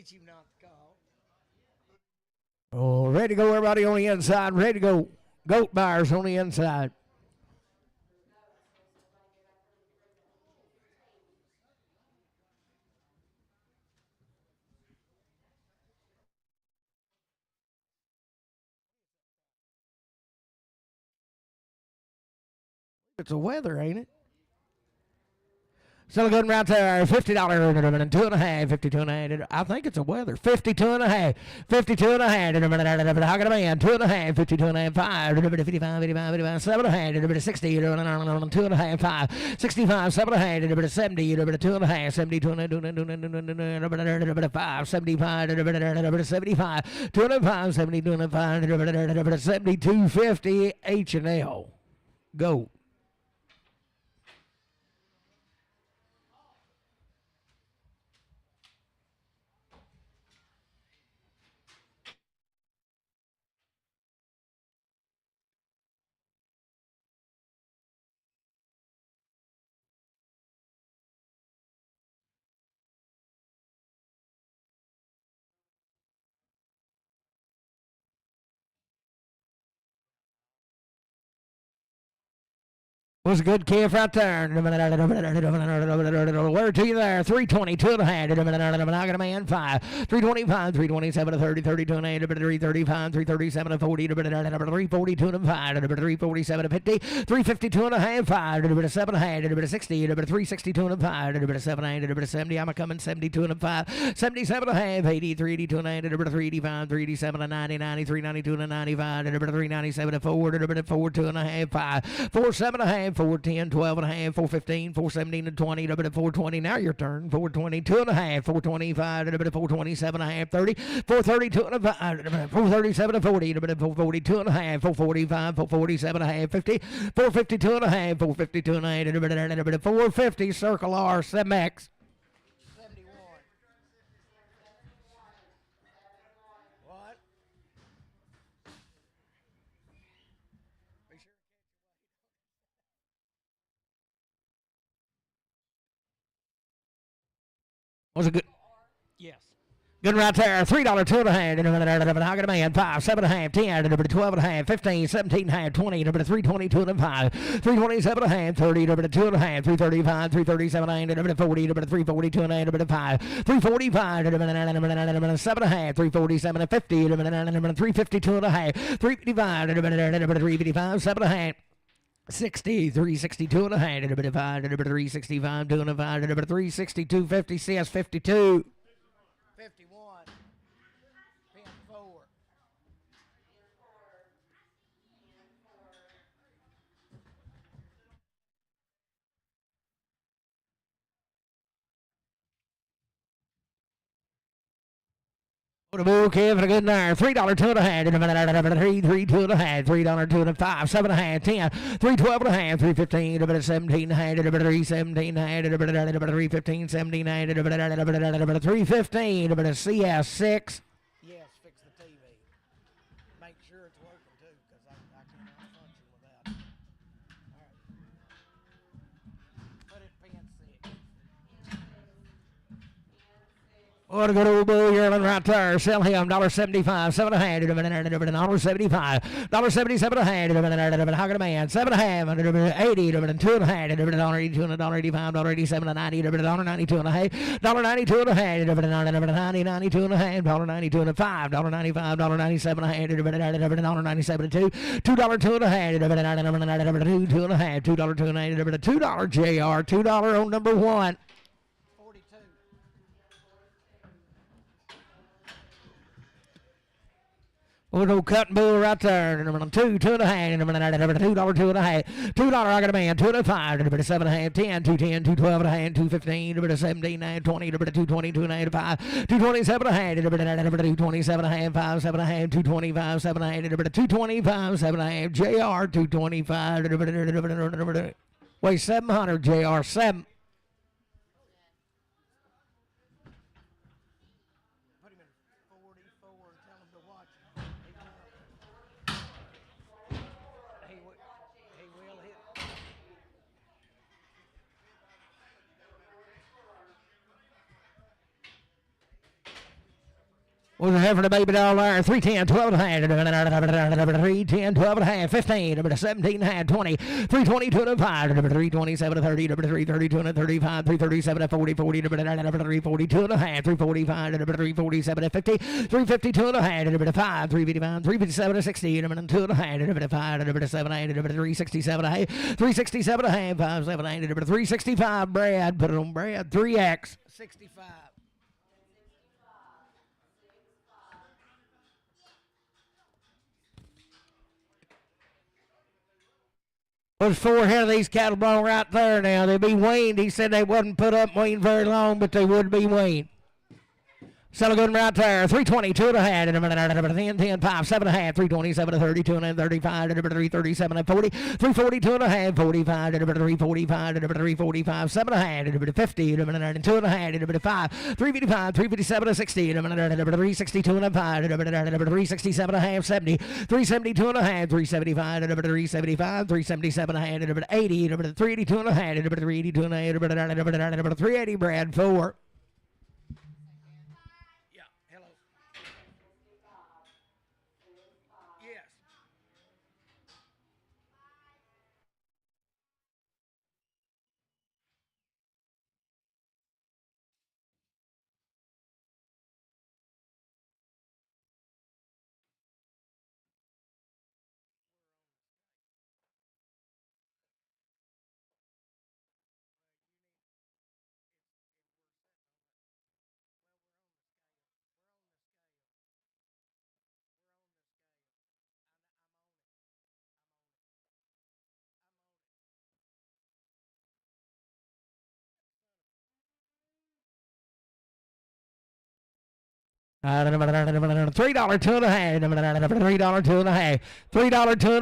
teach him not to call. Oh, ready to go, everybody on the inside. Ready to go. Goat buyers on the inside. It's the weather, ain't it? Still good right there. $50 and 2.5. 52.5. I think it's a weather. 52.5. 52.5. How can a man? 2.5. 52.5. 5. 55. 55. 7.5. 60. 2.5. 5. 65. 7.5. 70. 2.5. 70. 5. 75. 75. 2.5. 70. 2.5. 72.50. H&L. Go. Was a good calf right there. Where to you there? 320, 2.5. I got a man 5. 325, 327, 30, 32 and 8, 335, 337, 40, 342 and 5, 347, 50, 352 and a half, 5, 7 and 60, 362 and 5, 7, 70. I'm a coming 72 and 5, 77 and a half, 80, 382 and 8, 385, 387 and 90, 93, 92 and 95, 397 and 4, 4, 2 and a half, 5, 4, 7 and a half. 410, 12 and a half, 415, 417 and 20, 420. Now your turn. 422 and a half, 425, 427 and a half, 30, 432 and a half, 437 and 40, 442 and a half, 445, 447 and a half, 50, 452 and a half, 452 and a half, 450. Circle R, 7X. Was a good. Yes. Good right there. $3, 2.5. How can a man? 5, 7.5, 10, 12 and a half, 15, 17 and a half, 20, 322 and 5, 327 and a half, 30, 2 and a half, 335, 337 and 40, 342 and 5, 345, 7 and a half, 347 and 50, 352 and a half, 355, 355, 7 and a half. 60, 362 and a half, 365, 2 and a 5, 362, 50, CS 52. 51. PM 4. What a bouquet for a good night. $3, 2.5. 3, 2 and a half. $3, 2 and 5. 7 and a half. 10. 3, 12 and a half. 315. 17 and a half. 317 and a half. 315. 17 and a half. 315. CS 6. Yes, fix the TV. Make sure it's working too, because I cannot function without it. All right. Put it pin 6. What a good old bull yearling right there. Sell him $1.75, 7 and a half, $1.75, $1.77 and a half, how can a man? 7 and a half, 80, 2 and a half, $1.82, $1.85, $1.87 and 90, $1.92 and a half, $1.92 and a half, $1.90, $92 and a half, $1.92 and a 5, $1.95, $1.97 and a half, $1.97 and 2, $2 2 and a half, $2 2 and a half, $2 2 and a half, $2 JR, $2 on number 1. We'll go cutting bull right there. Number 2, 2 and a half. $2, 2 and a half. $2, I got a man. 2 and 5. 7 and a half. 10, 210, 212 and a half. 215. 17 and a half. 20. 220, 2 and a half. 5. 227 and a half. 227 and a half. 5, 7 and a half. 225, 7 and a half. 225, 7 and a half. JR 225. Wait, 700 JR 7. Was a heifer to baby doll there. 310, 12 and a half. 310, 12 and a half. 15, 17 and a half. 20, 322 and a 5. 327 and 30. 332 and a 35. 337 and 40. 40, 342 and a half. 345 and 347 and 50. 352 and a half. 5, 355, 357 and 60. 2 and a half. 5, 7, 8. 367 and a half. 367 and a half. 5, 7, 8. 365. Brad, put it on Brad. 3X. 65. There's 4 head of these cattle brought right there now. They'd be weaned. He said they wouldn't put up weaned very long, but they would be weaned. Settle good right there. 322 and a half. 10, 5, 7 and a half. 327 and 32 and 35. 337 and 40. 342 and a half. 45. 345. 345. 7 and a half. 50. 2 and a half. 5. 355. 357 and 60. 362 and a 5. 367 and a half. 70. 372 and a half. 375. 375. 377 and a half. 80. 382 and a half. 382 and a half. 380. Brad 4. $3, 2 and a half. $3, 2 and a half. $3, 2 and a half. $3, 2 and a half.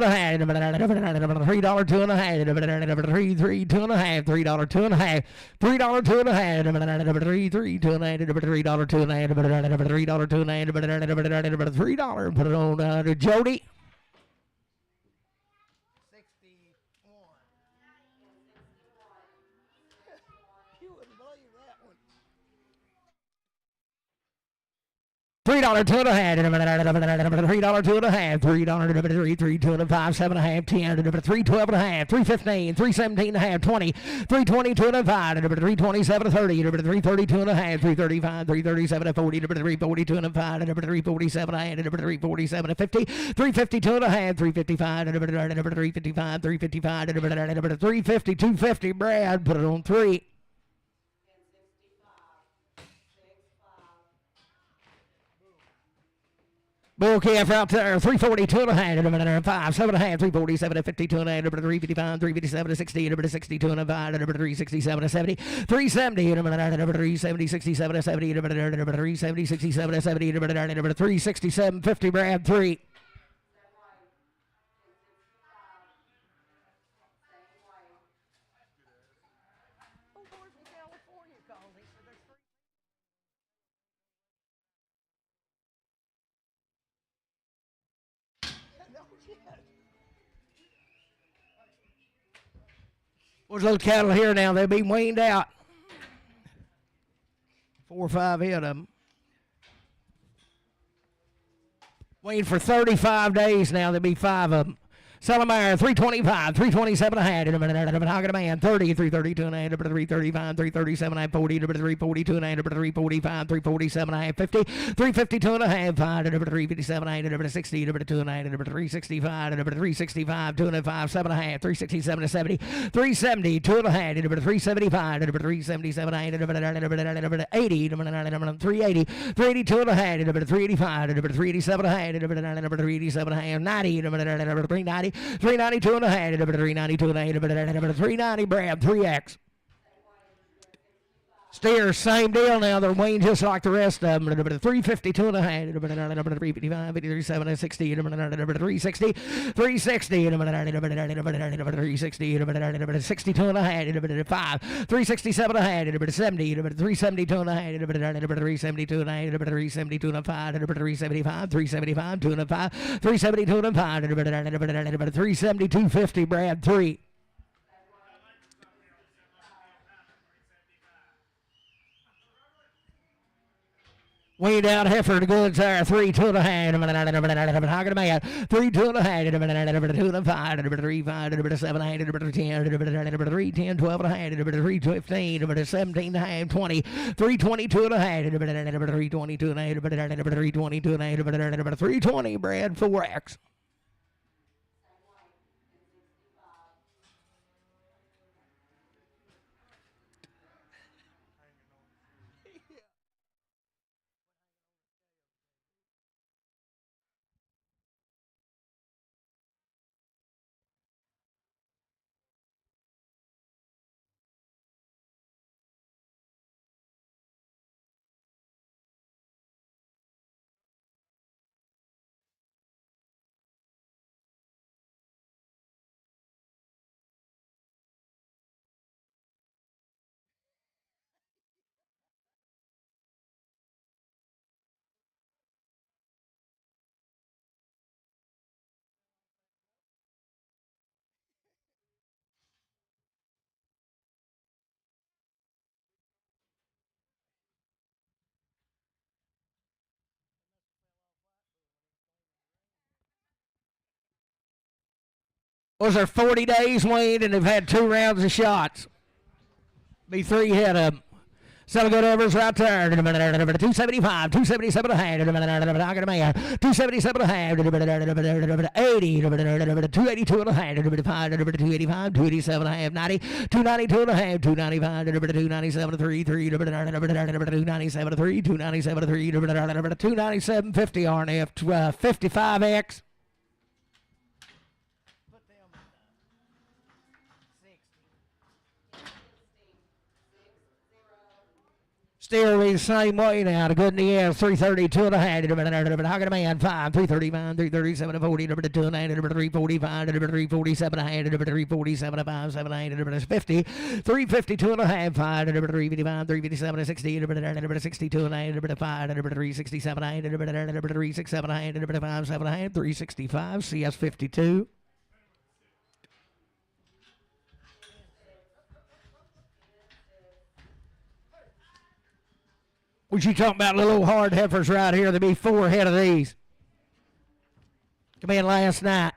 $3, 2 and a half. 3, 2 and a half. $3, 2 and a half. $3, 2 and a half. 3, 2 and a half. $3, 2 and a half. $3, 2 and a half. $3, 2 and a half. $3. Put it on to Jody. 61. You wouldn't believe that one. $3, 2 and a half. $3, 2 and a half. $3, 3, 2 and a 5, 7 and a half. 10. 3, 12 and a half. 3, 15. 3, 17 and a half. 20. 3, 22 and a 5. 3, 27 and 30. 3, 32 and a half. 3, 35. 3, 37 and 40. 3, 42 and a 5. 3, 47 and a half. 3, 47 and 50. 3, 52 and a half. 3, 55. 3, 55. 3, 55. 3, 50. 250. Brad, put it on 3. Bull calf out there, 342 and a half, 5, 7 and a half, 347 and 52 and a half, 355, 357 and 60, 62 and a 5, 367 and 70, 370, 370, 67 and 70, 370, 67 and 70, 367, 50, Brad, 3. There's little cattle here now. They'll be weaned out. 4 or 5 head of them. Weaned for 35 days now. There'll be 5 of them. Salamar, 325, 327 and a half, Hogging a man, 30, 332 and a half, 335, 337 and a half, 40, 342 and a half, 345, 347 and a half, 50, 352 and a half, 5, 357 and a half, 60, 2 and a half, 365, 365, 2 and a half, 7 and a half, 367 and 70, 370, 2 and a half, 375, 377 and a half, 80, 380, 382 and a half, 385, 387 and a half, 387 and a half, 90, 390, 392 and a half, 392 and a half, 390, Brad, 3X. Steers, same deal now. They're weaned just like the rest of them. 352 and a half, 355, 337 and 60, 360, 360, 360, 62 and a half, 5, 367 and a half, 70, 372 and a half, 372 and a half, 372 and a 5, 375, 375, 2 and a 5, 372 and a 5, 372, 50, Brad, 3. Weaned out heifer, the goods there, 3, 2 and a half, how can I make it? 3, 2 and a half, 2 and a 5, 3, 5, 7, 8, 10, 3, 10, 12 and a half, 3, 15, 17 and a half, 20, 3, 22 and a half, 3, 22 and a half, 3, 22 and a half, 3, 20, Brad, 4X. Was there 40 days, Wayne, and they've had 2 rounds of shots. Be 3 head of them. Sell good overs right there. 275, 277 a half. 277 a half. 80, 282 and a half. 285, 287 and a half. 90, 292 and a half. 295, 297 3, 297 3, 297 3, 297 50 RNF 55X. Still the same way now. The good in the air, 332 and a half. How can a man 5, 339, 337, 40, 290, 345, 347 and a half, 347, 5, 7, 8, 50, 352 and a half, 5, 355, 357, 60, 62 and a half, 5, 367, 8, 367, 8, 5, 7, 8, 365, CS 52. What you talking about, little old hard heifers right here? There'll be 4 head of these. Come in last night.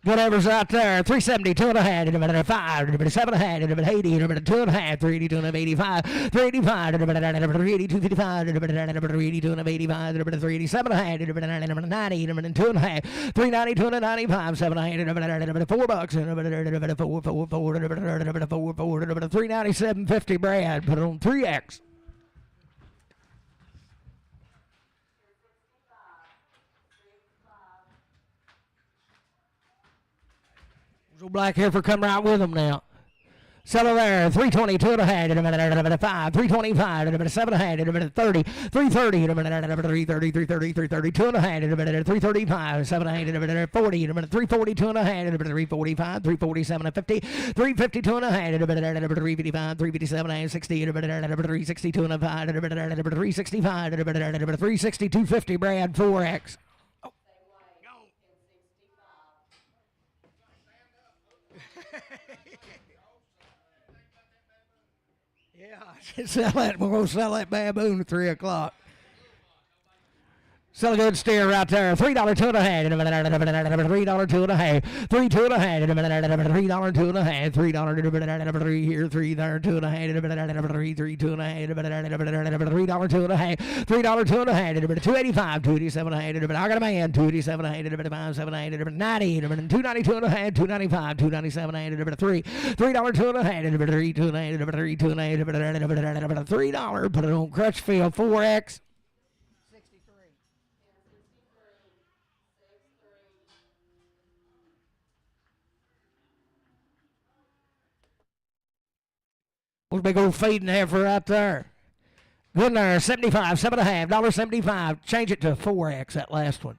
Good heifers right there. 372 and a half, 5, 7 and a half, 80, 2 and a half, 382 and 85, 385, 382, 55, 382 and 85, 387 and a half, 90, 2 and a half, 392 and 95, 7 and a half, $4, 397 50 Brad. Put it on 3X. Old black heifer come right with them now. Settle there, 322 and a half, 5, 325, 7 and a half, 30, 330, 330, 330, 332 and a half, 335, 7 and a half, 40, 342 and a half, 345, 347 and 50, 352 and a half, 355, 357, 60, 362 and a half, 365, 362 50 Brad 4X. Yeah, we're going to sell that baboon at 3 o'clock. Sell a good steer right there. $3 2 and a half. $3 2 and a half. 3 2 and a half. $3 2 and a half. $3 3 here. 3 there 2 and a half. 3 2 and a half. $3 2 and a half. $3 2 and a half. 285. 287 and a half. I got a man. 287 and a half. 5 7 8 90. 292 and a half. 295. 297 and a half. 3 $3 2 and a half. 3 2 and a half. 3 2 and a half. $3. Put it on Crutchfield 4X. Those big old feeding heifer right there. Good there, 75, $7.5, $75. Change it to 4X, that last one.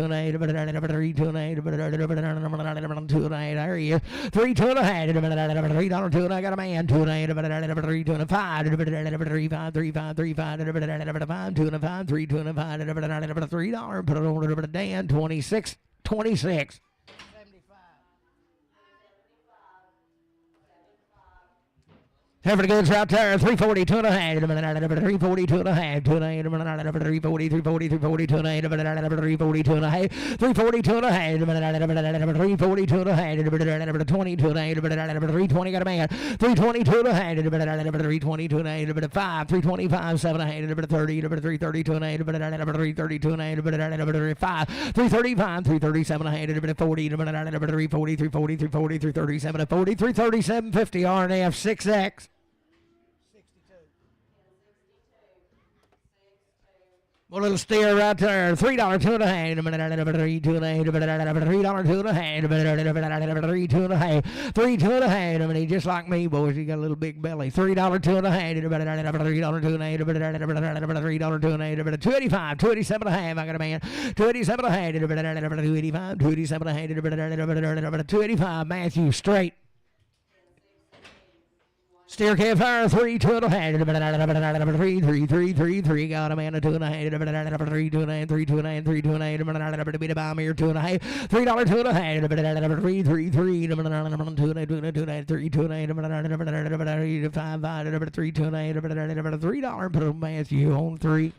2 and 8, 3 2 and 8, 2 and 8, there he is. 3 2 and a half, $3 2 and I got a man, 2 and 8, 3 2 and 5, 3 5 3 5 3 5, 5 2 and 5, 3 2 and 5, $3, put it on Dan, 26, 26. 75. Heifer goods out there, 342 and a half, 342 and a half, 2 and 8, 340, 340, 340, 2 and 8, 342 and a half, 342 and a half, 342 and a half, 22 and a half, 320 got a man, 322 and a half, 322 and a half, 5, 325, 7 and a half, 30, 332 and a half, 332 and a half, 5, 335, 337 and a half, 40, 340, 340, 340, 337, 40, 337, 50, RNF 6X. A little steer right there. $3 two and a half. $3 two and a half. $3 two and a half. $3 two and a half. $3 two and a half. I mean, just like me, boys. You got a little big belly. $3 two and a half. $3 two and a half. $3 two and a half. $285. $287 and a half. I got a man. $287 and a half. $285. $287 and a half. $285. Matthew straight. Steer calf fire, 3, 2 and a half, 3, 3, 3, 3, 3, got a man, a 2 and a half, 3, 2 and a half, 3, 2 and a half, 3, 2 and a half, beat a bomb here, 2 and a half, $3, 2 and a half, 3, 3, 3, 2 and a half, 3, 2 and a half, 5, 3, 2 and a half, $3, put a Matthew on 3.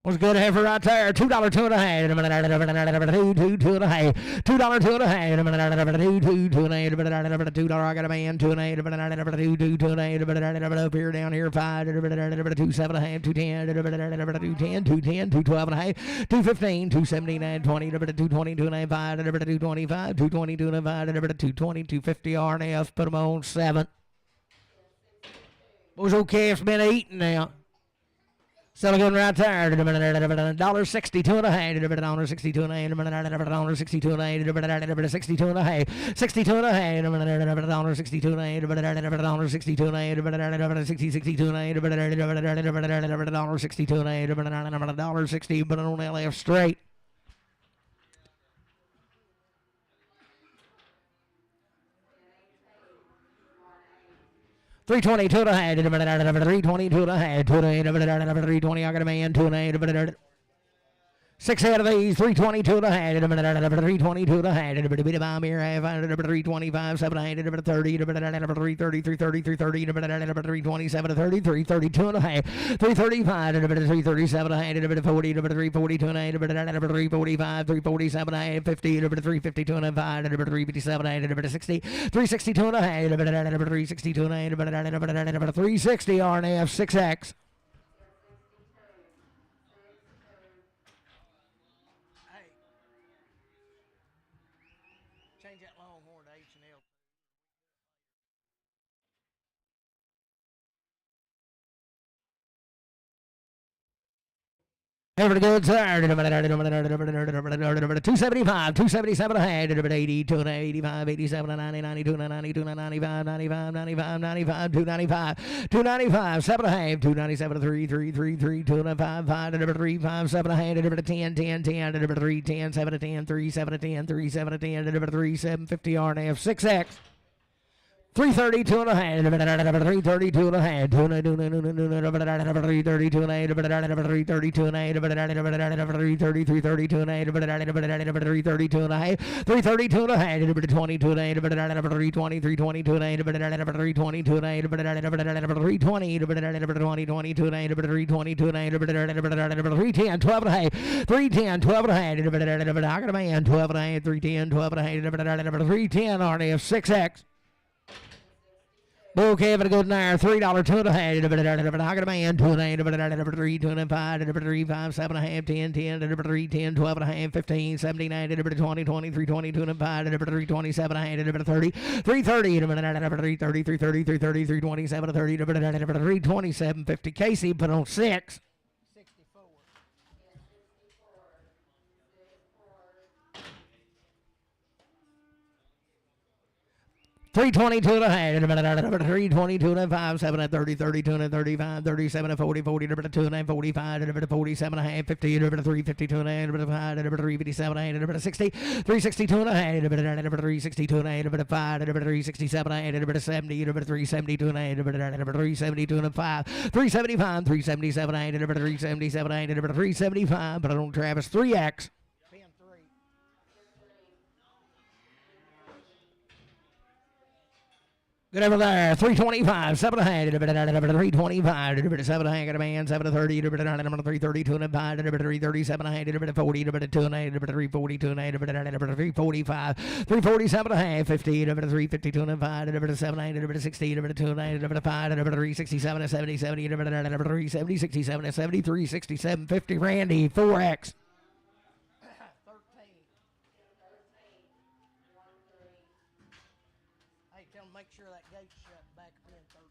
What's good, Heifer, right there? $2, 2 and a half. $2, 2 and a half. $2, 2 and a half. $2, I got a man. 2 and a half. $2, 2 and a half. Up here, down here, 5. 2, 7 and a half. 210. 210. 210. 212 and a half. 215. 279. 20. 220. 2 and a half. 5. 225. 220. 2 and a half. 220. 250 RNF. Put them on 7. What's okay? It's been eating now. Still going right there. $1.60, 2 and a half. $1.62 and a half. $1.62 and a half. $62 and a half. $62 and a half. $1.62 and a half. $62 and a half. $62 and a half. $62 and a half. $1.60, but on LF straight. $3.22 and a half. $3.22 and a half. $3.20. I got a man. 2 and a half. 6 out of these. $3.22 and a half. $3.22 and a half. Beat a bomb here. $3.25. 7 and a half. $30. $3.30. $3.30. $3.30. $3.27. $30. $3.32 and a half. $3.35. $3.37 and a half. $40. $3.42 and a half. $3.45. $3.47 and a half. $50. $3.52 and a half. $3.57 and a half. $60. $3.62 and a half. $3.62 and a half. $3.60 RNF 6X. Change that Longhorn to H&L. Over the good side. 275, 277 and a half. 80, 285, 87, 90, 92, 92, 95, 95, 95, 95, 295, 295, 7 and a half, 297, 3, 3, 3, 3, 295, 5, 3, 5, 7 and a half, 10, 10, 10, 3, 10, 7 to 10, 3, 7 to 10, 3, 7 to 10, 3, 7, 50 RNF, 6X. 332 and a half. 332 and a half. 332 and a half. 332 and a half. 333 and a half. 332 and a half. 332 and a half. 322 and a half. 322 and a half. 320. 322 and a half. 322 and a half. 320. 322 and a half. 322 and a half. 310. 12 and a half. 310. 12 and a half. I got a man. 12 and a half. 310. 12 and a half. 310 RNF 6X. Okay, but a good there. $3, 2 and a half. I got a man. 2 and a half. 3, 2 and a half. 3, 5, 7 and a half. 10, 10. 3, 10, 12 and a half. 15, 17, 20, 20, 3, 20, 2 and a half. 3, 27 and a half. 30, 3, 30. 3, 30, 3, 30, 3, 30, 3, 27, 30. 3, 27, 50. Casey put on 6. 64. 322 and a half. 322 and a half. 7 and 30, 32 and 35, 37 and 40, 40, 2 and a half, 45, 47 and a half, 50, 352 and a half, 5, 357 and a half, 60, 362 and a half, 362 and a half, 5, 367 and a half, 70, 372 and a half, 372 and a 5, 375, 377 and a half, 377 and a half, 375, but on Travis 3X. Good over there. 325, 7 ahead. 325, 7 ahead. Got a man, 730, 330, 2 and 5, 337 ahead, 40, 2 and 8, 340, 2 and 8, 345, 347 ahead, 50, 352 and 5, 7 8, 60, 2 and 8, 5, 367, 70, 70, 370, 67, 73, 67, 50. Randy, 4X. Make sure that gate's shut back up in 13.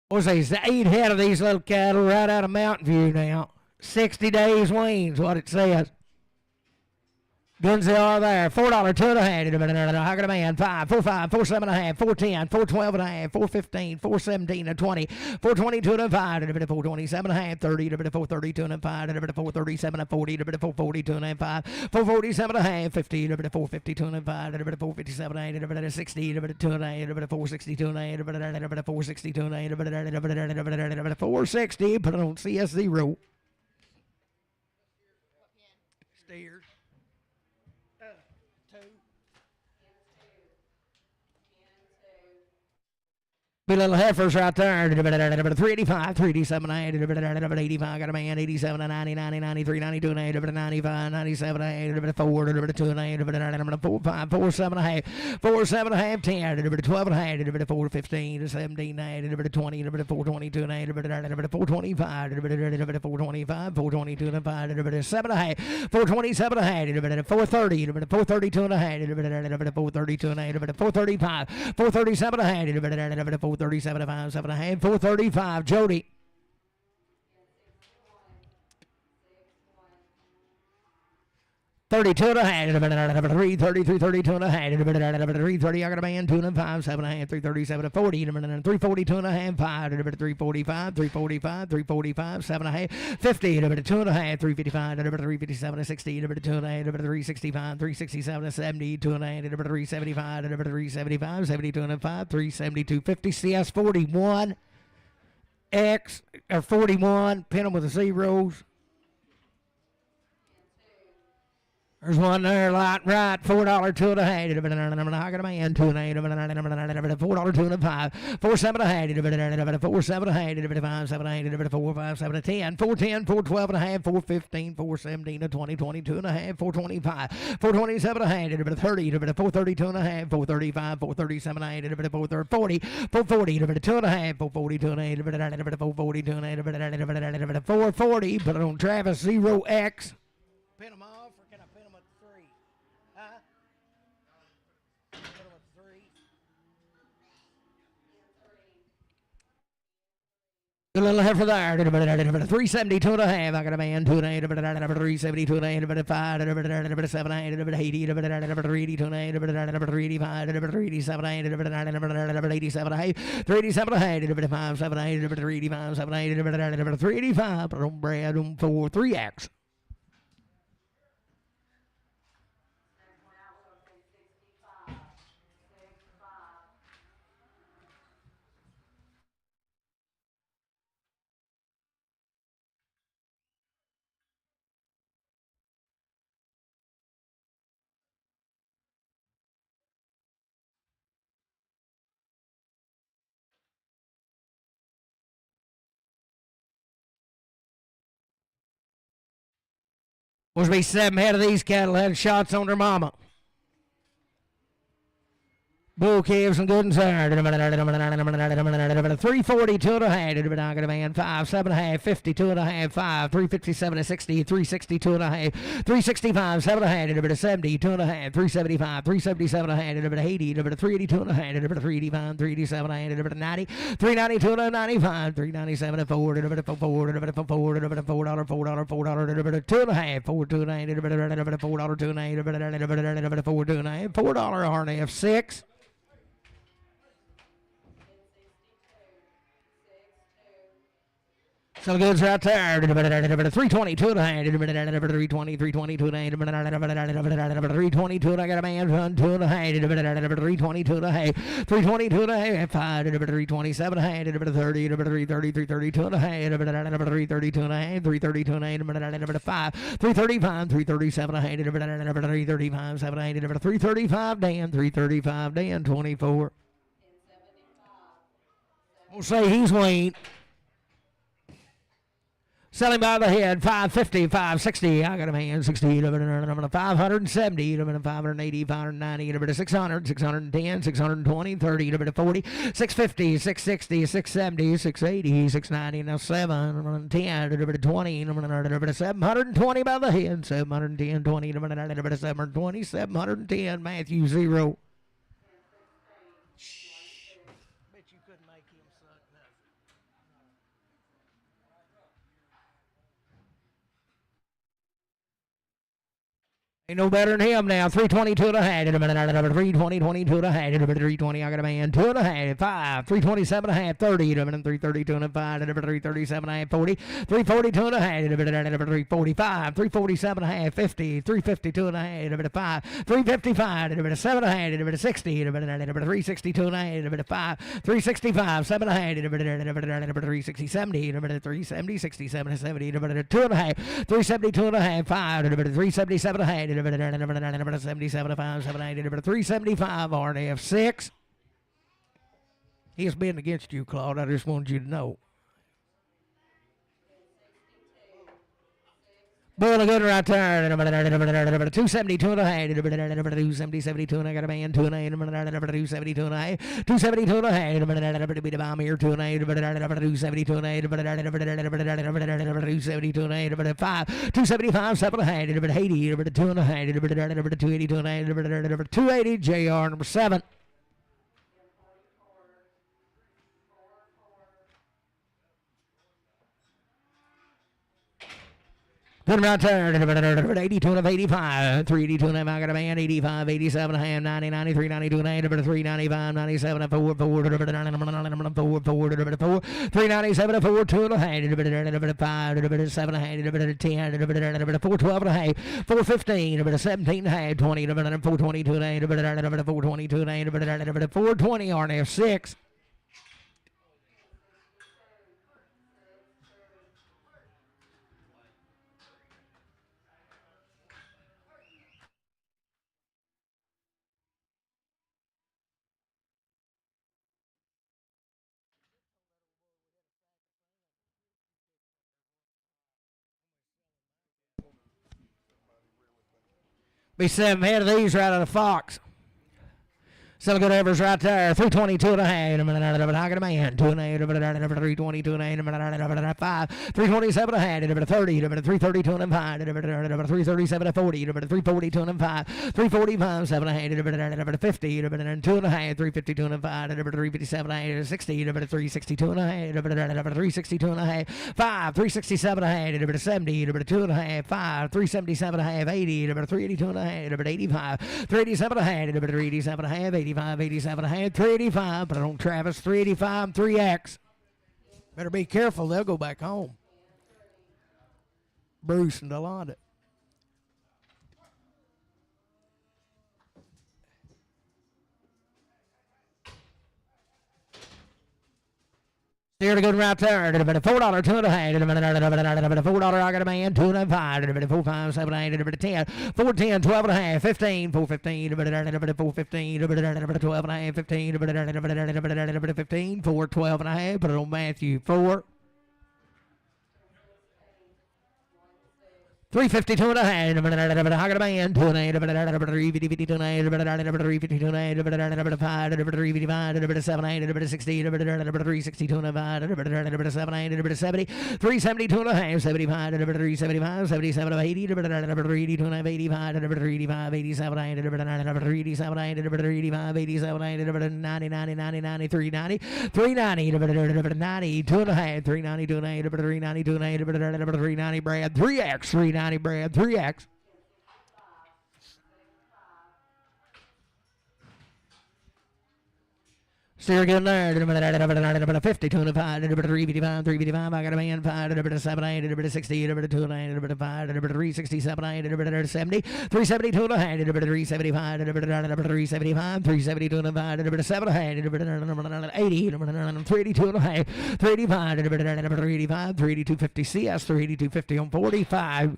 What's these? 8 head of these little cattle right out of Mountain View now. 60 days weans, what it says. Guns they are there. $4, 2 and a half. I got a man. 5, 4, 5, 4, 7 and a half, 4, 10, 4, 12 and a half, 4, 15, 4, 17 and 20, 4, 22 and 5, 4, 27 and a half, 30, 4, 32 and 5, 4, 37 and 40, 4, 42 and 5, 4, 47 and a half, 50, 4, 52 and 5, 4, 57 and 8, 60, 2 and 8, 4, 62 and 8, 4, 62 and 8, 460. Put it on CS0. Steers. Big little heifers right there. 385, 387, 85. Got a man. 87, 90, 90, 93, 92, 95, 97, 4, 2, 4, 5, 4, 7, 4, 7, 10, 12, 4, 15, 17, 20, 4, 22, 4, 25, 4, 25, 4, 22, 5, 7, 4, 27, 4, 30, 4, 32, 4, 32, 4, 35, 4, 37, 4, 37 5, 7 and a half, 435. Jody. 32 and a half, 330, 332 and a half, 330. I got a man, 2 and 5, 7 and a half, 337 and 40, 342 and a half, 5, 345, 345, 345, 7 and a half, 50, 2 and a half, 355, 357 and 60, 2 and a half, 365, 367 and 70, 2 and a half, 375, 375, 72 and a 5, 372, 50. CS 41, X or 41, pin them with the zeros. There's one there, light right, $4, 2 and a half. I got a man, 2 and a half, $4, 2 and a 5, 4, 7 and a half, 4, 7 and a half, 5, 7 and a half, 4, 5, 7 and 10, 4, 10, 4, 12 and a half, 4, 15, 4, 17 20, 22 and a half, 4, 25, 4, 27 and a half, 30, 4, 32 and a half, 4, 35, 4, 37 and a half, 4, 40, 4, 40, 2 and a half, 4, 42 and a half, 4, 42 and a half, 440. Put it on Travis 0X. Pin them off, or can I pin them at 3? Huh? Pin them at 3. A little heifer there. 372 and a half. I got a man. 2 and a half. 372 and a half. 5, 7 and a half. 80, 382 and a half. 385, 387 and a half. 87 and a half. 387 and a half. 5, 7 and a half. 385, 7 and a half. 385. Put on Brad on 4, 3X. Must be 7 head of these cattle had shots on their mama. Bull calves and good and tired. 342 and a half. I got a man. 5, 7 and a half. 52 and a half. 5, 357 and 60. 362 and a half. 365, 7 and a half. 72 and a half. 375, 377 and a half. 80, 382 and a half. 385, 387 and a half. 90, 392 and a 95. 397 and 4. 4, $4, $4, $4, 2 and a half. 4, 2 and a half. $4, 2 and a half. $4, 2 and a half. $4 RNF 6. Some goods right there. 322 to hand. 320, 322 to hand. 322 to I got a man run 2 to hand. 322 to hand. 322 to hand. 5 327 to hand. 30 330 332 to hand. 332 to hand. 332 to hand. 5 335 337 to hand. 335 7 hand. 335 Dan. 335 Dan. 24. We'll say he's Weaned. Selling by the head, 550, 560. I got a man, 60, 570, 580, 590, 600, 610, 620, 30, 40, 650, 660, 670, 680, 690, now 710, 20, 720 by the head, 710, 20, 720, 710, Matthew 0. Ain't no better than him now. 322 to hand. 320, 22 to hand. 320, I got a man. 2 to hand. 5. 327 to hand. 30. 332 and 5. 337 and 40. 342 to hand. 345. 347 and a half. 50. 352 and a hand. 5. 355. 7 to hand. 60. 362 and a hand. 5. 365. 7 to hand. 360. 70. 370. 67 70. 2 and a half. 372 and a half. 5. 377 and a hand. 77 5 7 375 RNF 6. He has been against you, Claude. I just wanted you to know. Boy, a good right there. 272 and a half. 270, 72 and I got a man. 2 and a half. 272 and a half. 272 and a half. Be the bomb here. 2 and a half. 272 and a half. 272 and a half. 5. 275, 7 and a half. 80. 2 and a half. 282 and a half. 280 JR number 7. Put him right there. 82 and 85. 382 and I got a man. 85, 87 and a half. 90, 93, 92 and a half. 395, 97 and 4, 4, 4, 4, 397 and 4, 2 and a half. 5, 7 and a half. 10, 412 and a half. 415, 17 and a half. 20, 422 and a half. 422 and a half. 420 RNF 6. Be 7 head of these right out of Fox. Some good average right there. 322 and a half. I got a man. 2 and a half. 322 and a half. 5. 327 and a half. 30. 332 and a half. 337 and 40. 342 and a half. 345. 7 and a half. 50. 2 and a half. 352 and a half. 357 and a half. 60. 362 and a half. 362 and a half. 5. 367 and a half. 70. 2 and a half. 5. 377 and a half. 80. 382 and a half. 85. 387 and a half. 387 and a half. 85, 87 and a half, 385, but on Travis, 385, 3X. Better be careful, they'll go back home. Bruce and Delonda. Here to go right there. $4, 2 and a half. $4, I got a man. 2 and a half. 4, 5, 7, 8, 10. 4, 10, 12 and a half. 15, 4, 15. 4, 15. 12 and a half. 15. 15, 4, 12 and a half. Put it on Matthew 4. 352 and a half. I got a man. 2 and a half. 352 and a half. 352 and a half. 5. 355. 7, 8. 60. 362 and a half. 7, 8. 70. 372 and a half. 75. 375. 77 of 80. 382 and a half. 85. 385. 87. 387. 385. 87. 90. 90. 90. 90. 390. 390. 90. 2 and a half. 392 and a half. 392 and a half. 390. Brad. 3X. 390. Brad, 3X. Steer good there. 50, 205, 355, 355. I got a man 5, 7, 8, 60, 2, 9, 5, 367, 8, 70, 370, 2, 375, 375, 372, 5, 7, 80, 382, 385, 385, 38250 CS, 38250 on 45.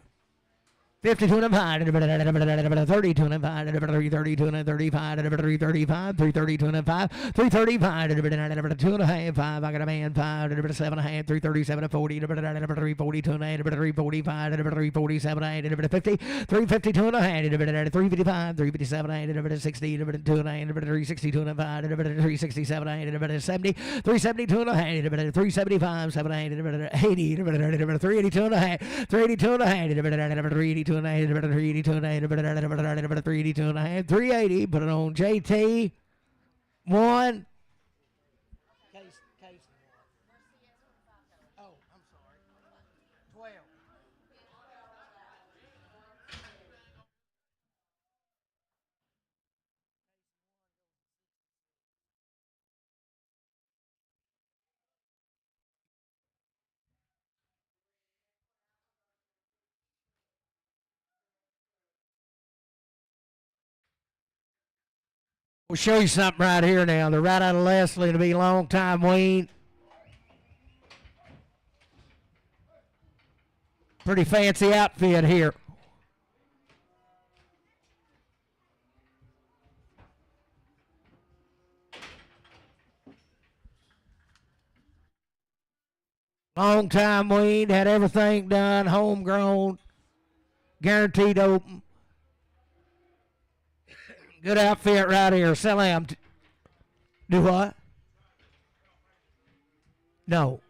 52 and 5, 32 and 5, 332 and 35, 335, 332 and 5, 335, 2 and a half, 5, I got a man 5, 7 and a half, 337 and 40, 342 and 8, 345, 347 and 8, 50, 352 and a half, 355, 357 and 8, 60, 2 and 8, 362 and 5, 367 and 8, 70, 372 and a half, 375, 7 and 8, 80, 382 and a half, 382 and a half, 382 and a half, 382 and a half, 382 and a half, 380. Put it on JT. 1. Case. Oh, I'm sorry. 12. We'll show you something right here now. They're right out of Leslie. It'll be a long time weaned. Pretty fancy outfit here. Long time weaned. Had everything done. Homegrown. Guaranteed open. Good outfit right here. Sell him. Do what? No,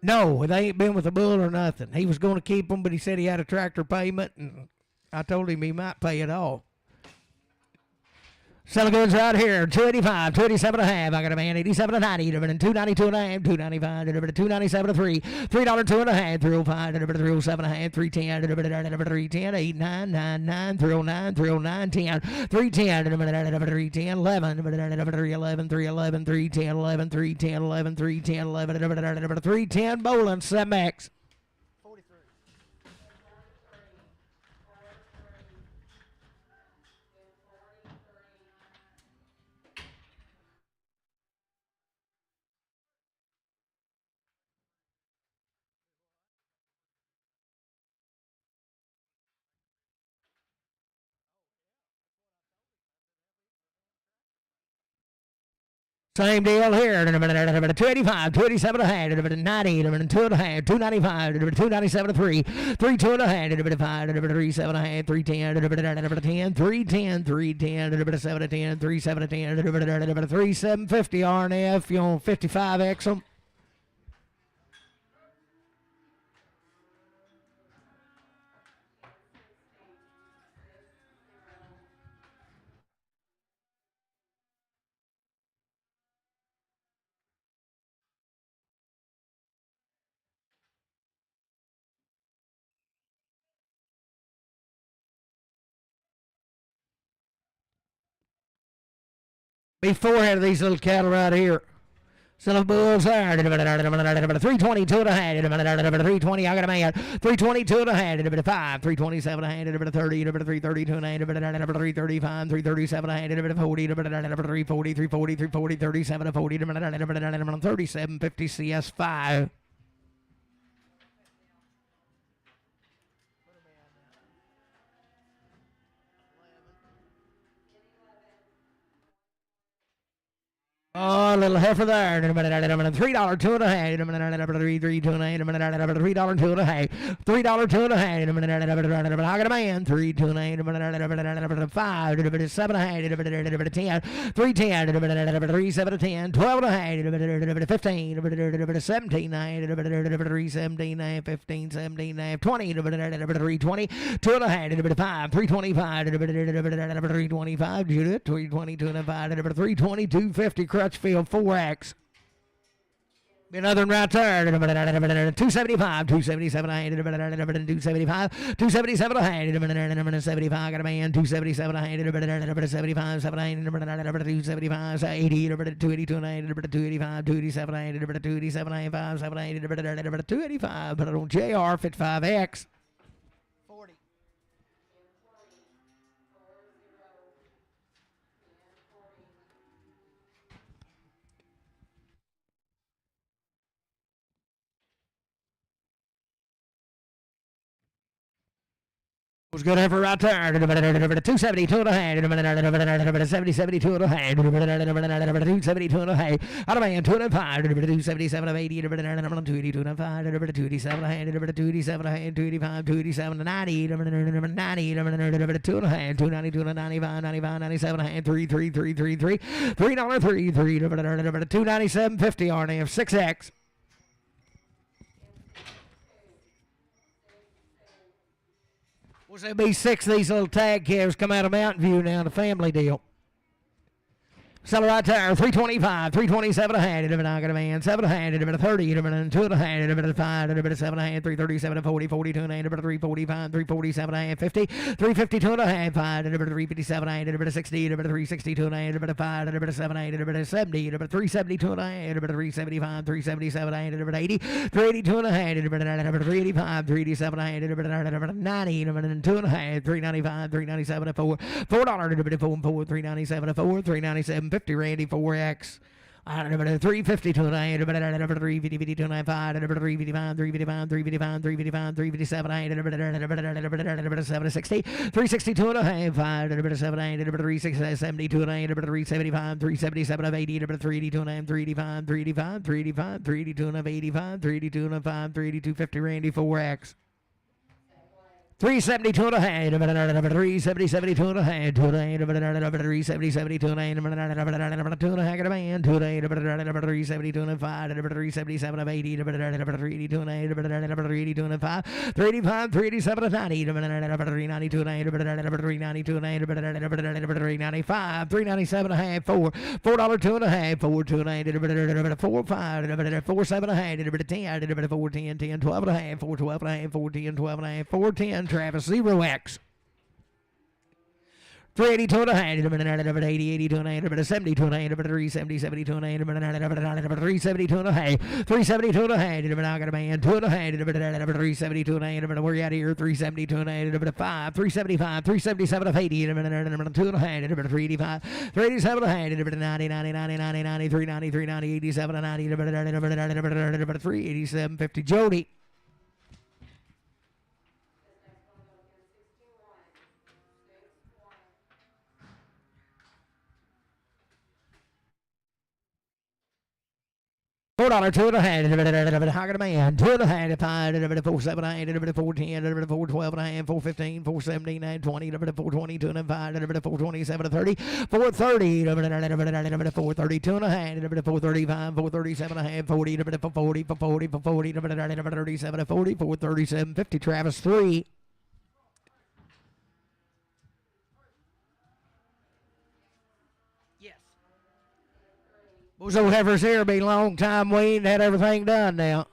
they ain't been with the bull or nothing. He was going to keep them, but he said he had a tractor payment, and I told him he might pay it off. Selling goods right here, 285, 287 and a half. I got a man, 87 and 90, 292 and a half, 295, 297 and 3, $3 2 and a half, 305, 307 and a half, 310, 310, 8999, 309, 309, 10, 310, 310, 11, 311, 311, 310, 11, 310, 11, 310, 11, 310, bowling, Semex. Same deal here. 285, 287 and a half, 90, 2 and a half, 295, 297 and 3, 32 and a half, 5, 37 and a half, 310, 10, 310, 310, 7 and 10, 37 and 10, 3750 RNF. You on 55X them? Before had these little cattle right here. Selling bulls there. 322 and a half. 320. I got a man. 322 and a half. 5. 327 and a half. 30. 332 and a half. 335. 337 and a half. 40. 340. 340. 340. 37 and 40. 3750 CS5. Oh, a little heifer there. $3 2 and a half. 3 2 and a half. $3 2 and a half. $3 2 and a half. I got a man. 3 2 and a half. 5 7 and a half. 10 310 3 7 10 12 and a half. 15 17 3 17 15 17 20 320 2 and a half. 5 325 325 Judith 322 and a 5 320 250 Crutchfield 4X. Another one right there. 275, 277, 275, 277, 75. Got a man. 277, 75, 275, 80, 282, 285, 287, 287, 5, 285. But on JR 55X. 40. Was good effort right there. 272 and a half. 72 and a half. 272 and a half. Out of man, 205. 277 of 80. 282 and a 5. 287 and a half. 287 and a half. 285. 287 and 90. 90. 2 and a half. 292 and 95. 95. 97 and a half. 3. $3. 297.50 RNF 6X. There'll be 6 of these little tag calves come out of Mountain View now, the family deal. Seller right there, 325, 327 a hand, I got a man, 7 a hand, 30, 2 and a hand, 5, 7 a hand, 337 40, 42 and a hand, 345, 347 a hand, 50, 352 and a hand, 5, 357 a hand, 60, 362 and a hand, 5, 7 a hand, 70, 372 and a hand, 375, 377 a hand, 80, 382 and a hand, 385, 387 a hand, 90, 2 and a hand, 395, 397 a 4, $4, 4, 397 a 4, 397 50 Randy 4X. 350 to 9, 350 to 95, 355, 355, 355, 355, 357, 760, 362 and a half, 5, 372 and 375, 377 of 80, 382 and 385, 385, 385, 382 and 85, 382 and 5, 38250 Randy 4X. 372 and a half, 372 and a half, 370, 72 and a half, 2 and a half, a man, 372 and 5, 377 of 80, 382 and 8, 382 and 5, 385, 387 and 90, 392 and 8, 392 and 8, 395, 397 and a half, $4, 2 and a half, 4, 2 and 8, 4, 5, 4, 7 and a half, 10, 4, 10, 10, 12 and a half, 4, 12 and a half, 4, 10, 12 and a half, 4, 10, Travis 0X. 382 and a half, 80, 82 and a half, 72 and a half, 370, 72 and a half, 372 and a half, 372 and a half, I got a man, 2 and a half, 372 and a half, where you out here, 372 and a half, 5, 375, 377 of 80, 2 and a half, 385, 387 and a half, 90, 90, 90, 90, 90, 390, 390, 87 and 90, 387, 50, Jody. $4, 2 and a half, I got a man, 2 and a half, 5, 4, 7, 8, 4, 10, 4, 12 and a half, 4, 15, 4, 17, 9, 20, 4, 22 and 5, 4, 27, 30, 4, 30, 4, 32 and a half, 4, 35, 4, 37 and a half, 40, 40, 40, 40, 37, 40, 4, 37, 50, Travis 3. Those old heifers here be long time weaned, had everything done now.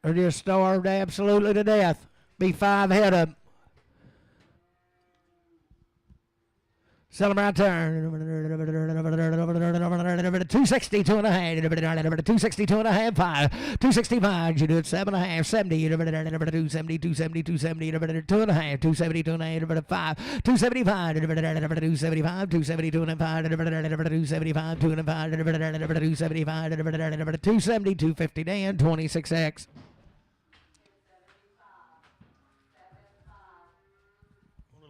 They're just starved absolutely to death. Be 5 head of them. Sell them right there. 262 and a half. 262 and a half. 5. 265. You do it 7 and a half. 70. 270. 270. 270. 2 and a half. 272 and a half. 5. 275. 275. 272 and a half. 275. 2 and a half. 275. 270. 250. Dan 26X.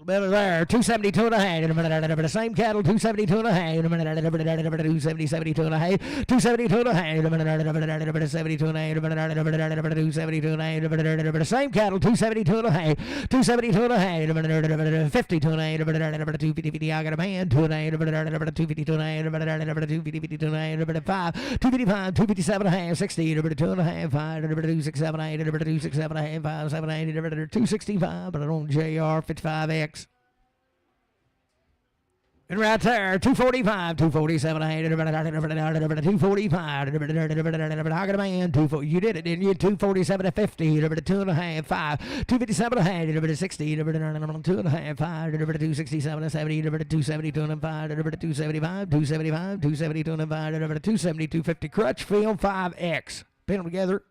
Better there, 272 and a half. Same cattle, 272 and a half. 270, 72 and a half. 272 and a half. 72 and a half. 272 and a half. Same cattle, 272 and a half. 272 and a half. 52 and a half. 250, I got a man. 2 and a half. 252 and a half. 252 and a half. 5. 255, 257 and a half. 60, 2 and a half. 5. 267 and a half. 267 and a half. 5, 7, 8, 265. But I don't JR 55X. And right there, 245, 247, 245, you did it, didn't you? 247 to 50, 2.5, 5, 257, 60, 2.5, 5, 267 to 70, 272 and 5, 275, 275, 272 and 5, 270, 250, Crutchfield 5X. Pin them together.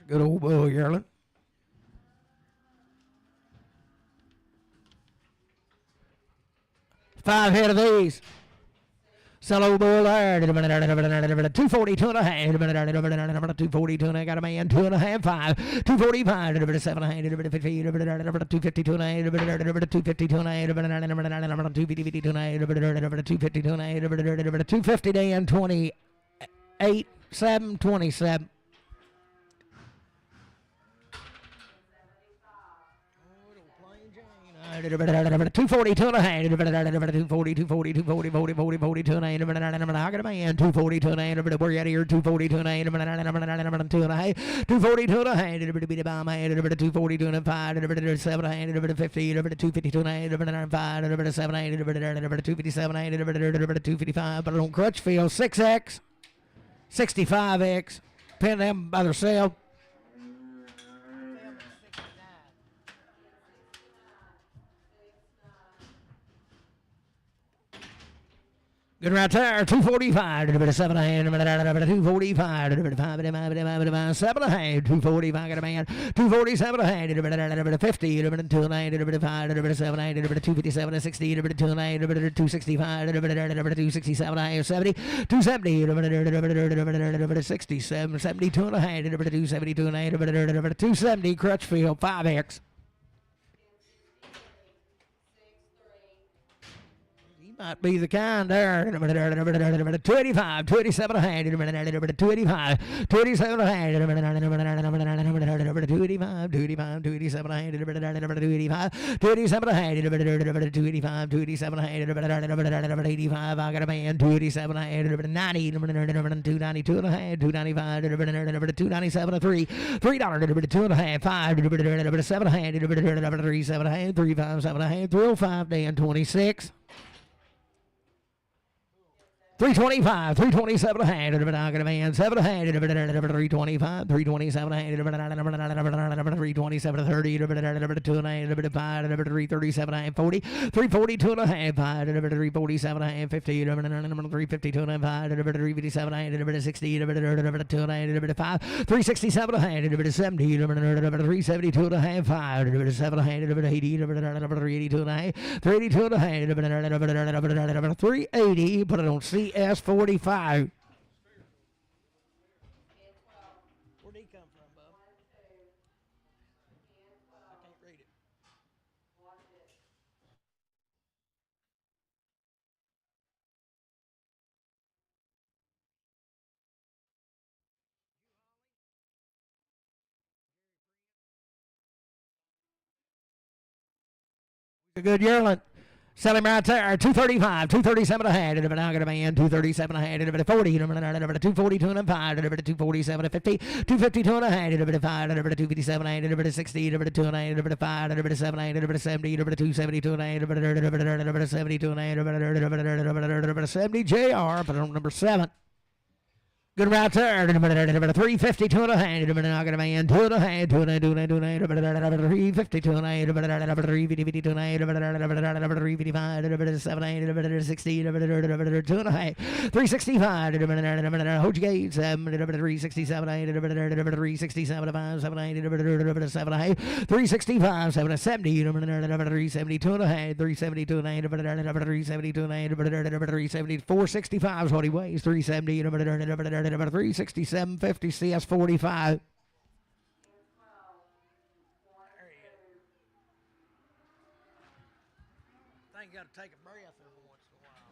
Good old bull yearling. 5 head of these. Solo bull there. 242 and a half. 242 and I got a man. 2.5, 5. 245. 7 and a half. 252 and a half. 252 and a half. 252 and a half. 252 and a half. 252 and a half. 250 day and 28. 727. 242 and a half. 240, 240, 240, 40, 40, 42 and a half. I got a man. 242 and a half. We're out of here. 242 and a half. 2 and a half. 242 and a half. 242 and a 5. 7 and a half. 50. 252 and a half. 5. 7 and a half. 257 and a half. 255. But on Crutchfield 6X, 65X. Pin them by themselves. Good right there, 245, 7 and a half, 245, 7 and a half, 245, got a man, 247 and a half, 50, 2 and a half, 7 and a half, 257 60, 2 and a half, 265, 267 and a half, 70, 270, 67, 72 and a half, 272 and a half, 270, Crutchfield 5X. Might be the kind there. 285, 287 and a half, 285, 287 and a half, 285, 285, 287 and a half, 285, 287 and a half, 285, 287 and a half, 85, I got a man, 287 and a half, 90, 292 and a half, 295, 297 and 3, $3, 2 and a half, 5, 7 and a half, 3, 7 and a half, 357 and a half, 305, Dan 26. 325, 327 and a half, I got a man, 7 and a half, 325, 327 and a half, 327 and 30, 2 and a half, 5, 337 and a half, 40, 342 and a half, 5, 347 and a half, 50, 352 and a half, 357 and a half, 60, 2 and a half, 5, 367 and a half, 70, 372 and a half, 5, 7 and a half, 80, 382 and a half, 382 and a half, 380, put it on CS45. Where'd he come from, Bub? I can't read it. A good yearling. Sell him right there, 235, 237 and a half, I got a man, 237 and a half, 40, 242 and a 5, 247 and 50, 252 and a half, 5, 257 and a half, 60, 2 and a half, 5, 7 and a half, 70, 272 and a half, 72 and a half, 70 JR, put it on number 7. Good right there. 352 and a half. I got a man. 2 and a half. 2 and a half. 2 and a half. 352 and a half. 352 and a half. 355. 7 and a half. 60. 2 and a half. 365. Hold your gates. 367. 367. 5. 7 and a half. 7 and a half. 365. 7 and 70. 372 and a half. 372 and a half. 372 and a half. 370. 465 is what he weighs. 370. 367.50 CS45. I think you got to take a breath every once in a while.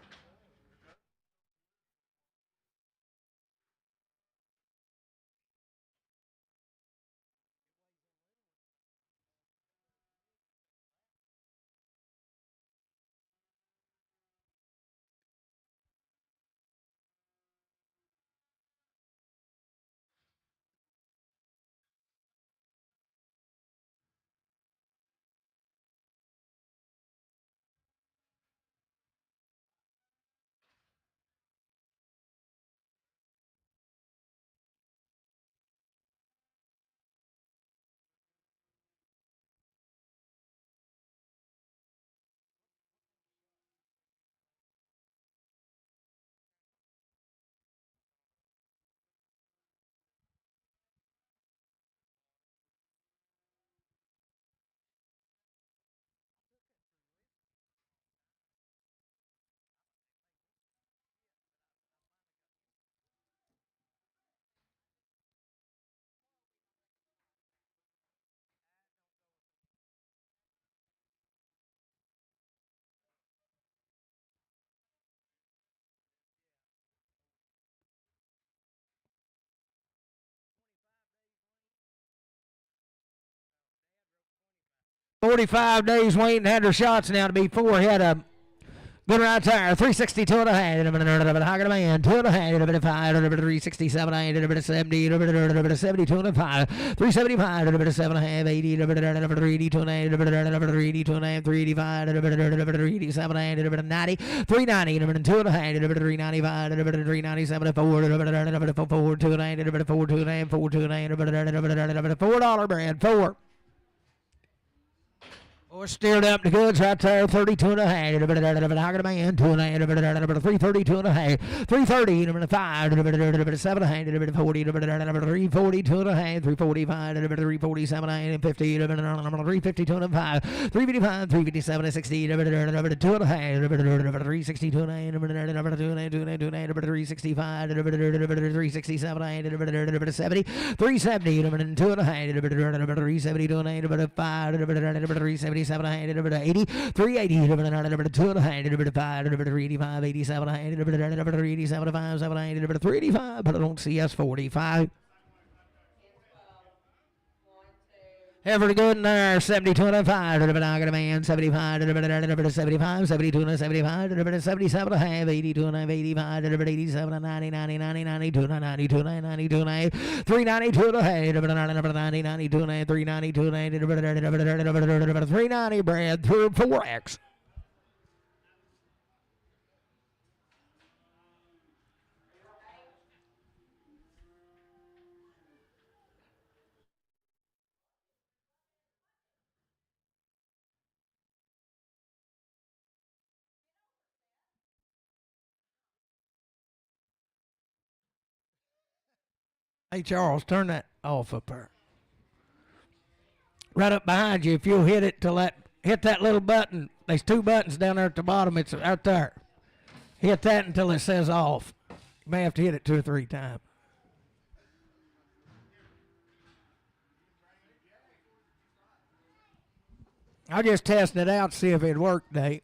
45 days waiting, had their shots now to be 4 ahead of good right tire, 362 and a half, and a bit higher man, 2 and a half, and a bit of 5, and a bit of 367, and a bit of 70, and a bit of 72 and a 5, 375, and a bit of 7 and a half, 80, and a bit of 382 and a half, and a bit of 382 and a half, 385, and a bit of 387, and a bit of 90, 390, and a bit of 2 and a half, and a bit of 395, and a bit of 397, and 4, and a bit of 4, 2 and a half, and a bit of 4, 2 and a half, 4, 2 and a half, and a bit of $4 brand, 4. Or steered up the goods right there, 32 and a half, and a bit of higher man, 2 and a half, and a bit of 332 and a half, 330, and a bit of 5, and a bit of 7 and a half, and a bit of 40, and a bit of 342 and a half, 345, and a bit of 347 and 50, and a bit of 352 and 5, 355, 357 and 60, and a bit of 2 and a half, and a bit of 362 and a half, and a bit of 2 and a half, 2 and a half, 2 and a half, and a bit of 365, and a bit of 367 and a bit of 70, 370, and a bit of 2 and a half, and a bit of 372 and a half, and a bit of 5, and a bit of 370. 7 and a bit of 80, 380, and a bit of 2 and a half, and a bit of 5, and a bit of 85, 87, and a bit of 87, 5, 7, and a bit of 385, but I don't see us 45. Heifer good in there, 72 and a 5, and a bit of man, 75, and a bit of 75, 72 and a 75, and a bit of 77 and a half, 82 and a half, 85, and a bit of 87 and 90, 90, 90, 92 and a 92 and a 92 and a half, 392 and a half, and a bit of 90, 92 and a half, 392 and a half, and a bit of 390 bread through 4X. Hey, Charles, turn that off up there. Right up behind you, if you'll hit it hit that little button. There's 2 buttons down there at the bottom. It's right there. Hit that until it says off. You may have to hit it 2 or 3 times. I'll just test it out, see if it worked, Dave.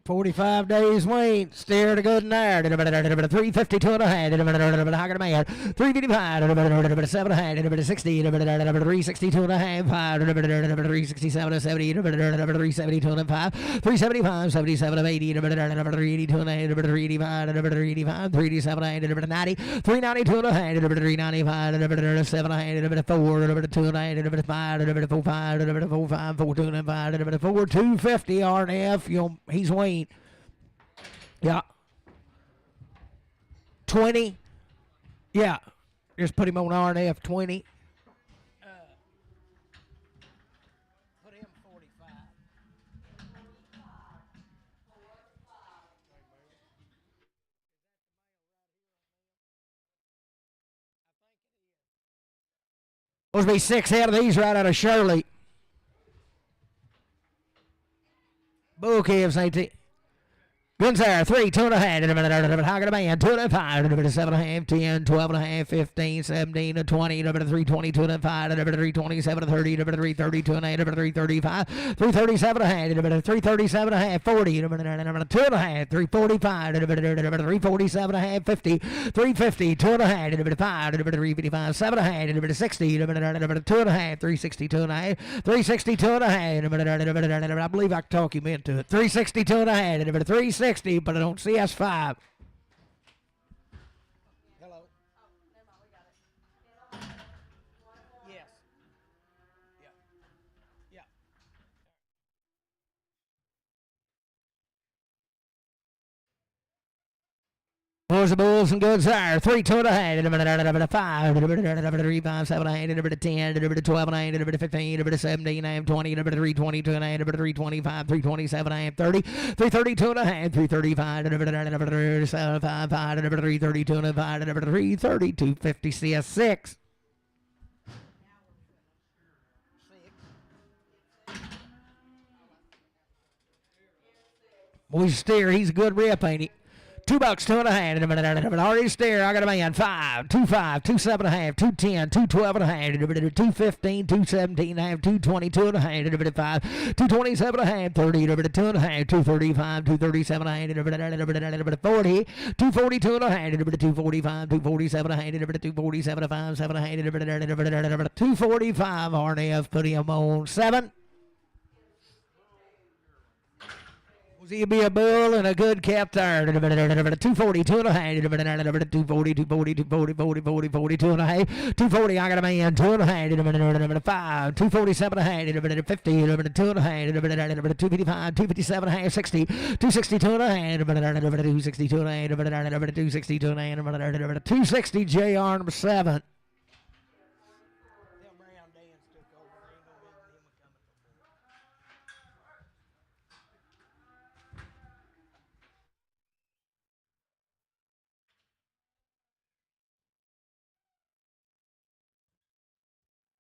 45 days Weaned, steer to good and there, 352 and a half, higher man, 355, 7 and a half, 60, 362 and a half, 367 and 70, 372 and 5, 375, 77 and 80, 382 and a half, 385, 385, 387 and 90, 392 and a half, 395, 7 and a half, 4, 2 and a half, 5, 4, 5, 4, 5, 4, 2 and 5, 4, 250 RNF, he's Weaned. Yeah. 20. Yeah. Just put him on RNF 20. Put him 45. Supposed to be 6 out of these right out of Shirley. Bull calves, ain't they? Guns there, 3, 2 and a half, and a bit higher man, 2 and a 5, and a bit of 7 and a half, 10, 12 and a half, 15, 17, and 20, and a bit of 322 and a 5, and a bit of 327, and 30, and a bit of 332 and a half, and a bit of 335, 337 and a half, and a bit of 337 and a half, 40, and a bit of 2 and a half, 345, and a bit of 347 and a half, 50, 350, 2 and a half, and a bit of 5, and a bit of 355, 7 and a half, and a bit of 60, and a bit of 2 and a half, 362 and a half, 362 and a half, and a bit of, I believe I can talk him into it, 362 and a half, and a bit of 360, but I don't see S5. Hello. Yes. Yeah. Yeah. Bulls, the bulls, and goods there. 3, 2 and a half, and a bit of 5, and a bit of 3, 5, 7 and a half, and a bit of 10, and a bit of 12 and a half, and a bit of 15, and a bit of 17, and 20, and a bit of 322 and a half, and a bit of 325, 327 and a half, 30, 332 and a half, 335, and a bit of 375, and a bit of 332 and a 5, and a bit of 332, 50 CS6. Boy, steer, he's a good rip, ain't he? $2, 2.5. Already stare. I got a man. 5, 2, 5, 2, 7.5, 2, 10, 2, 12.5, 2, 15, 2, 17.5, 2, 22.5, 5, 2, 27.5, 30, 2.5, 2, 35, 2, 37.5, 40, 2, 42.5, 2, 45, 2, 47.5, 2, 47.5, 7.5, 2, 45. RNF put him on 7. He'll be a bull and a good cap there. 240, 2.5, 240, 240, 240, 40, 40, 40, 2.5, 240. I got a man, 2.5, 5, 247.5, 50, 2.5, 255, 257.5, 60, 260, 2.5, 260, 2.5, 260, 2.5, 260. JR number 7.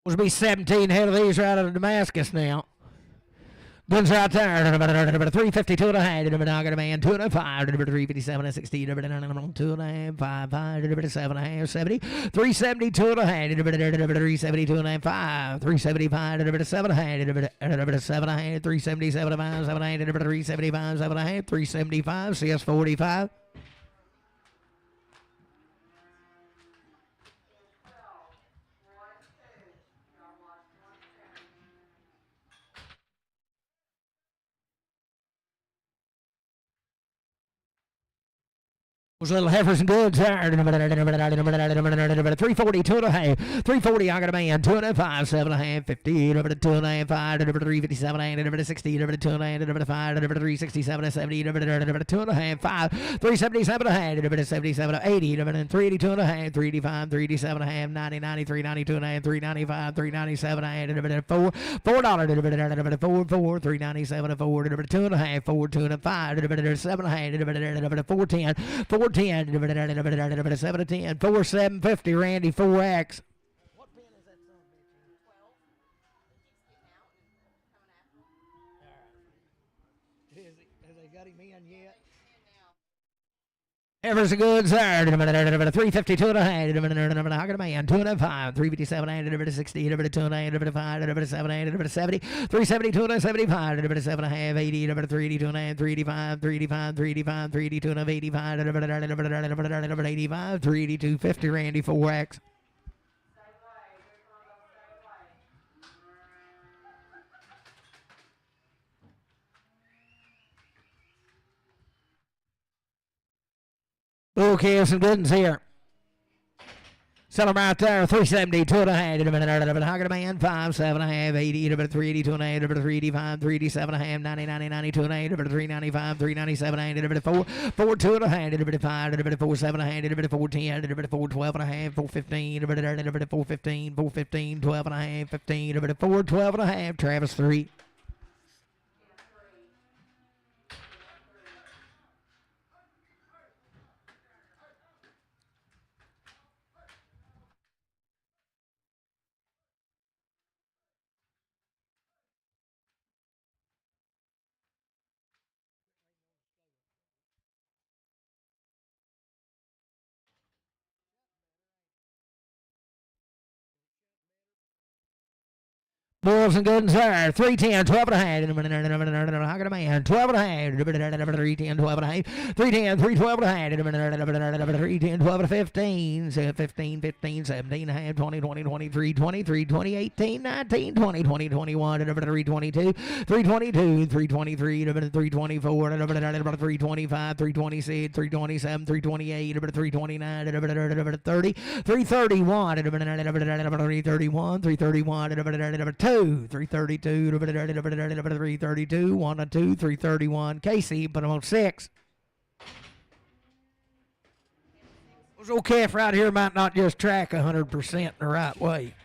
Will be 17 head of these right out of Damascus now. Guns right there. 352 and a half. I got a man. 205. 357 and 60. 2.5. 5. 7 and a half. 70. 372 and a half. 372 and a half. 5. 375. 7 and a half. 7 and a half. 377 and a half. 7 and a half. 375. 7 and a half. 375. CS 45. Those little heifers and goods there. 342 and a half. 340. I got a man. 205. 7 and a half. 50. 2 and a half. 5. 357. 60. 2 and a half. 5. 367. 70. 2 and a half. 5. 377 and a half. 77. 80. 382 and a half. 385. 387 and a half. 90. 93. 92 and a half. 395. 397 and a half. $4. $4. 4. 397. 4. 2 and a half. 4. 2 and a 5. 7 and a half. 410. 410, 7 to 10, 4 750, Randy 4X. What pin is that son of a bitch in? 12. Has they got him in yet? Heifers and goods there. 352 and a half. I got a man. 2 and a 5. 357 and 60. 2 and a 5. 7 and 70. 372 and 75. 7 and a half. 80. 382 and a half. 385. 385. 385. 382 and 85. 85. 382 50, Randy 4X. Okay, some good ones here. Sell them right there. 370, 2 and a half. I got a man. 5, 7 and a half. 80. 382 and a half. 385. 387 and a half. 90, 90, 92 and a half. 395. 397 and a half. 4, 2 and a half. 5. 4, 7 and a half. 4, 10. 4, 12 and a half. 4, 15. 4, 15. 4, 15. 12 and a half. 15. 4, 12 and a half. Travis 3. Bulls and goods there. 310, 12 and a half. I got a man. 12 and a half. 310, 12 and a half. 310, 312 and a half. 310, 12 and 15. 15, 15, 17 and a half. 20, 20, 23, 23, 20, 18, 19, 20, 20, 21. 322, 322, 323, 324, 325, 326, 327, 328, 329, 30, 331, 331, 331, 2, 332, 332, 1 and 2, 331. Casey, put him on 6. Those old calf right here might not just track 100% in the right way.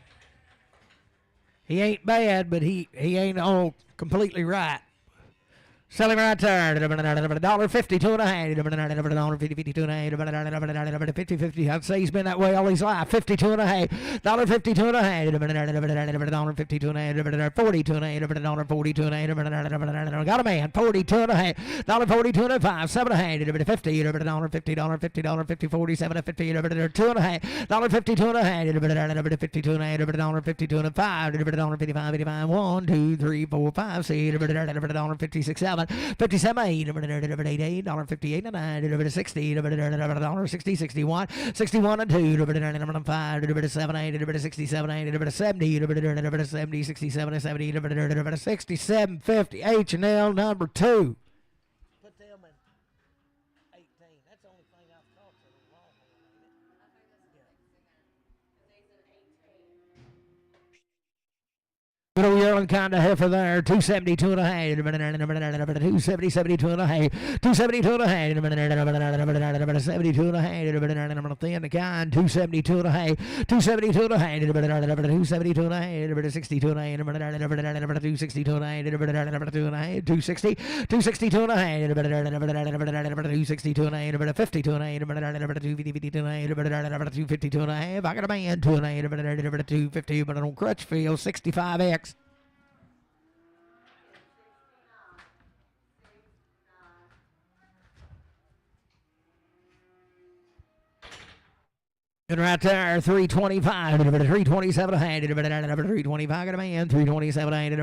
He ain't bad, but he ain't all completely right. Selling right there. $1.50, $2.50, $52.50, 50, 50. I'd say he's been that way all his life. $52.50, $1.50, $52.50, $42.50, got a man. $42.50, $42.50, $7.50, $50, $50, $50, $47, $50, $2.50, $50, $2.50, $52.50, $55, $55, 1, 2, 3, 4, 5, 6, $56, 7. 57, $8, $88, $58, $9, $60, $60, 61, 61 and 2, $5, 7, 8, 67, 8, 70, 70, 67, 70, 67, 50, H&L number 2. Put them in 18. That's the only thing I've caught so long. Good old yearling kind of heifer there. 272 and a half. 270, 72 and a half. 272 and a half. 72 and a half. Thin the kind. 272 and a half. 272 and a half. 272 and a half. 62 and a half. 262 and a half. 260. 262 and a half. 262 and a half. 52 and a half. 252 and a half. 252 and a half. I got a man. 2 and a half. 250, but on Crutchfield. 65X. And right there, 325, 327 a hand, 325 got a man, 327 a hand,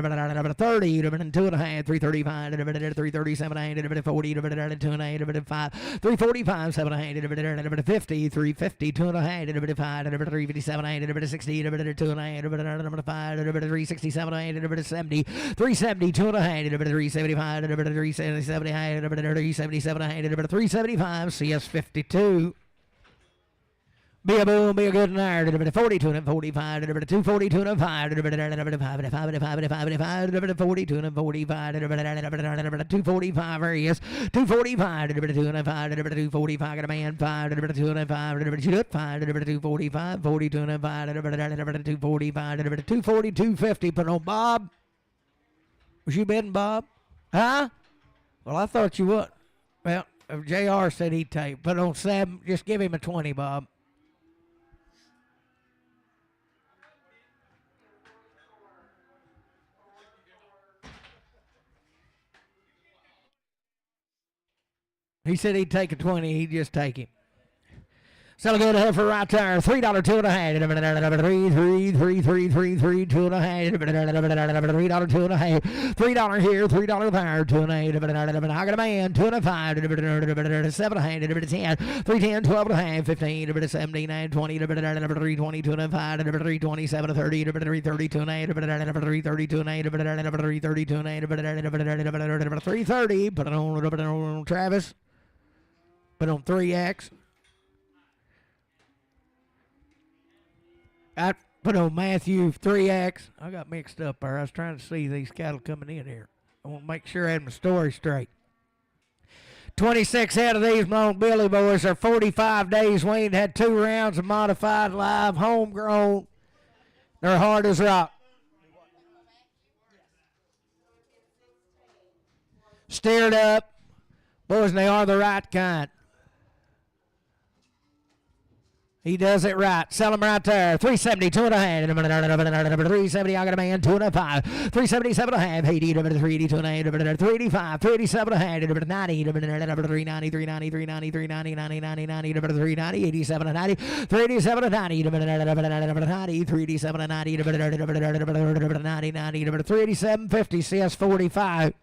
30, 2 and a half, 335, 337 a hand, 40, 2 and a half, 5, 345, 7 a hand, 50, 350, 2 and a half, 5, 357 a hand, 60, 2 and a half, 5, 367 a hand, 70, 370, 2 and a half, 375, 377 a hand, 377 a hand, 375, CS52. Be a boom, be a good night. 42 and 45, 242 and 5, 42 and 45, 245 areas, 245, 2 and 5, 245 got a man, 5, 2 and 5, 245, 42 and 5, 245, 240, 250. Put on Bob. Was you bidding, Bob? Huh? Well, I thought you would. Well, JR said he'd take. Put on 7. Just give him a 20, Bob. He said he'd take a 20. He'd just take him. Sell a good heifer right there. $3, 2 and a half. 3, 2 and a half. $3, 2 and a half. $3 here, $3 there. 2 and a half. I got a man. 2 and a 5. 7 and a half. 10. 310, 12 and a half. 15, 17, 20. 320, 2 and a 5. 327, 30. 330, 2 and a half. 330, 2 and a half. 330, 2 and a half. 330. Put it on Travis. Put on 3X. I put on Matthew 3X. I got mixed up there. I was trying to see these cattle coming in here. I want to make sure I had my story straight. 26 out of these Long Billy boys are 45 days weaned. Had 2 rounds of modified live homegrown. They're hard as rock. Steered up. Boys, and they are the right kind. He does it right. Sell him right there. 370, 2 and a half. 370, I got a man, 2 and a 5. 377 and a half. 80, 380, 2 and a half. 385, 387 and a half. 90, 390, 390, 390, 390, 90, 90, 90, 390, 87 and 90. 387 and 90, 90, 387 and 90, 90, 90, 387, 50, CS45.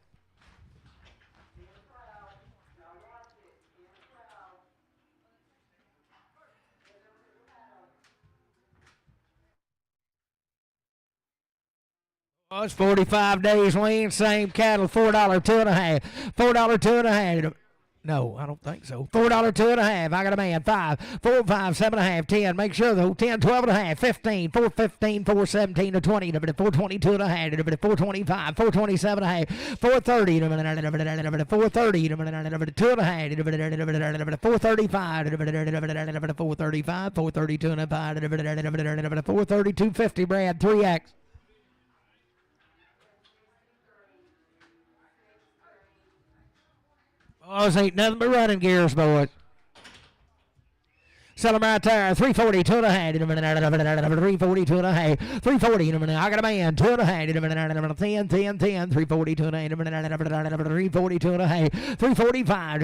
Oh, it's 45 days lean, same cattle, $4, 2 and a half. $4, 2 and a half. No, I don't think so. $4, 2 and a half. I got a man. 5, 4, 5, 7 and a half, 10. Make sure though. 10, 12 and a half, 15, 4, 15, 4, 17 to 20. 422 and a half. 425, 427 and a half. 430. 430. 2 and a half. 435. 435. 432 and a half. 430, 250. Brad, 3X. Oh, this ain't nothing but running gears, boys. Sell them right there. 340, 2.5. 340, 2.5. 340. I got a man. 2.5. 10, 10, 10. 340, 2.5. 340, 2.5. 345.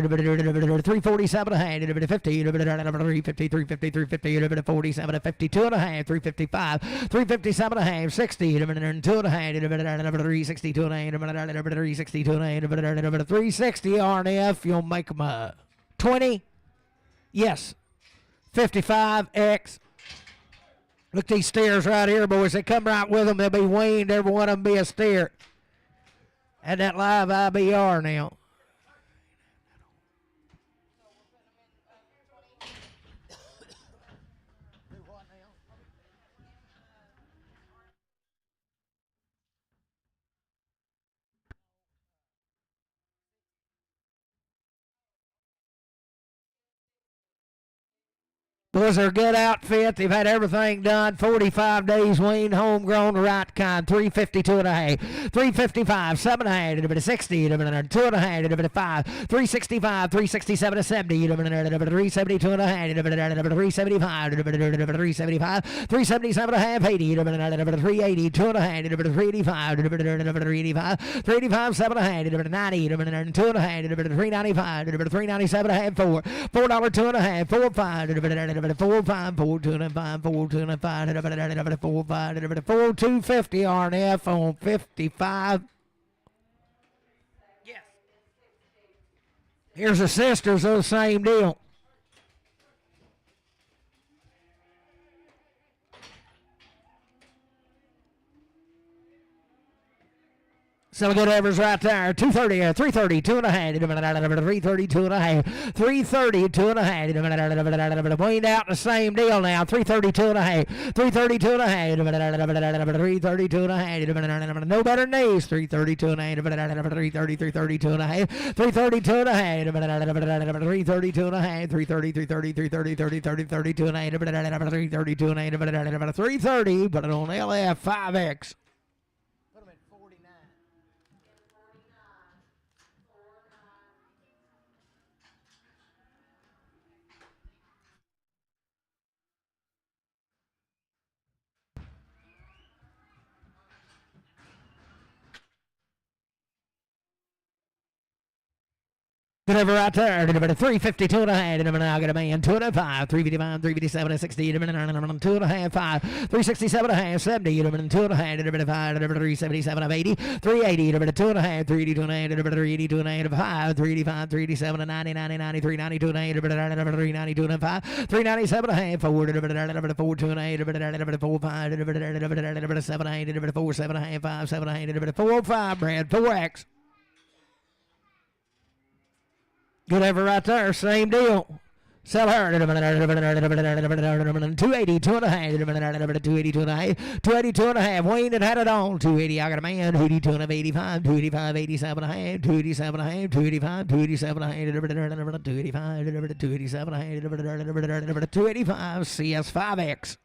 347. 50. 350, 350, 350. 47, 50. 2.5. 355. 357.5. 60. 2.5. 360. 2.5. 360. 2.5. 360. RNF. You'll make them 20. Yes. 55X. Look at these steers right here, boys. They come right with them. They'll be weaned. Every one of them be a steer. And that live IBR now. Boys are a good outfit. They've had everything done. 45 days weaned, homegrown, the right kind. 352.5. 355, 7.5, 60, 2.5, 5. 365, 367, 70, 372.5, 375, 375, 377.5, 80, 380, 2.5, 385, 385, 385, 7.5, 90, 2.5, 395, 397.5, 4. $4, 2.5, 4, 5, 4, 5, 4, 2, 5, 4, 2, 5, 4, 5, 4, 250 RNF on 55. Yes. Here's the sisters, the same deal. So good average right there. 230, 330, 2.5, 330, 2.5, 330, 2.5. Weaned out the same deal now. 330, 2.5, 330, 2.5, 330, 2.5. No better than these. 330, 2.5, 330, 330, 2.5, 330, 2.5, 330, 2.5, 330, 330, 330, 30, 30, 32 and 8, 330, 2.5, 330, put it on LF 5X. Whatever right there, 352 and a half, and I got a man, 205, 355, 357, 60, 2.5, 5, 367 and a half, 70, 2.5, 377 of 80, 380, 2.5, 382 and a half, 382 and a half, 5, 385, 387 90, 90, 90, 392 and a half, 392 and a 5, 397 and a half, 4, 4, 2 and a half, 4, 5, 7, 8, 4, 7 and a half, 5, 7, 8, 4, 5, Brad, 4X. Good ever right there, same deal. Sell her. 280, 2.5, 280, 2.5, 282 and a half. Weaned and had it on. 280, I got a man. 82 and a half, 85, 285, 87 and a half, 287 and a half, 285, 287 and a half, 285, 287 and a half, 285, CS5X.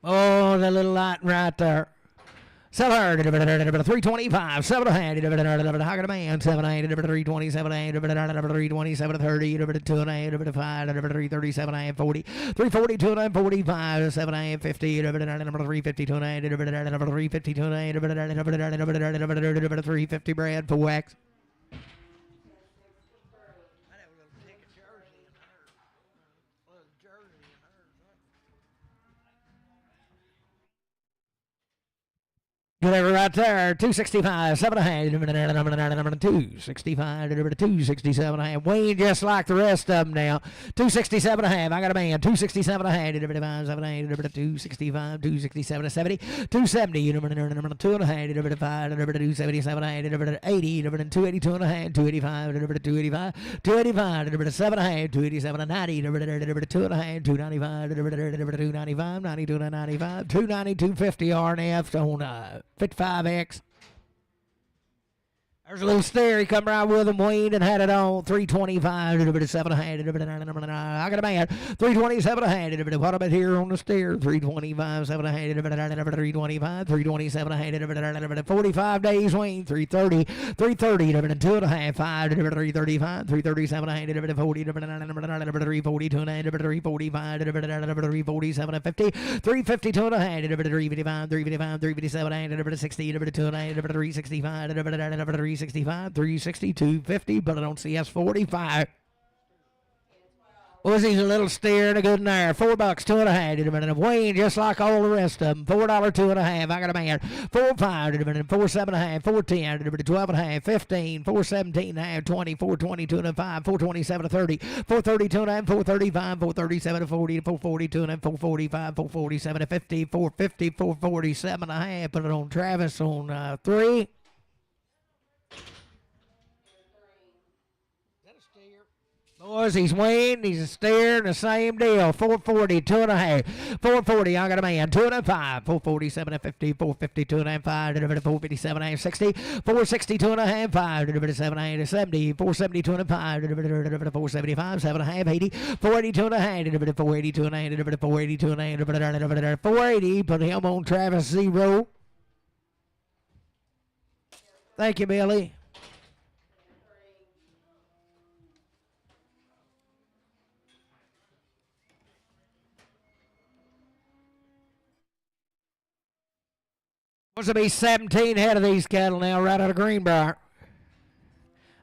Oh, the little light right there. Sell her. 325, 7 hand. I got a man. 7 hand. 327 hand. 327 30. 2 and 5. 337 40. 340 2 and 45. 7 hand. 50. 350 2 and 350 2 and 350 Brad 4X. Whatever right there, 265, 7 hand, 265, 267 hand. Weaned just like the rest of them now. 267 and a half. I got a man. 267 and a half, 7 hand, 265, 267 70, 270, 2 and a half, 277 and 80, 282 and a half, 285, 285, 285, 7 hand, 287 and 90, 2 and a half, 295, 295, 92 and 95, 290, 250 RNF on 55X. There's a little steer. He come right with him, weaned, and had it on. 325, a little bit of 7 ahead, a little bit of 9, I got a man. 327 ahead, a little bit of what about here on the steer? 325, 7 ahead, a little bit of 325, 327 ahead, a little bit of 45 days weaned. 330, 330, a little bit of 2.5, 5, a little bit of 335, 337 ahead, a little bit of 40, a little bit of 9, a little bit of 342 and a little bit of 345, a little bit of 347 and 50, 352 and a half, a little bit of 355, 355, 357 and a little bit of 60, a little bit of 2 and a half, a little bit of 365, a little bit of 365, 360, 250, but I don't see S45. Was he's a little steer and a good there. $4, 2.5. A minute of Weaned, just like all the rest of them. $4, 2.5. I got a man. 4, 5. A minute 4, 7.5. 4, 10. A minute 12.5. 15. 4, 17.5. 20. 4, 22 and 5. 4, 27 30. 4, 32 and 4, 35. 4, 37 40. 4, 42 and 4, 45. 4, 47 50. 4, 50. 4, 47 and a half. Put it on Travis on 3. Boys, he's weaned, he's a steer, the same deal. 440, 2.5. 440, I got a man. 2.5. 447 and 50, 452 and 5, a little bit of 457 and 60, 462 and 5, a little bit of 7 and 70, 472 and 5, a little bit of 475, 7.5, 80, 482 and a little bit of 482 and a little bit of 482 and a little bit of 480. Put him on Travis 0. Thank you, Billy. What's to be 17 head of these cattle now right out of Greenbrier.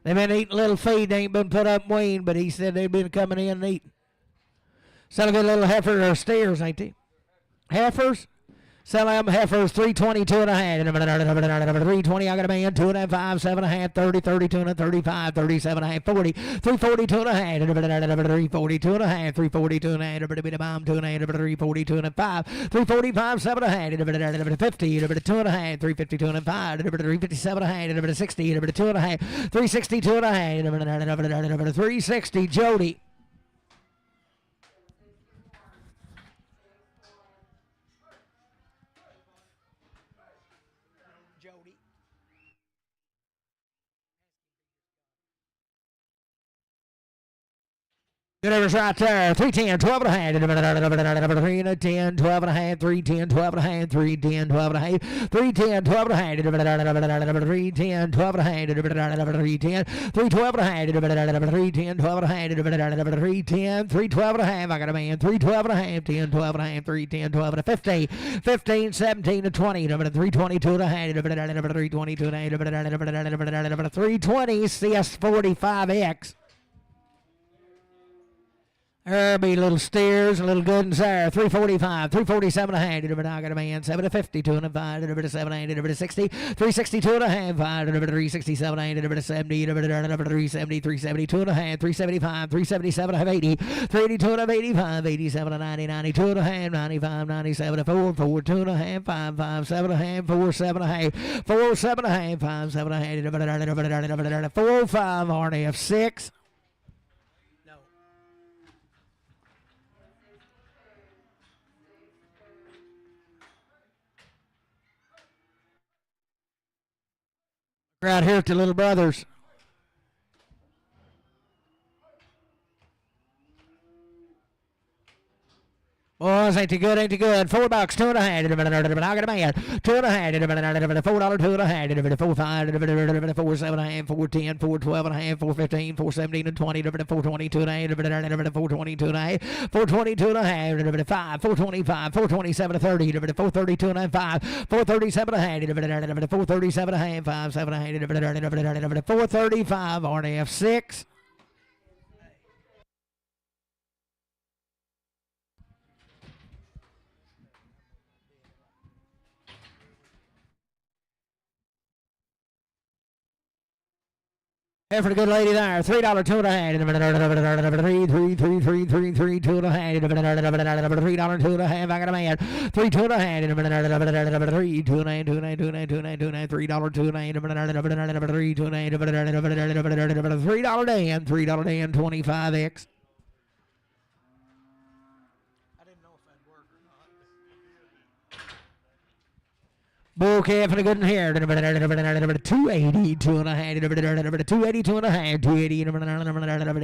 They've been eating little feed. They ain't been put up and weaned, but he said they've been coming in and eating. Selling good little heifer or steers, ain't they? Heifers? Sell them heifers 322 and a half. 320, I got a man. 2.5, 7.5, 30, 32 and 35, 37 and a half, 40, 342 and a half. 342 and a half, 342 and a half. A bit of bomb, 2 and a half, 342 and 5, 345, 7 and a half. 50, a bit of 2 and a half, 352 and 5, 357 and a half, a bit of 60, a bit of 2 and a half, 362 and a half, 360, Jody. Good ever's right there. 310, 12 and a half. 310, 12 and a half. 310, 12 and a half. 310, 12 and a half. 310, 12 and a half. 310, 12 and a half. 310, 312 and a half. 310, 12 and a half. 310, 312 and a half. I got a man. 312 and a half. 10, 12 and a half. 310, 12 and a 15. 15, 17 and 20. 322 and a half. 322 and a half. 320 CS45X. There be little steers, a little good and there. 345, 347 and a half. I got a man. 7 to 50, 2 and 5, a bit of 7 8, a bit of 60, 362 and a half, 5, a bit of 367 8, a bit of 70, a bit of 370, 372 and a half, 375, 377 and a half, 80, 382 and a half, 85, 87 and 90, 92 and a half, 95, 97 4, 4, 2 and a half, 5, 5, 7 and a half, 4, 7 and a half, 4, 7 and a half, 5, 7 and a half, 4, 5, Arnie of 6. Right here at the Little Brothers. Boys, ain't too good, ain't too good. $4, 2 and a half. I got a man. 2 and a half. $4, 2 and a half. 4, 5, 4, 7 and a half. 4, 10, 4, 12 and a half. 4, 15, 4, 17 and 20. 4, 22 and a half. 4, 22 and a half. 4, 22 and a half. 5, 4, 25, 4, 27 and 30. 4, 32 and a half. 5, 4, 37 and a half. 4, 37 and a half. 5, 7 and a half. 4, 35. RNF 6. Here for the good lady there. $3, 2 and a half. 3, 3, 3, 3, 3, 3, 2 and a half. $3, 2 and a half. I got a man. 3, 2 and a half. 3, 2 and a half, 2 and a half, 2 and a half, 2 and a half, 2 and a half. $3, 2 and a half. 3, 2 and a half. $3 Dan. $3 Dan. 25X. Bull calf and a good hair. 280, 2.5, 280, 2.5, 280,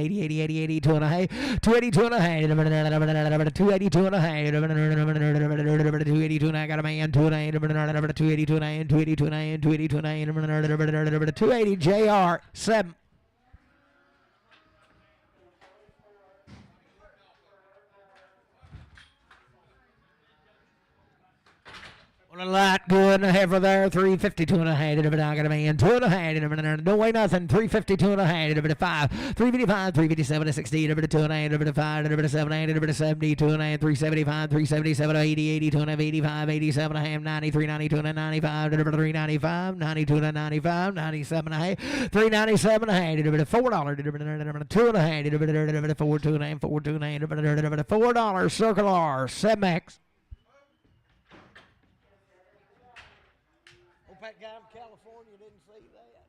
80, 80, 80, 80, 2.5, 280, 2.5, 280, 2.5, 280, 2.5, got a man, 280, 280, 2.5, 280, 2.5, 280, 2.5, 280, JR, 7. A lot good and a heifer there, 352 and a half, and a bit I got a man, 2.5, don't weigh nothing, 352 and a half, and a bit of 5, 355, 357, a 16, and a bit of 2 and a half, and a bit of 5, and a bit of 7, and a bit of 70, 2 and a half, 375, 377, 80, 82 and a half, 85, 87 and a half, 93, 92 and a 95, and a bit of 395, 92 and a 95, 97 and a half, 397 and a half, and a bit of $4, and a bit of 2 and a half, and a bit of 4, 2 and a half, 4, 2 and a half, and a bit of $4, Circle R, 7X. That guy in California didn't see that.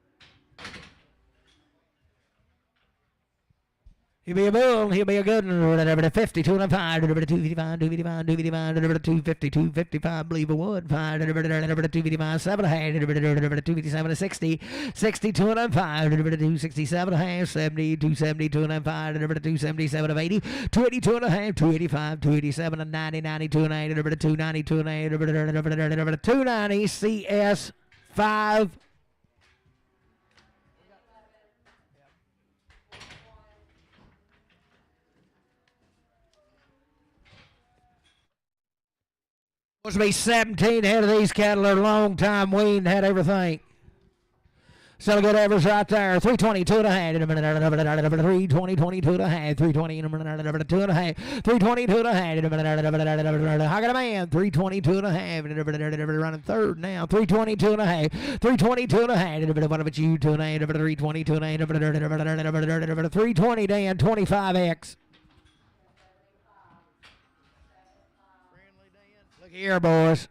He'll be a bull, he'll be a good one. 52 and a 5, 255, 255, 255, 250, 255, believe it would. 5, 255, 7 and a half, 257 and 60, 62 and a 5, 267 and a half, 70, 272 and a 5, 277 of 80, 282 and a half, 285, 287 and 90, 92 and a half, 292 and a half, 290 CS 5. Supposed to be 17 head of these cattle are long time weaned, had everything. Still a good average right there. 322 and a half. 320, 22 and a half. 320 and a minute, 2 and a half. 322 and a half. I got a man. 322 and a half. Running third now. 322 and a half. 322 and a half. What about you? 2 and a half. 322 and a half. 320 Dan 25X. Look here, boys.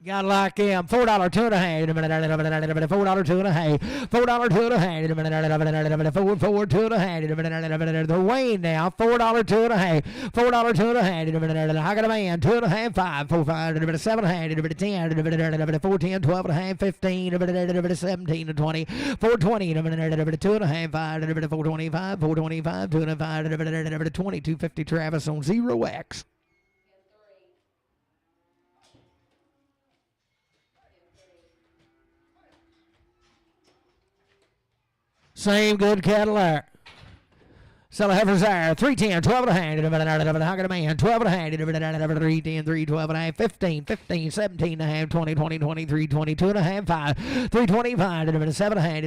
Gotta like him. $4, 2 and a half. $4, 2 and a half. $4, 2 and a half. 4, 2 and a half. They're Weaned now. $4, 2 and a half. $4, 2 and a half. I got a man. 2 and a half. 5, 4, 5, 7 and a half. 10, 14, 12 and a half. 15, 17 and 20. 420. 2 and a half. 5, 425. 425. 2 and a 5. 2250 Travis on 0X. Same good cattle there. Sell a heifer's there. 310, 12 and a half. I got a man. 12 and a half. 310, 3, 12 and a half. 15, 15, 17 and a half. 20, 20, 23, 22 and a half. 5, 325. 7 and a half.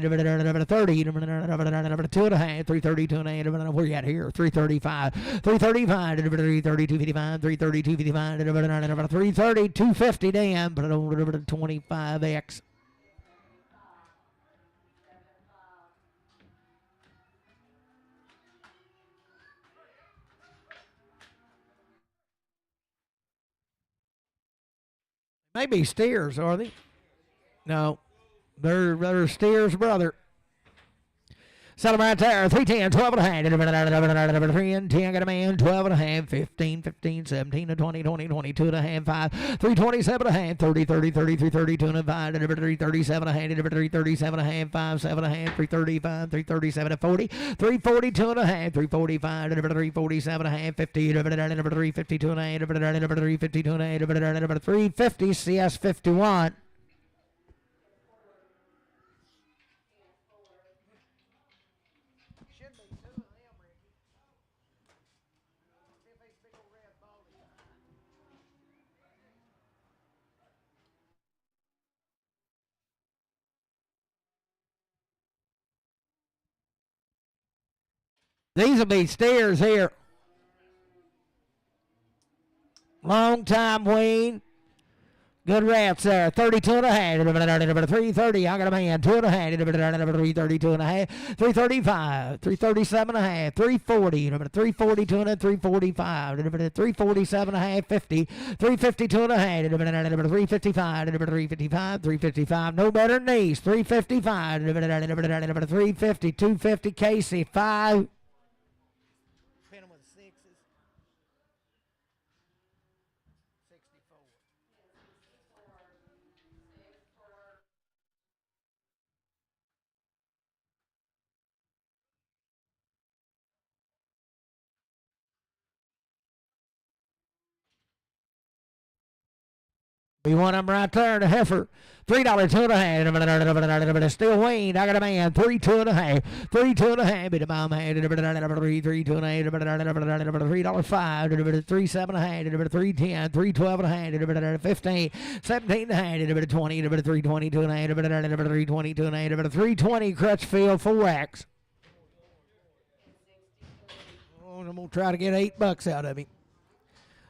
30, 2 and a half. 330, 2 and a half. Where you at here? 335. 335. 330, 255. 330, 255. 330, 250. Damn. 25X. Maybe steers, are they? No. They're steers' brother. Sell them right there. 310, 12 and a half. 310, got a man. 12 and a half. 15, 15, 17, 20, 20, 22 and a half. 5, 327 and a half. 30, 30, 33, 32 and a 5. 337 and a half. 337 and a half. 5, 7 and a half. 335, 337 and 40. 342 and a half. 345, 347 and a half. 50, 352 and a half. 352 and a half. 350 CS 51. These will be steers here. Long time weaned. Good wraps there. 32 and a half. 330. I got a man. 2 and a half. 332 and a half. 335. 337 and a half. 340. 342 and a 345. 347 and a half. 50. 352 and a half. 355. 355. 355. No better than these. 355. 350. 250. Casey. 5. We want him right there, the heifer. $3 2.5. Still Weaned. I got a man. 3 2.5. 3 2.5. Bit of bomb head. 3 2.5. $3.05. 3 7.5. 3 10. 3 12.5. 15. 17.5. 20. 3 22 and 3 22 and 3 20. Crutchfield 4X. Oh, I'm gonna try to get $8 out of him.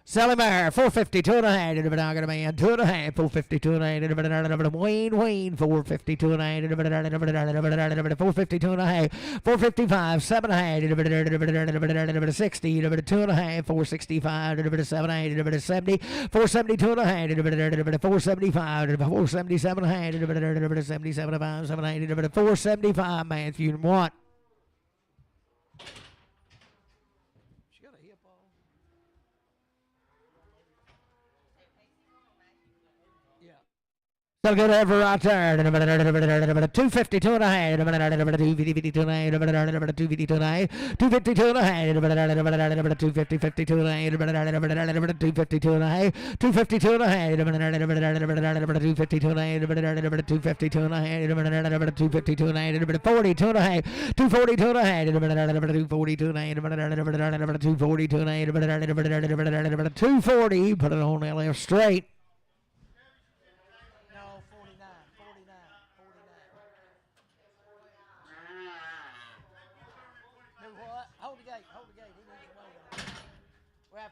Sally Meyer, 452 and a half. I got a man, 2.5, 452 and a half. Weaned, 452 and a half. 452 and a half. 455, 7 and a half. 60, 2.5, 465, 7, 70, 472 and a half. 475, 477 and a half. 77, 7, 475, man, if you want. So good ever right there. 252 and a half. 252 and a half. 252 and a half. 252 and a half. 250, 52 and a half. 252 and a half. 252 and a half. 252 and a half. 252 and a half. 252 and a half. 42 and a half. 242 and a half. 242 and a half. 242 and a half. 240. Put it on the left straight.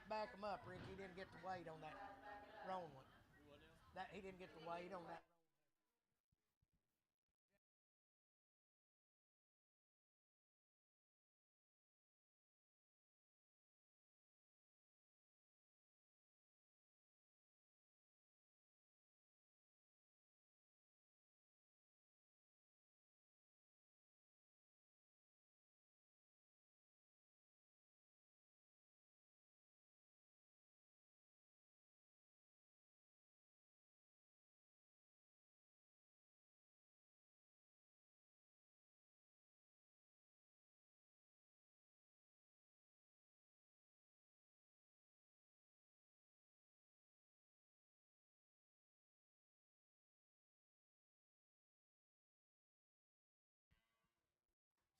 Back him up, Rick. He didn't get the weight on that wrong one. He didn't get the weight on that.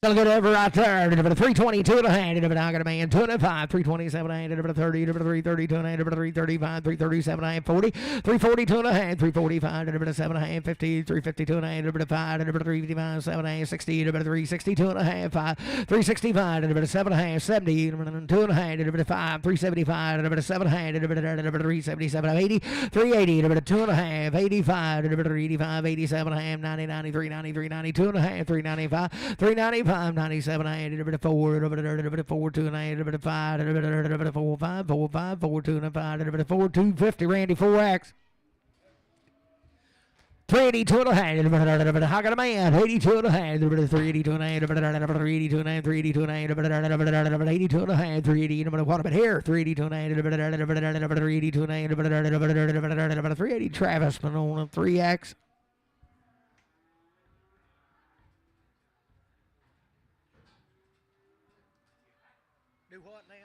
Still good ever right there. 322 and a half. I got a man. 205. 327 and a half. 30. 332 and a half. 335. 337 and a half. 40. 342 and a half. 345. 7 and a half. 50. 352 and a half. 5. 355. 7 and a half. 60. 362 and a half. 5. 365. 7 and a half. 70. 2 and a half. 5. 375. 7 and a half. 377. 80. 380. 2 and a half. 85. 85. 87 and a half. 90. 93. 93. 92 and a half. 395. 395. 97, 4, 4, 2, 5, 4, 5, 4, 5, 4, 2, 5, 4, 250, Randy 4X. 382 and a half. I got a man. 82 and a half. 382 and a half. 382 and a half. 382 and a half. 82 and a half. 380. What about here? 382 and a half. 382 and a half. 380 Travis on 3X. Do what now?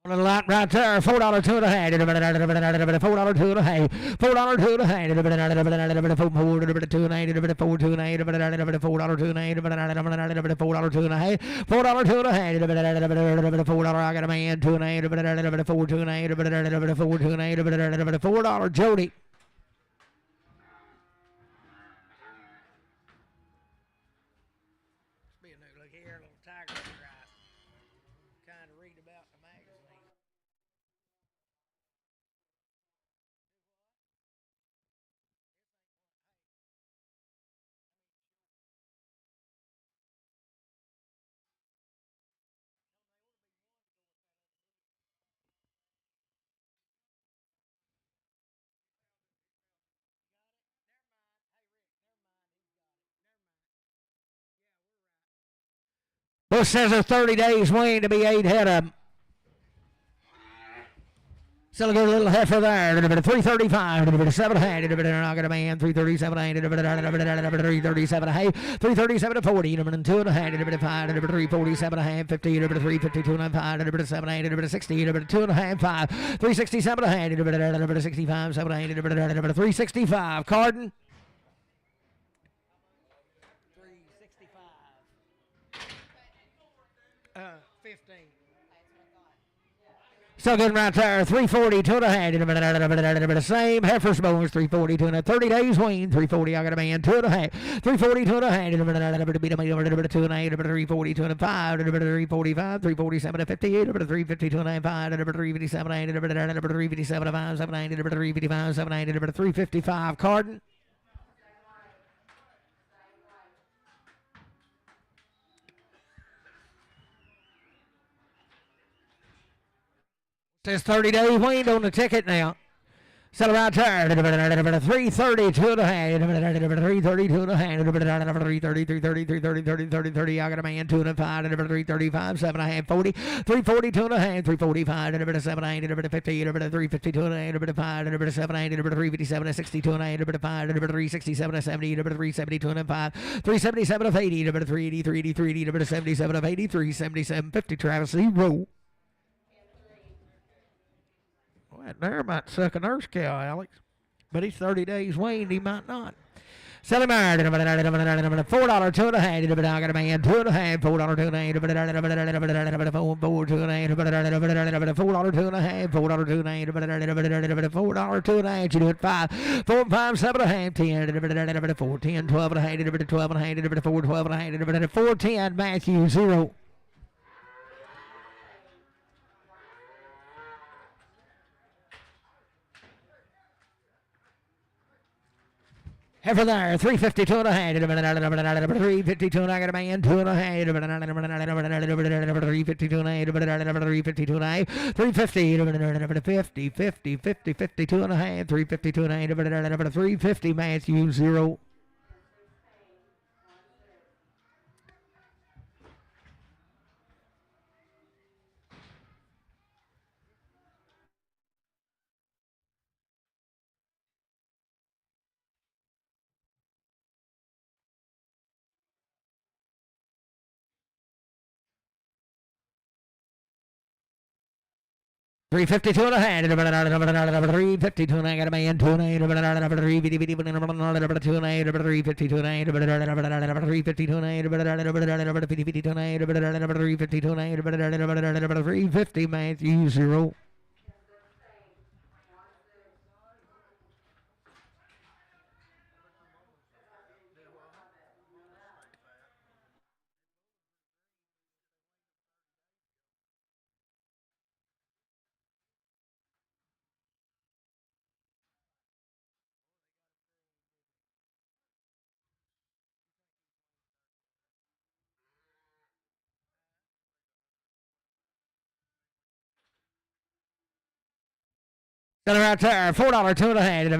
On the lot right there, $4 2 and a half. $4 2 and a half. $4 2 and a half. $4 2 and a half. 4 2 and a half. 4 2 and a half. 4 2 and a half. $4 2 and a half. 4 2 and a half. $4 I got a man. 2 and a half. 4 2 and a half. 4 2 and a half. $4 Jody. Be a new look here, a little tiger stripe. Kind of read about the magazine. Bush says there's 30 days weaned to be 8 head of them. Still a good little heifer there. 335. 7 hand. Not gonna man. 337 hand. 337 hay. 337 to 40. 2 and a hand. 5. 347 a hand. 50. 352 and 5. 7 hand. 60. 2 and a hand. 5. 367 a hand. 65. 7 hand. 365. Carden. 365. 15. Still good right there. 340, 2 and a hand. Same heifer's bones. 340, 2 and a 30 days weaned. 340, I got a man. 2 and a half. 340, 2 and a hand. 2 and a hand. 340, 2 and a 5. 345, 347 to 58. 350, 2 and a half. 5. 357, 357 5. 790. 355, 790. 355. Carden. Says 30 days weaned on the ticket now. Sell right there. 332 and a hand. 332 and a hand. 330, 330, 330, 30, 30, 30. I got a man. 2 and a 5. 335, 7 and a half. 40. 342 and a hand. 345. 7 and a hand. 50. 352 and a hand. 5. 7 and a hand. 357 62 and a hand. 5. 367 70. 372 and a 5. 377 of 80. 380, 380, 380. 77 of 80. 377 50. Travis 0. That there might suck a nurse cow, Alex. But he's 30 days weaned, he might not. Sell him out. $4, 2 and a hand. I got a man. 2 and a hand. $4, 2 and a hand. 4, 2 and a hand. $4, 2 and a half. $4, 2 and a hand. $4, 2 and a hand. $4, 2 and a hand. You do it 5. 4, 5, 7 and a half. 10. 4, 10, 12 and a hand. 12 and a hand. 4, 12 and a hand. 4, 10. Matthew 0. Heifer there, 352 and a hand. 352 and I got a man. 2 and a hand. 352 and a hand. 352 and a half. 350. 50, 50, 50, 52 and a hand. 352 and a hand. 350 Matthew 0. $352 and a hand. $352 and I got a man. 2 and a hand. 350, 2 and a hand. 352 and a hand. 352 and a hand. 352 and a hand. 352 and a hand. 350 Matthew 0. Right there, $4, 2 and a hand.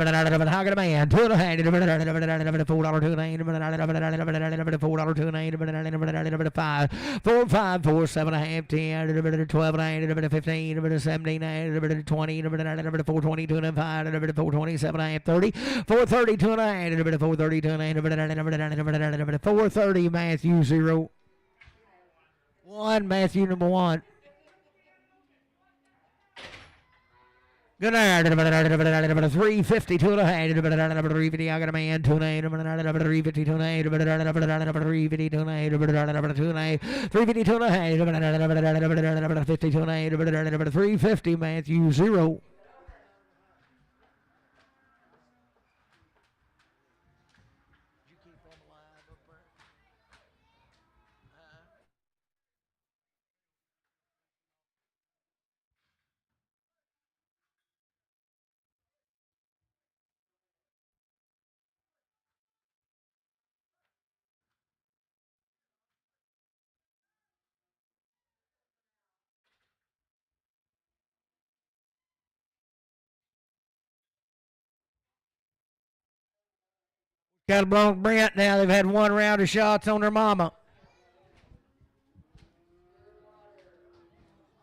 How can a man? 2 and a hand. $4, 2 and a hand. $4, 2 and a hand. 5, 4, 5, 4, 7 and a half. 10, 12 and a hand. 15, 17, 20, 422 and a 5, 427 and a half. 30, 432 and a hand. 432 and a hand. 430 Matthew 0. 1 Matthew number 1. Good night. 352 and a hand. 350. I got a man. 2 and a hand. 352 and a hand. 352 and a hand. 2 and a half. 352 and a hand. 52 and a hand. 350 Matthew 0. Got a blown Brent now. They've had 1 round of shots on their mama.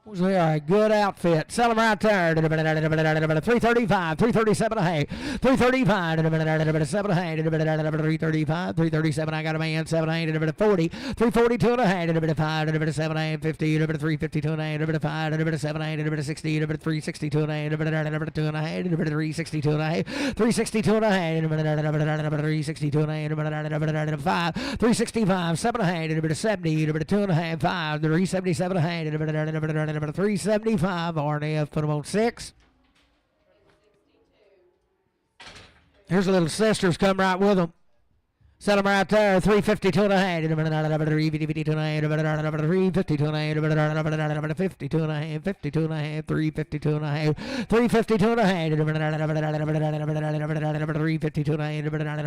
All right, good outfit. Sell them right there. 335, 337 a hay. 335, 7 a hay. 335, 337. I got a man, 7 a hay. 40, 342 and a hay. 5, 7 a hay. 50, 352 and a hay. 5, 7 a hay. 60, 362 and a hay. 2 and a hay. 362 and a hay. 362 and a hay. 362 and a hay. 5, 365, 7 a hay. 70, 2 and a half. 5, 377 a hay. 375 RNF, put them on 6. Here's a little sisters, come right with them. Set them right there, 352 and a half. 352 and a half. 352 and a half. 52 and a half. 52 and a half. 352 and a half. 352 and a half. 352 and a half.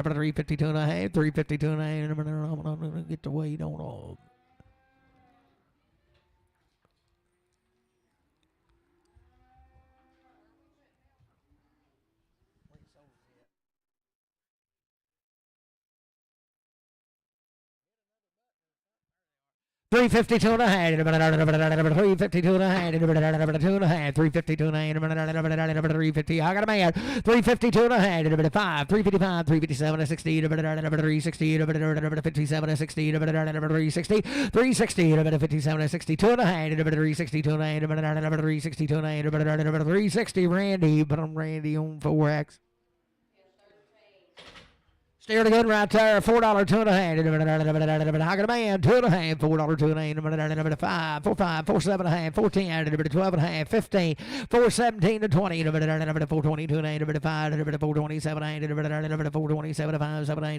352 and a half. 352 and a half. Get the weight on all. $352 and a half. $352 and a half. $2 and a half. $352 and a half. $350. I got a man. $352 and a half. $5. $355. $357. $60. $360. $57. $60. $360. $360. $57. $62 and a half. $362 and a half. $362 and a half. $360. Randy. Put on Randy on 4X. Steer the gun right there, $4, 2 and a half. I got a man, 2 and a half, $4, 2 and a half. 5, 4, 5, 4, 7 and a half, 14, 12 and a half, 15, 4, 17 to 20, 422 and a half, 5, 427 and a half, 427, 5, 7 and a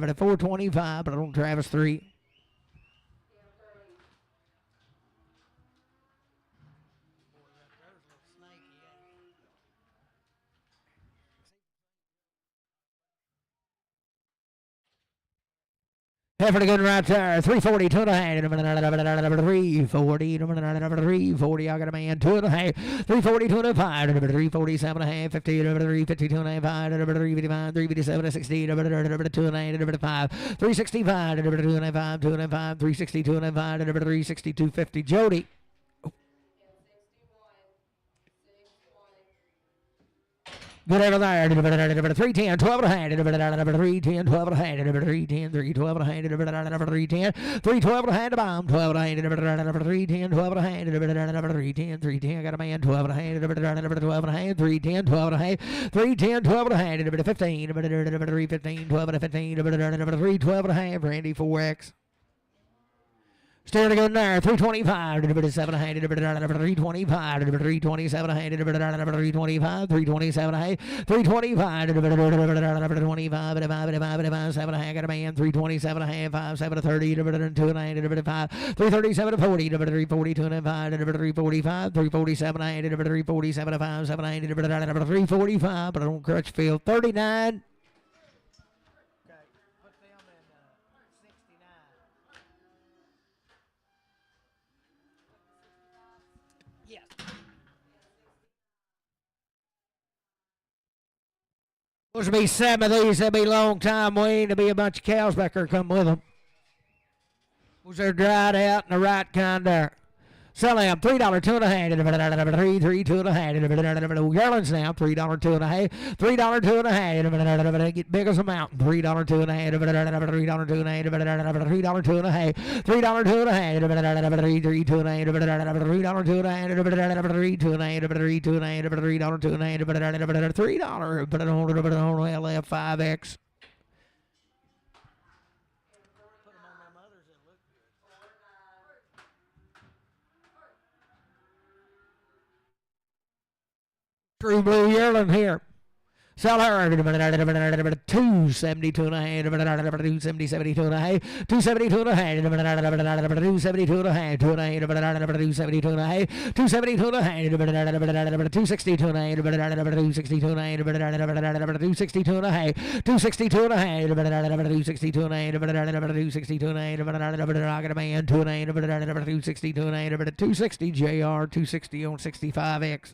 half, 425, but on Travis 3. Heifer the gun right there, 340, 2 and a half. 340, 340. I got a man, 2 and a half. 340, 2 and a half. 347 and a half. 50, 352 and a half. 355, 357, 60, 2 and a half. 5, 365, 2 and a half. 2 and a half. 362 and a half. 362, 50. Jody. Good over there. 310, 12 and a half. 310, 12 and a half. 310, 312 and a half. 310, 312 and a half. Bomb, 12 and a half. 310, 12 and a half. 310, 310. I got a man, 12 and a half. 12 and a half. 310, 12 and a half. 310, 12 and a half. 15, 315, 12 and a 15. 312 and a half. Randy 4X. Steer the gun there, 325, 7 and a half, 325, 327 and a half, 325, 327 and a half, 325, 25, 7 and a half, got a man, 327 and a half, 5, 7 to 30, 2 and a half, 5, 337 to 40, 342 and a half, 345, 347 and a half, 347 and 5, 7 and a half, 345, but on Crutchfield, 39. Supposed to be 7 of these. There'll be long time waiting. There'll be a bunch of cows back there come with them. Was there dried out and the right kind there? Sell them $3, 2 and a half. 3, 2 and a half. Yearlings now $3, 2 and a half. $3, 2 and a half. Get big as a mountain. $3, 2 and a half. $3, 2 and a half. $3, 2 and a half. $3, 2 and a half. 3, 2 and a half. $3, 2 and a half. $3, 2 and a half. $3, 2 and a half. $3, 2 and a half. $3, 2 and a half. $3. Put it on LF 5X. True blue yearling here. Sell her 272 and a half, 270, 72 and a half, 272 and a half, 272 and a half, 272 and a half, 272 and a half, 262 and a half, 262 and a half, 262 and a half, 262 and a half, 262 and a half, 262 and a half, I got a man, 2 and a half, 262 and a half, 260 JR, 260 on 65X.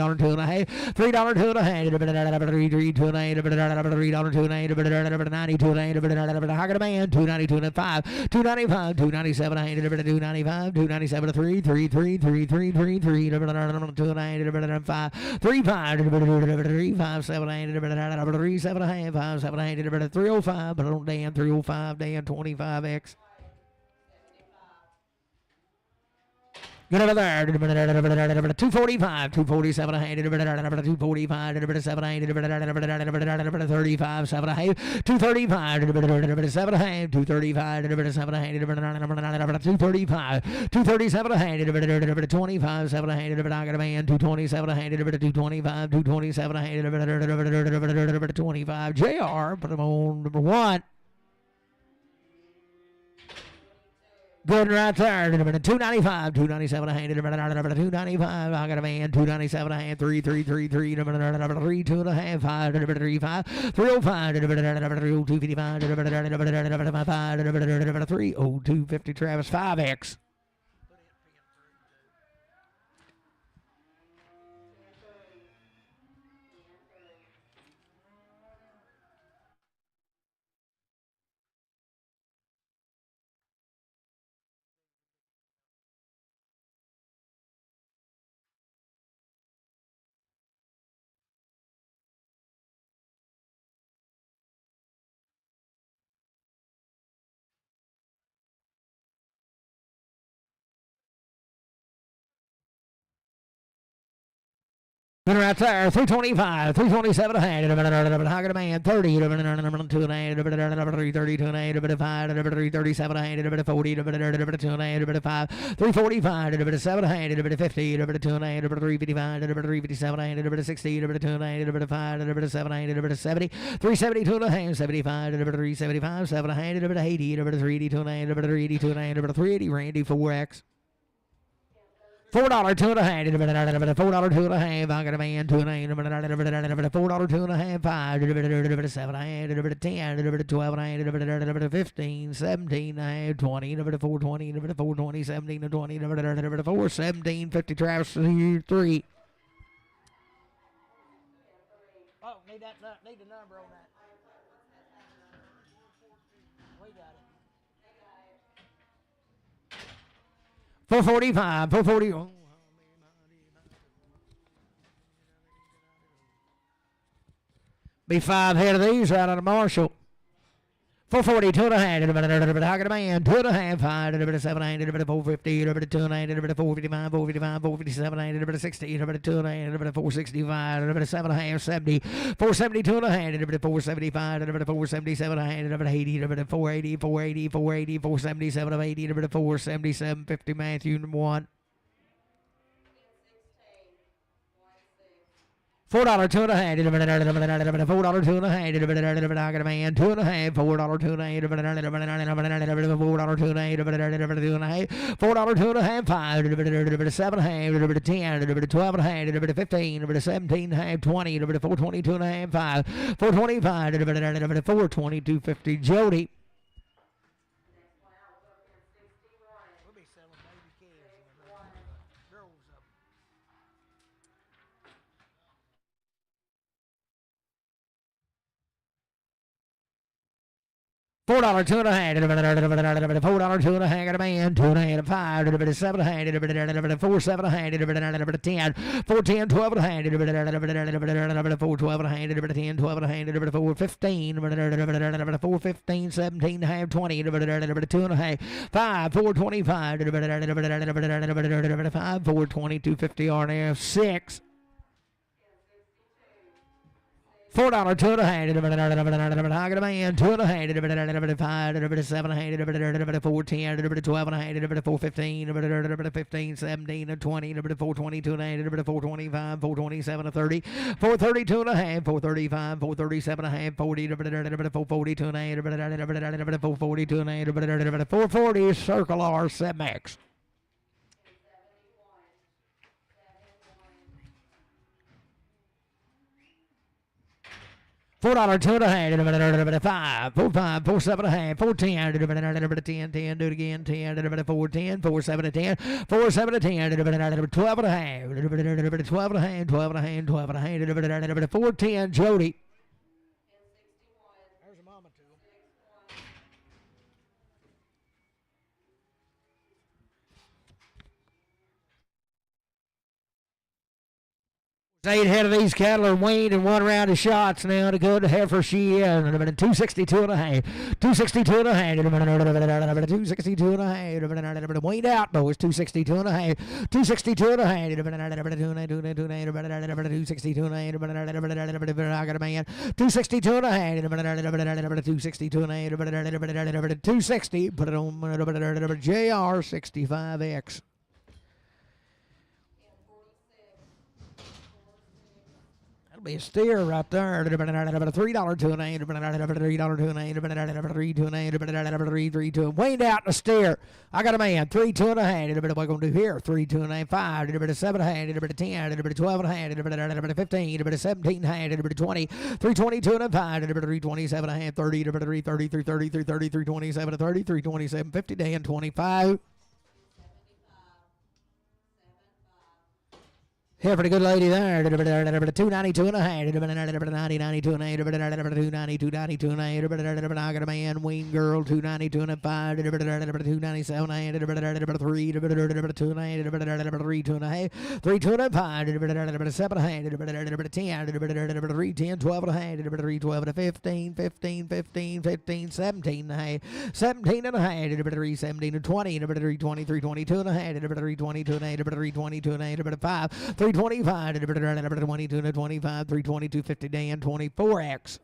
$3 two and a half, $3 two and a half, $3 two and a half, $3 two and a half, $92 and a half, I got a man, $292 and a five, $295, $297 and a half, $295, $297 a three, $3 two and a half, five, $3 $3 7 8 $3 7 a half, 5 7 8 $305, but on Dan 305, Dan 25X. Get over there. 245, 247 a half, 245, 7 8 35, 7 a half, 235, 7 a half, 235, 7 a half, 235, 237 a half, 25, 7 a half, I got a man, 227 a half, 225, 227 a half, 25, JR, put him on number one. Good right there. 295, 297 a hand, 295. I got a man, 297 a hand, 333, 3 2 and a half, 5 35, 305, 255, 30250 Travis 5X. Right there, 325, 327 a hand, I got a man, 30, 2 and a hand, 332 and a hand, 5, 337 a hand, 40, 2 and a hand, 5, 345, 7 a hand, 50, 2 and a hand, 355, 357 a hand, 60, 2 and a hand, 5, 7 a hand, 70, 372 and a hand, 75, 375, 7 a hand, 80, 382 and a hand, 382 and a hand, 380, Randy 4X. $4 two and a half, $4 two and a half, I got a man, 2 and a half, $4 two and a half, 5, 7 and a half, 10, 12 and a half, 15, 17 and a half, 20, 420, 420, 17 and 20, 417, 50 Travis 3. Oh, need the number on that. We got it. 445, 440. Oh. Be 5 head of these right out of Marshall. 440, 2 and a half, I got a man, 2 and a half, 5, 7 8, 450, 2 and a half, 455, 455, 457, 60, 2 and a half, 465, 7 and a half, 70, 470, 2 and a half, 475, 477, 80, 480, 480, 480, 477 of 80, 477, 50 Matthew 1. $4 two and a half, $4 two and a half, I got a man, 2 and a half, $4 two and a half, $4 two and a half, $4 two and a half, 5, 7 and a half, 10, 12 and a half, 15, 17 and a half, 20, 422 and a half, 5, 425, 422, 50 Jody. We'll be selling baby calves and girls up. $4 two and a half, $4 two and a half, got a man, 2 and a half, 5, 7 and a half, 4 7 and a half, 10, 4 10, 12 and a half, 4 12 and a half, 10, 12 and a half, 4 15, 4 15, 17 and a half, 20, 2 and a half, 5, 4 25, 5, 4 22, 50 RNF 6. $4 2 and a hand, I got a man 2 and a hand, 5, 7 hand, 4 10, 12 and a hand, 4 15, 15 17 20, 4 22 and a hand, 4 25, 4 27 30, 4 32 and a hand, 4 35, 4 37 and a hand, 40, 4 42 and a hand, 4 42 and a hand, 440 Circle R 7X. $4 2 and a hand, 5, 4 5, 4 7 and a half, 4 10, 10, do it again, 10, 4 10, 4 7 10, 4 7 10, 12 and a half, 12 and a hand, 12 and a hand, 12 and a hand, 4 10, Jody. There's a mama too. Eight head of these cattle are weaned in 1 round of shots now to go to Heifer. She is 262 and a half, 262 and a half, 262 and a half, weaned out, boys, 262 and a half, 262 and a half, 262 and a half, I got a man, 262 and a half, 262 and a half, 260, put it on JR 65X. Be a steer right there. $3 2 and a hand, $3 2 and a hand, $3 2 and a hand, 3 3 2. Weaned out the steer. I got a man. 3 2 and a hand. What are we gonna do here? 3 2 and a hand, 5, 7 and a hand, 10, 12 and a hand, 15, 17 and a hand, 20, 322 and a 5, 327 and a hand, 30, 3 30, 330, 330, 327, 30, 327, 50, Dan 25. Here for the good lady there. 292 and a half. 92 and a half. 292 and a half. I got a man, Weaned girl. 292 and a 5. 297 and a half. 3. 2 and a half. 3 2 and a half. 3 2 and a 5. 7 and a half. 10. 3 10. 12 and a half. 3 12 and a 15. 15 15 15 17 and a half. 17 and a half. 3 17 and 20. 3 20 3 22 and a half. 3 22 and a half. 3 22 and a half. 5. 325, 22 and 25, 322, 50, Dan, 24X.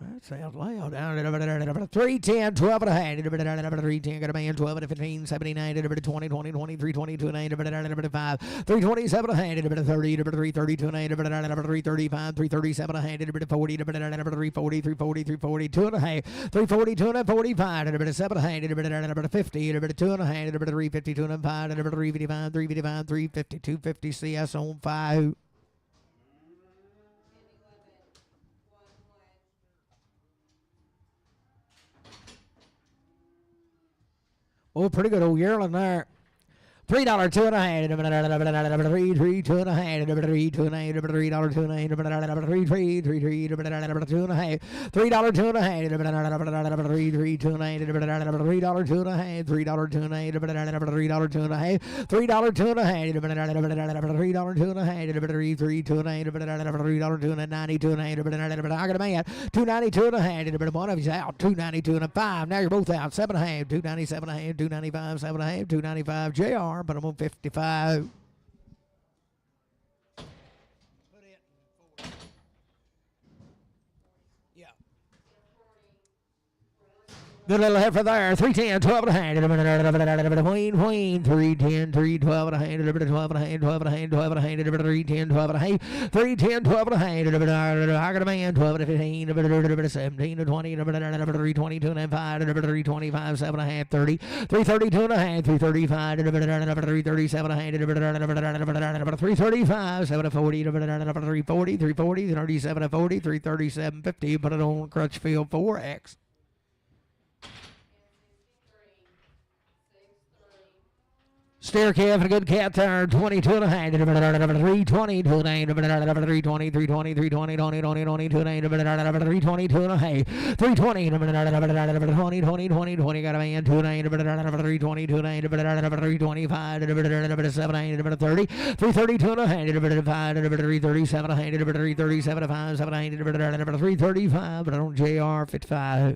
That sounds loud. 310, 12 and a half. 310, got a man, 12 and 15, 79, 20, 20, 23, 22 and 5, 327 and a half, 30, 332 and 335, 337 and a half, 40, 340, 340, 342 and a half, 342 and 45, 7 and a half, 50, 2 and a half, 352 and 5, 355, 355, 352, 50 CS on 5. Oh, pretty good old yearling there. $3 2 and a half. 3 2 and a half. 3 2 and a half. $3 2 and a half. 3 2 and a half. $3 2 and a half. 3 2 and a half. $3 2 and a half. 3 2 and a half. $3 2 and a half. $3 2 and a half. $3 2 and a half. $3 2 and a half. $3 2 and a half. $3 2 and a half. $3 2 and a half. $3 2 and a half. $3 2 and a 92 and a half. I got a man. 292 and a half. One of you's out. 292 and a 5. Now you're both out. 7 and a half. 297 and a half. 295. 7 and a half. 295. JR. But I'm on 55. Put it in 40. Yeah. Good little heifer there. 310, 12 and a half. Weaned. 310, 312 and a half. 12 and a half. 12 and a half. 12 and a half. 310, 12 and a half. 310, 12 and a half. I got a man. 12 and 15. 17 to 20. 322 and a 5. 325. 7 and a half. 30. 332 and a half. 335. 337 and a half. 335. 7 to 40. 340. 340. 37 to 40. 337. 50. Put it on Crutchfield 4X. Steer calf and a good cat there, 22 and a half, 320, 2 and a half, 320, 320, 320, 20, 20, 20, 2 and a half, 322 and a half, 320, 20, 20, 20, 20, got a man, 2 and a half, 320, 2 and a half, 325, 7 and a half, 30, 332 and a half, 5, 337 and a half, 337 and 5, 7 and a half, 335, but I don't JR 55.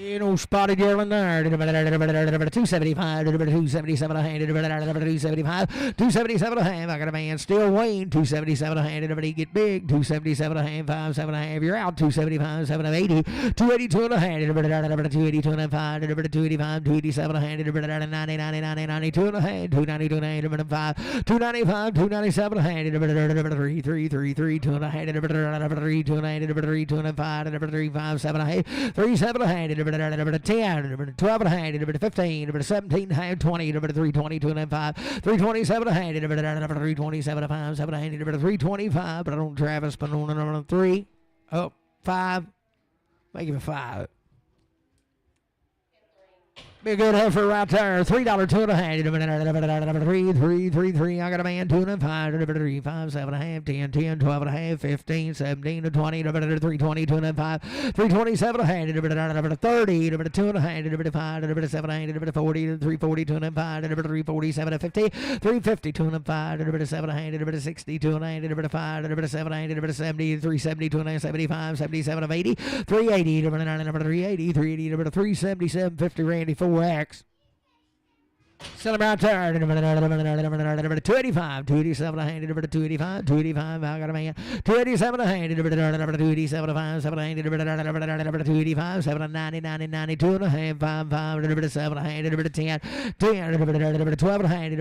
You know, spotted yearling there. 275, 277 a hand, 275, 277 a hand. I got a man still Weaned, 277 a hand. Everybody get big, 277 a hand, 5, 7 a half. You're out, 275, 7 of 80, 282 and a hand, 282 and a 5, 285, 287 a hand, 90, 90, 90, 92 and a hand, 292 and a hand, 5, 295, 297 a hand, 3, 3, 3, 3, 2 and a hand, 3, 2 and a hand, 3, 2 and a 5, 3, 5, 7 a half, 3, 7 a hand, 10, 12 and a hand, 15, 17 and a half, 20, 322 and a 5, 327 a hand, 327 a 5, 7 a hand, 325, but I don't Travis, but on 3, 5, make him a 5. Be a good heifer right there. $3 2 and a half. 3, 3, 3, 3. I got a man 2 and a 5. 3, 5, 7 and a half. 10, 10, 12 and a half. 15, 17 to 20. 320, 2 and a 5. 327 and a half. 30. 2 and a half. 5. 7 and a half. 40. 340, 2 and a 5. 347 and 50. 350, 2 and a 5. 7 and a half. 60, 2 and a half. 5. 7 and a half. 70. 370, 2 and a half. 75. 77 of 80. 380. 380. 380. 377. 50 Randy 4. X. Sell him out there. 285, 287 a hand, 285, 285. I got a man. 287 a hand, 287 a 5, 7 a hand, 285, 7 a 90, 90, 92 and a half, 5, 5, 7 a hand, 10, 10, 12 and a hand,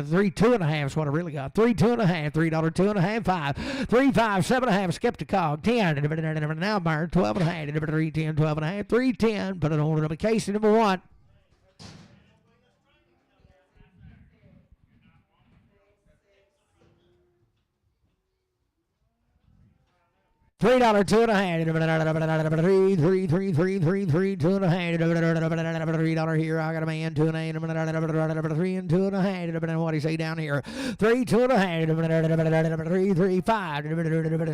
3, 2 and a half is what I really got. 3, 2 and a half, $3, 2 and a half, 5, 3, 5, 7 and a half, skipped a cog, 10, now burn, 12 and a half, 3, 10, 12 and a half, 3, 10, put it on number case number 1. $3 2 and a half. 3, 3, 3, 3, 3, 3, 2 and a half. $3 here. I got a man 2 and a half. 3 and 2 and a half. What do you say down here? 3, 2 and a half. 3, 3, 5.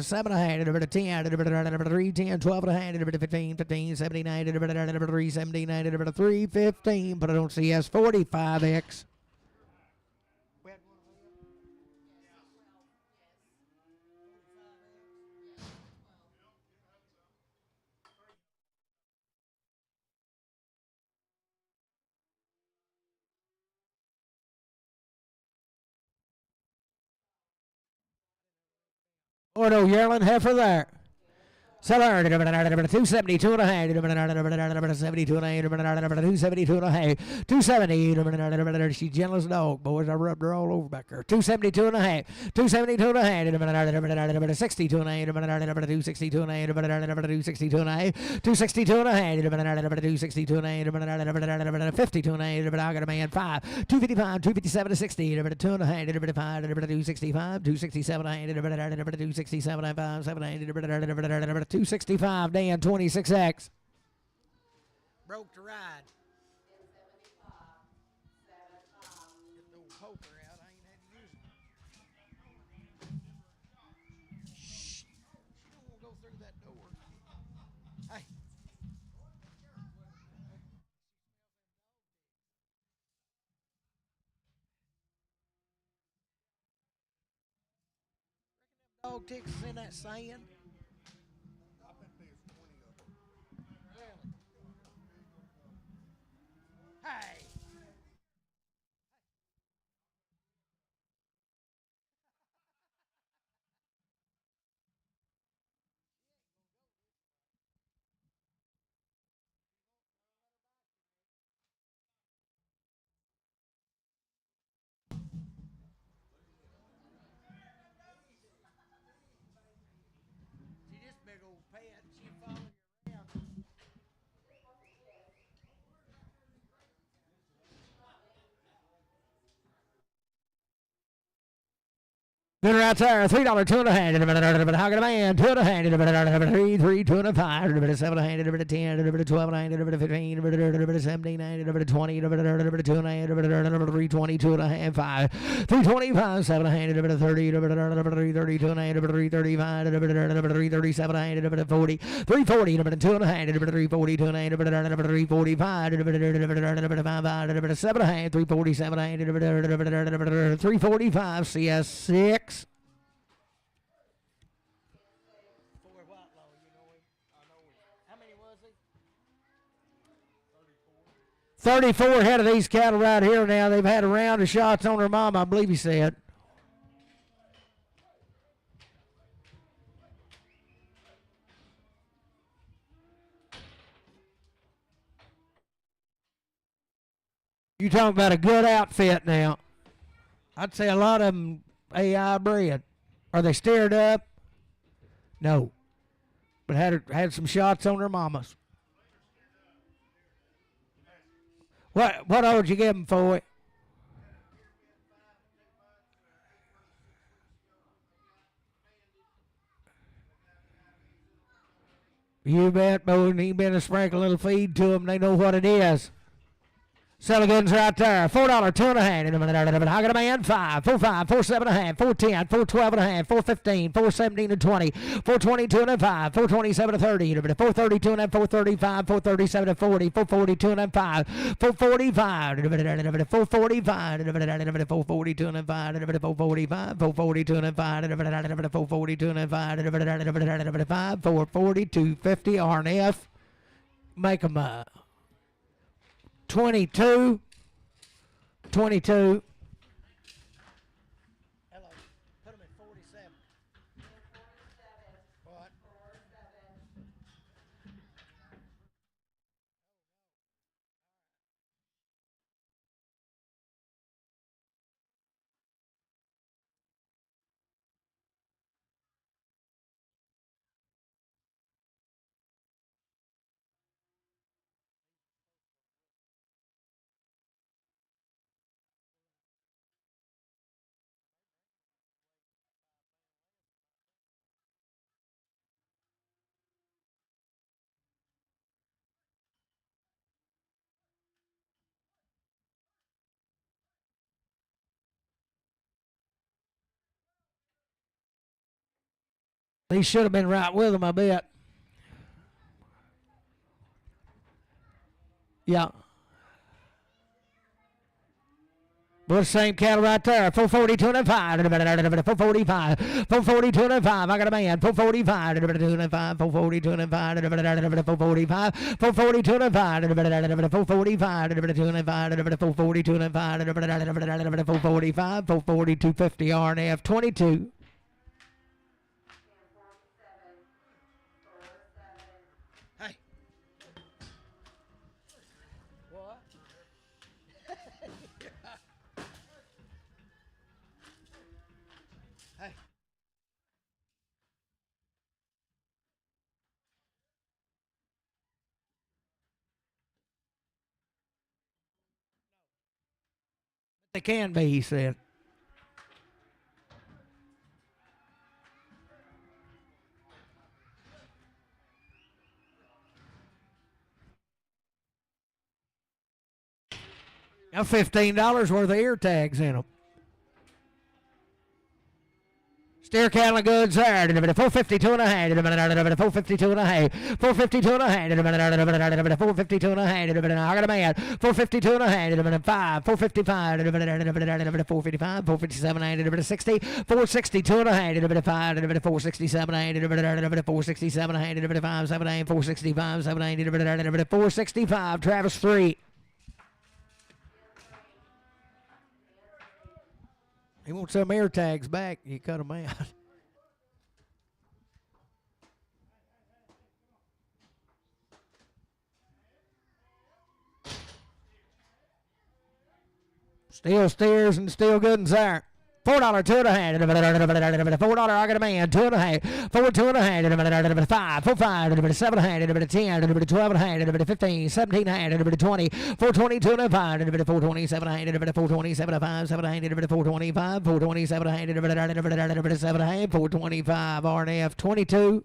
7 and a half. 10. 3, 10, 12 and a half. 15, 15, 79. 3, 79. 3, 15. Put it on CS 45X. Oh no, yearling heifer there. Seller, 272 and a half, 72 and a half, 272 and a half, 270. She's gentle as a dog, boys. I rubbed her all over back there. 272 and a half, 272 and a half, 62 and a half, 262 and a half, 262 and a half, 262 and a half, 262 and a half, 52 and a half. I got a man 5, 255, 257 to 60, 2 and a half, 265, 267 and a half, 267 and 5, 7, 265, Dan, 26X. Broke the ride. Get the old poker out. I ain't had to use it. Shh. You don't want to go through that door. Hey. Dog ticks in that sand. Hey! See this big old pet, she follow you around. Good right there, $3 2 and a half. How can a man 2 and a half? 3, 3, 2 and a 5, 7 and a half, 10, 12 and a half, 15, 17, 20, 2 and a half, 322 and a half, 5, 325, 7 and a half, 30, 332 and a half, 335, 337 and a half, 40, 340, 2 and a half, 342 and a half, 345, 7 and a half, 347 and a half, 345, CS6. For Whitelaw, you know him. I know him. How many was 34 head of these cattle right here now. They've had a round of shots on their mama, I believe he said. You talking about a good outfit now. I'd say a lot of them AI bred. Are they steered up? No. But had some shots on their mamas. What would you give them for it? You bet, boy. He been to sprinkle a little feed to them. They know what it is. Sullivan's right there. $4, 2 and a half. I got a man, 5, 4, 5, 4, 7 and a half, 4, 10, 4, 12 and a half, 4, 15, 4, 17 and 20, 4, 22 and a 5, 4, 27 and 30, 4, 32 and a 4, 35, 4, 37 and 40, 4, 42 and a 5, 4, 45, 4, 45, 4, 42 and a 5, 4, 45, 4, 42 and a 5, 4, 42 and a 5, 4, 42, 50 RNF. Make them 22. Hello. Put them at 47. What? These should have been right with them, I bet. Yeah. Well, the same cattle right there. 442 and a 5. 445. 442 and a 5. I got a man. 445. 2 and a 5. 442 and a 5. 445. 442 and a 5. 445. 2 and a 5. 442 and a 5. 445. 442 50 RNF 22. Hey. What? Hey. They can be, he said. Now $15 worth of ear tags in them. Steer cattle goods there. 452 and a half. 452 and a half. 452 and a half. 452 and a half. I got a man. 452 and a half. 5. 455. 455. 457. 60. 462 and a half. 5. 467. 467. 5. 7. 465. 7. 465. Travis 3. He wants some air tags back. You cut them out. Still steers and still good and there. $4, 2 and a half. $4, I got a man. 2 and a half. 4, 2 and a half. 5, 4, 5, 7 and a half. 10, 12 and a half. 15, 17 and a half. 20, 422 and a 5. 427 and a half. 427 and a 5. 7 and a half. 425, 427 and a half. 7 and a half. 425 RNF 22.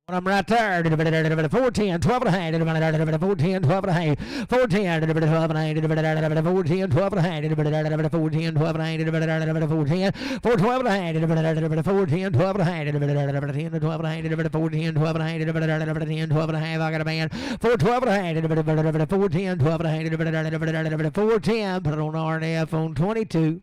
I'm right there. 410, 12 and a half. 410, 12 and a half. 410, 12 and a half. 410, 12 and a half. 410, 12 and a half. 410, 412 and a half. 410, 12 and a half. 10, 12 and a half. 410, 12 and a half. 10, 12 and a half. I got a man. 412 and a half. 410, 12 and a half. 410, put it on RNF on 22.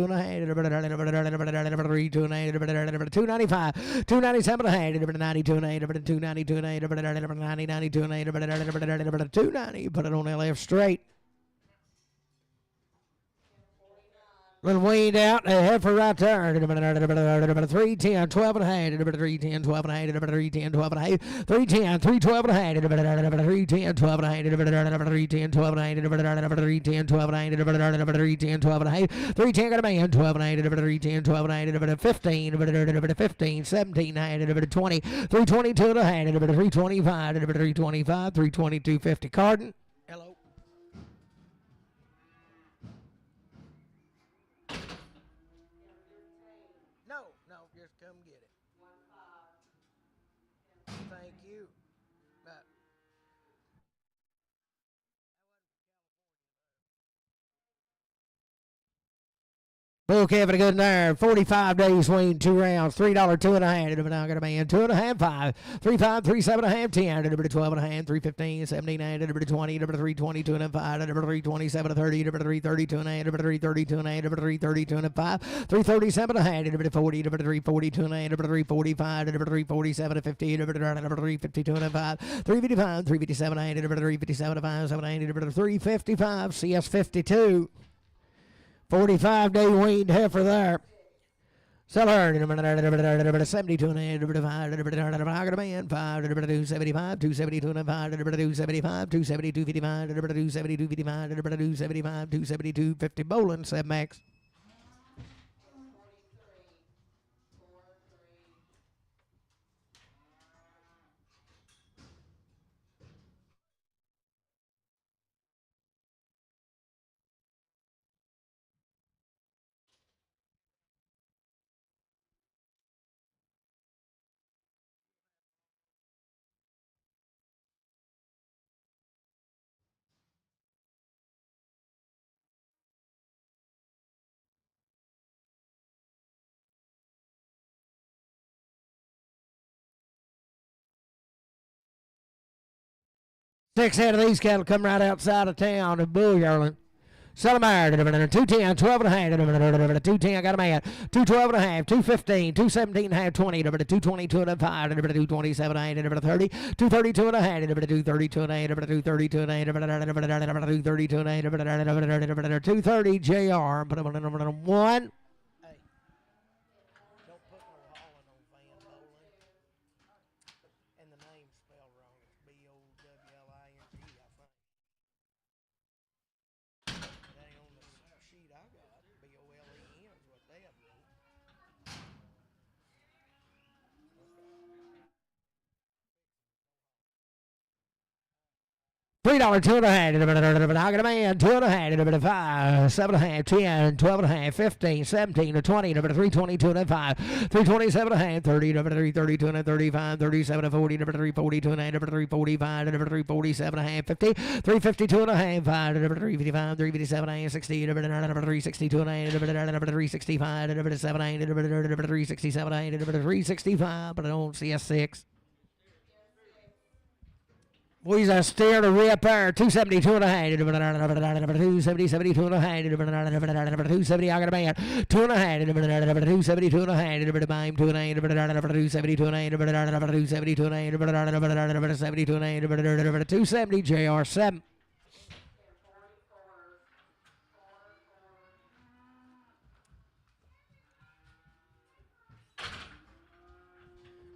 2 and a half, 3, 2 and a half, 295, 297 and a half, 92 and a half, 292 and a half, 90, 92 and a half, 290. Put it on that left straight. Little weaned out, a heifer right there. 310, 12 and a half, 310, 12 and a half, 310, 12 and a half, 310, 312 and a half, 310, 12 and a half, 310, 12 and a half, 310, 12 and a half, 310, 12 and a half, 310 got a man, 12 and a half, 310, 12 and a half, 15, 15, 17 and a half, 20, 322 and a half, 325, 325, 322, 50. Carden. Hello. No, just come get it. Thank you. Book having a good nerve. 45 days, Weaned, 2 rounds, $3, 2.5. Now got a man, 2.5, 5, 3, 5, 3, 7.5, 10. Number 12.5, 315, 79. Number 20, number 320, 2.5. Number 327, 30. Number 330, 2.5. Number 330, 2.5. Number 330, 2.5. 337.5. Number 40, number 340, 2.5. Number 345. Number 347, 50. Number 350, 2.5. 355, 357, 80. Number 357, 5, 780. Number 355, CS52. 45-day weaned heifer there. Sell her. 72 and a half. 5. I got a man. 5. 275. 272 and 5. 275. 272 55. 272 55. 275. 272 50. Bowling. 7 max. Six head of these cattle come right outside of town in Bull Yearling. Sell them out. 210, 12 and a half. 210, I got a man. 212 and a half. 215, 217 and a half. 20. 222 and a 5. 227 and a half. 30. 232 and a half. 232 and a half. 232 and a half. 232 and a half. 230 JR. Put them on number 1. Hey, don't put no hauling on Van Bowling. And the name's spelled wrong. It's B-O-W-L-I-N-G, I think. It ain't on the sheet I got. B-O-L-E-N is what Dad wrote. $3, 2 and a half. I got a man. 2 and a half. 5, 7 and a half. 10, 12 and a half. 15, 17, 20. 322 and 5. 327 and a half. 30. 332 and 35. 37 and 40. 342 and a half. 345. 347 and a half. 50. 352 and a half. 5. 355. 357 and a half. 60. 362 and a half. 365. 7 and 367 and a half. 365. But I don't see a 6. Boys, I stare to rip there. 272 and a half. 270, 72 and a half. 270, I got a man. 2 and a half. 272 and a half. 2 and a half. 272 and a half. 272 and a half. 72 and a half. 270 JR 7.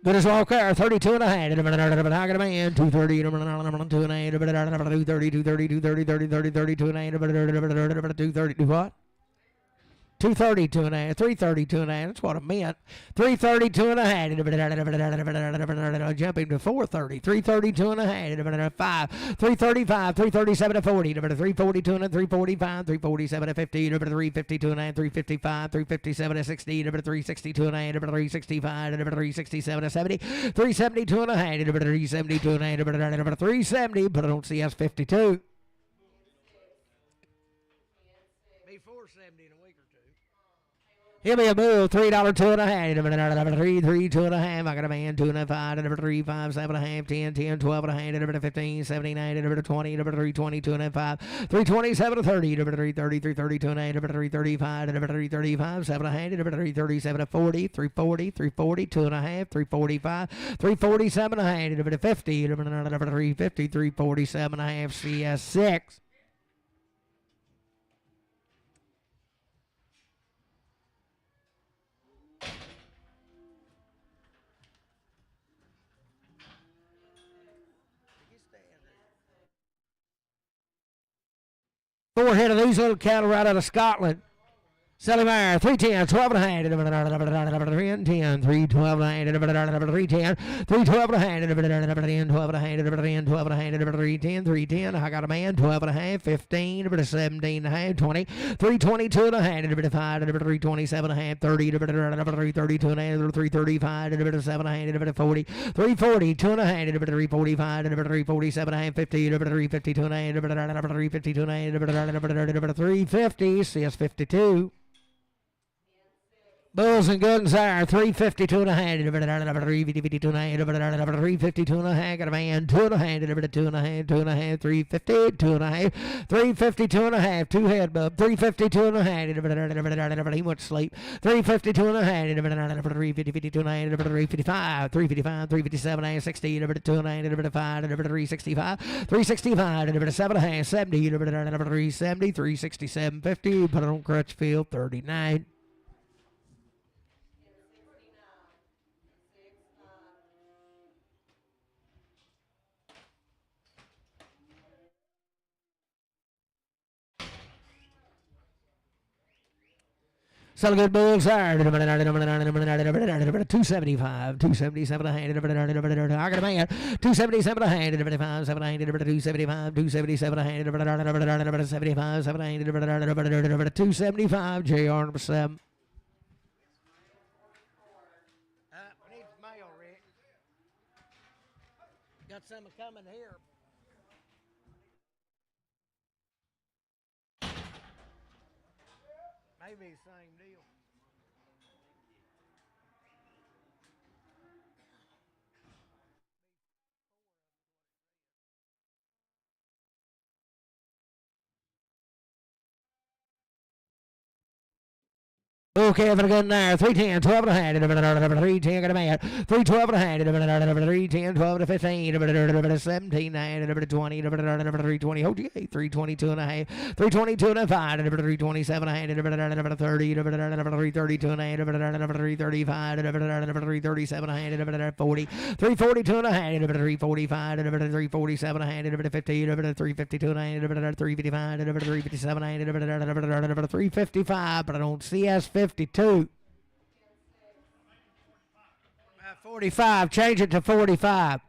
Goodness Walker, 32 and a half. I got a man. 230, 2 and a half. 230, 230, 230, 30, 30, 32 and a half. 230, what? 232 and a half, 332 and a half. That's what I meant. 332 and a half. Jumping to 430. 332 and a half. 5. 335. 337 to 40. 342 and a 345. 347 to 50. 352 and a half. 355. 357 to 60. 362 and a half. 365. 367 to 70. 372 and a half. 372 and a half. 370. But I don't see us 52. Be 470 in a week or two. Give me a move. $3, 2 and a half. 3, 2 and a half. I got a man. 2 and a 5. 3, 5, 7 and a half. 10, 10, 12 and a half. 15, 79. 20. 320, 2 and a 5. 327 to 30. 330, 332 and a half. 335. 335, 7 and a half. 337 to 40. 340, 340, 2 and a half. 345. 347 and a half. 50. 350, 347 and a half. CS6. Four head of these little cattle right out of Scotland. Selling Meyer, 310, 12 and a hand, 310, 312 and a hand, 310, 312 and a hand, 12 and a hand, 12 and a hand, 12 and a hand, 310, 310. I got a man, 12 and a half, 15, 17 and a half, 20, 322 and a hand, 5, 327 and a half, 30, 332 and a hand, 335, 7 and a hand, 40, 342 and a hand, 345, 347 and a half, 50, 352 and a hand, 352 and a hand, 350, CS52. Bulls and Good and Sour, 352 and a hand, 352 and a hand, 352 and a hand, got a man, 2 and a hand, 2 and a hand, 2 and a hand, 350, 2 and a half, 352 and a half, 2 head bub, 352 and a hand, he went to sleep, 352 and a hand, 352 and a hand, 355, 355, 357 and a half, 60, 2 and a hand, 5, 365, 365, 7 and a half, 70, 370, 367, 50, put it on Crutchfield, 39. Sell good bulls are 275, 277 a hand, I got a man, 277 a hand, 75, 7 hand, 275, 277 a hand, 75, 7 hand, 275, JR number 7. We need mail, Rick. Got some coming here. Maybe the same deal. Okay, for a good there. 310, 12 and a hand, 310, got a man. 312 and a hand, 310, 12 to 15, 17 and 20, 320, OGA, 322 and a half, 322 and a 5, 327 and a hand, 30, 332 and a hand, 335, 337 and a hand, 40, 342 and a hand, 345, 347 and a hand, 50, 352 and a hand, 355, 357 and a hand, 355, but I don't see CS52. 45. Change it to 45.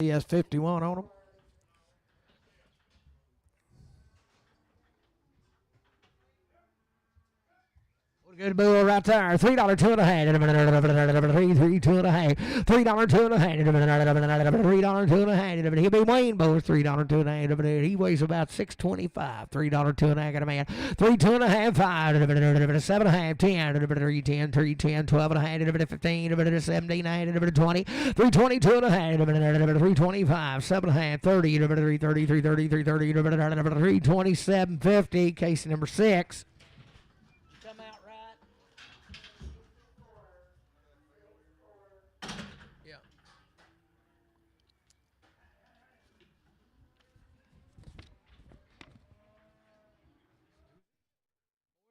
CS51 on them. Good bull right there. $3 2 and a half. $3 2 and a half. $3 2 and a half. $3 2 and a half. He'll be Weaned bulls. $3 2 and a half. He weighs about 625. $3 2 and a half. Got a man. 3 2 and a half. 5 7 and a half. 10 3 10 3 10 12 and a half. 15 17 20 322 and a half. 325 7 and a half. 30 330 330 330 327 50. Case number 6.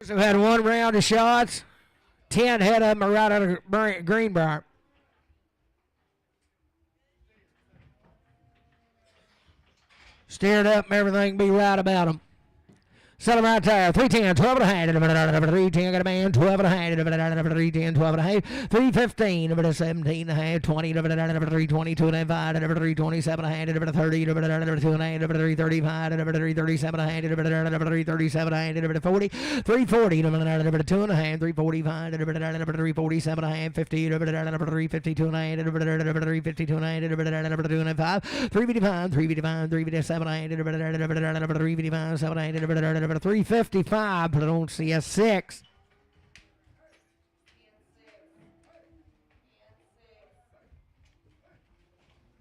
We've had 1 round of shots. 10 head of them are right out of Greenbrier. Steered up and everything be right about them. Sell them right there. 310, 12 and a half. 310, got a man. 12 and a half. 310, 12 and a half. 315, 17 and a half. 20, 322 and a half. 327 and a half. 30, 2 and a half. 335, 337 and a half. 337 and a half. 40, 340, 2 and a half. 345, 347 and a half. 50, 352 and a half. 352 and a half. 2 and a half. 355, 355, 357 and a half. 355, 7 and a half. 355, but I don't see a 6.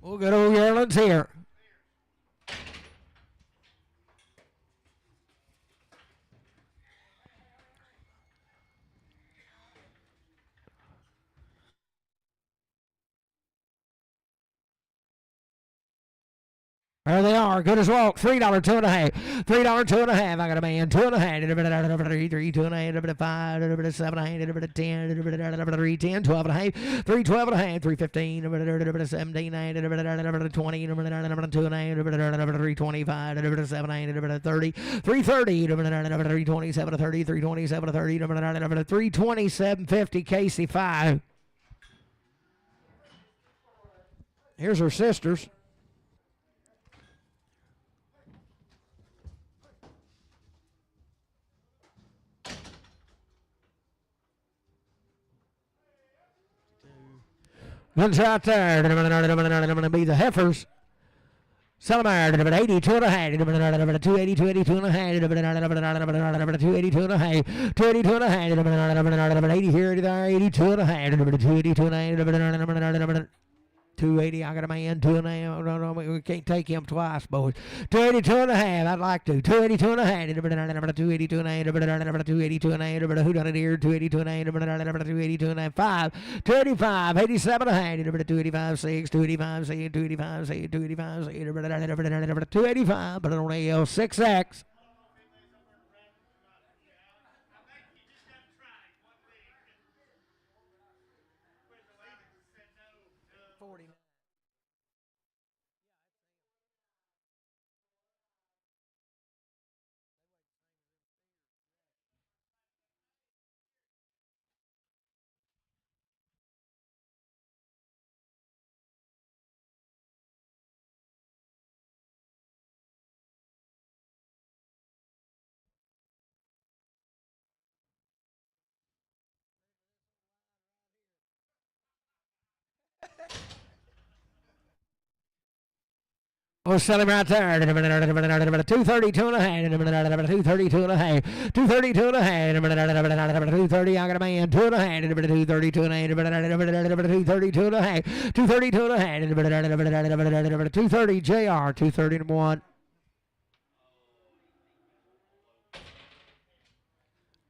We'll get old yearlings here. There they are. Good as walk. $3, 2.5. $3, 2.5. I got a man. 2.5. $3, 3, 2.5. $5. $7.5. $10. 3, 10. 12.5. 3, 12.5. 3, 15. 17. 20. 2.5. 3, 25. 7. 30. 3, 30. 3, 27. 30. 3, 27. 30. 3, 27. 50. Casey 5. Here's her sisters. One's out there. Going to be the Heifers. Salamander, 82 and a half, 280, 282 and a half, 282 and a half, 282 and a half, 80 here, 80 there, 82 and a half, 282 and a half, 280, I got a man, 2 and a half, no, we can't take him twice, boys. 282 and a half, I'd like to. 282 and a half, 282 and a half, 282 and a half, who done it here? 282 and a half, 282 and a half, 5, 285, 87 and a half, 285, 6, 285, 6, 285, 6, 285, 6, 285, but on AL 6X. We'll sell him right there. 232 and a half. 232 and a half. 232 and a half. 230. I got a man. 2 and a half. 232 and a half. 232 and a half. 232 and a half. 230 JR. 231.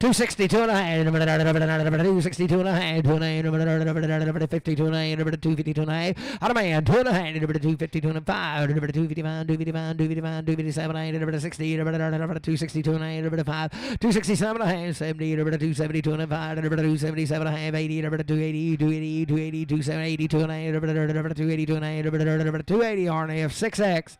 262 and a half, 262 and a half, 52 and a half, 252 and a half, out of man, 2 and a half, 252 and a 5, 255, 255, 255, 257 and a half, 60, 262 and a half, 5, 267 and a half, 70, 272 and a 5, 277 and a half, 80, 280, 280, 280, 282 and a half, 282 and a half, 280 RNF 6X.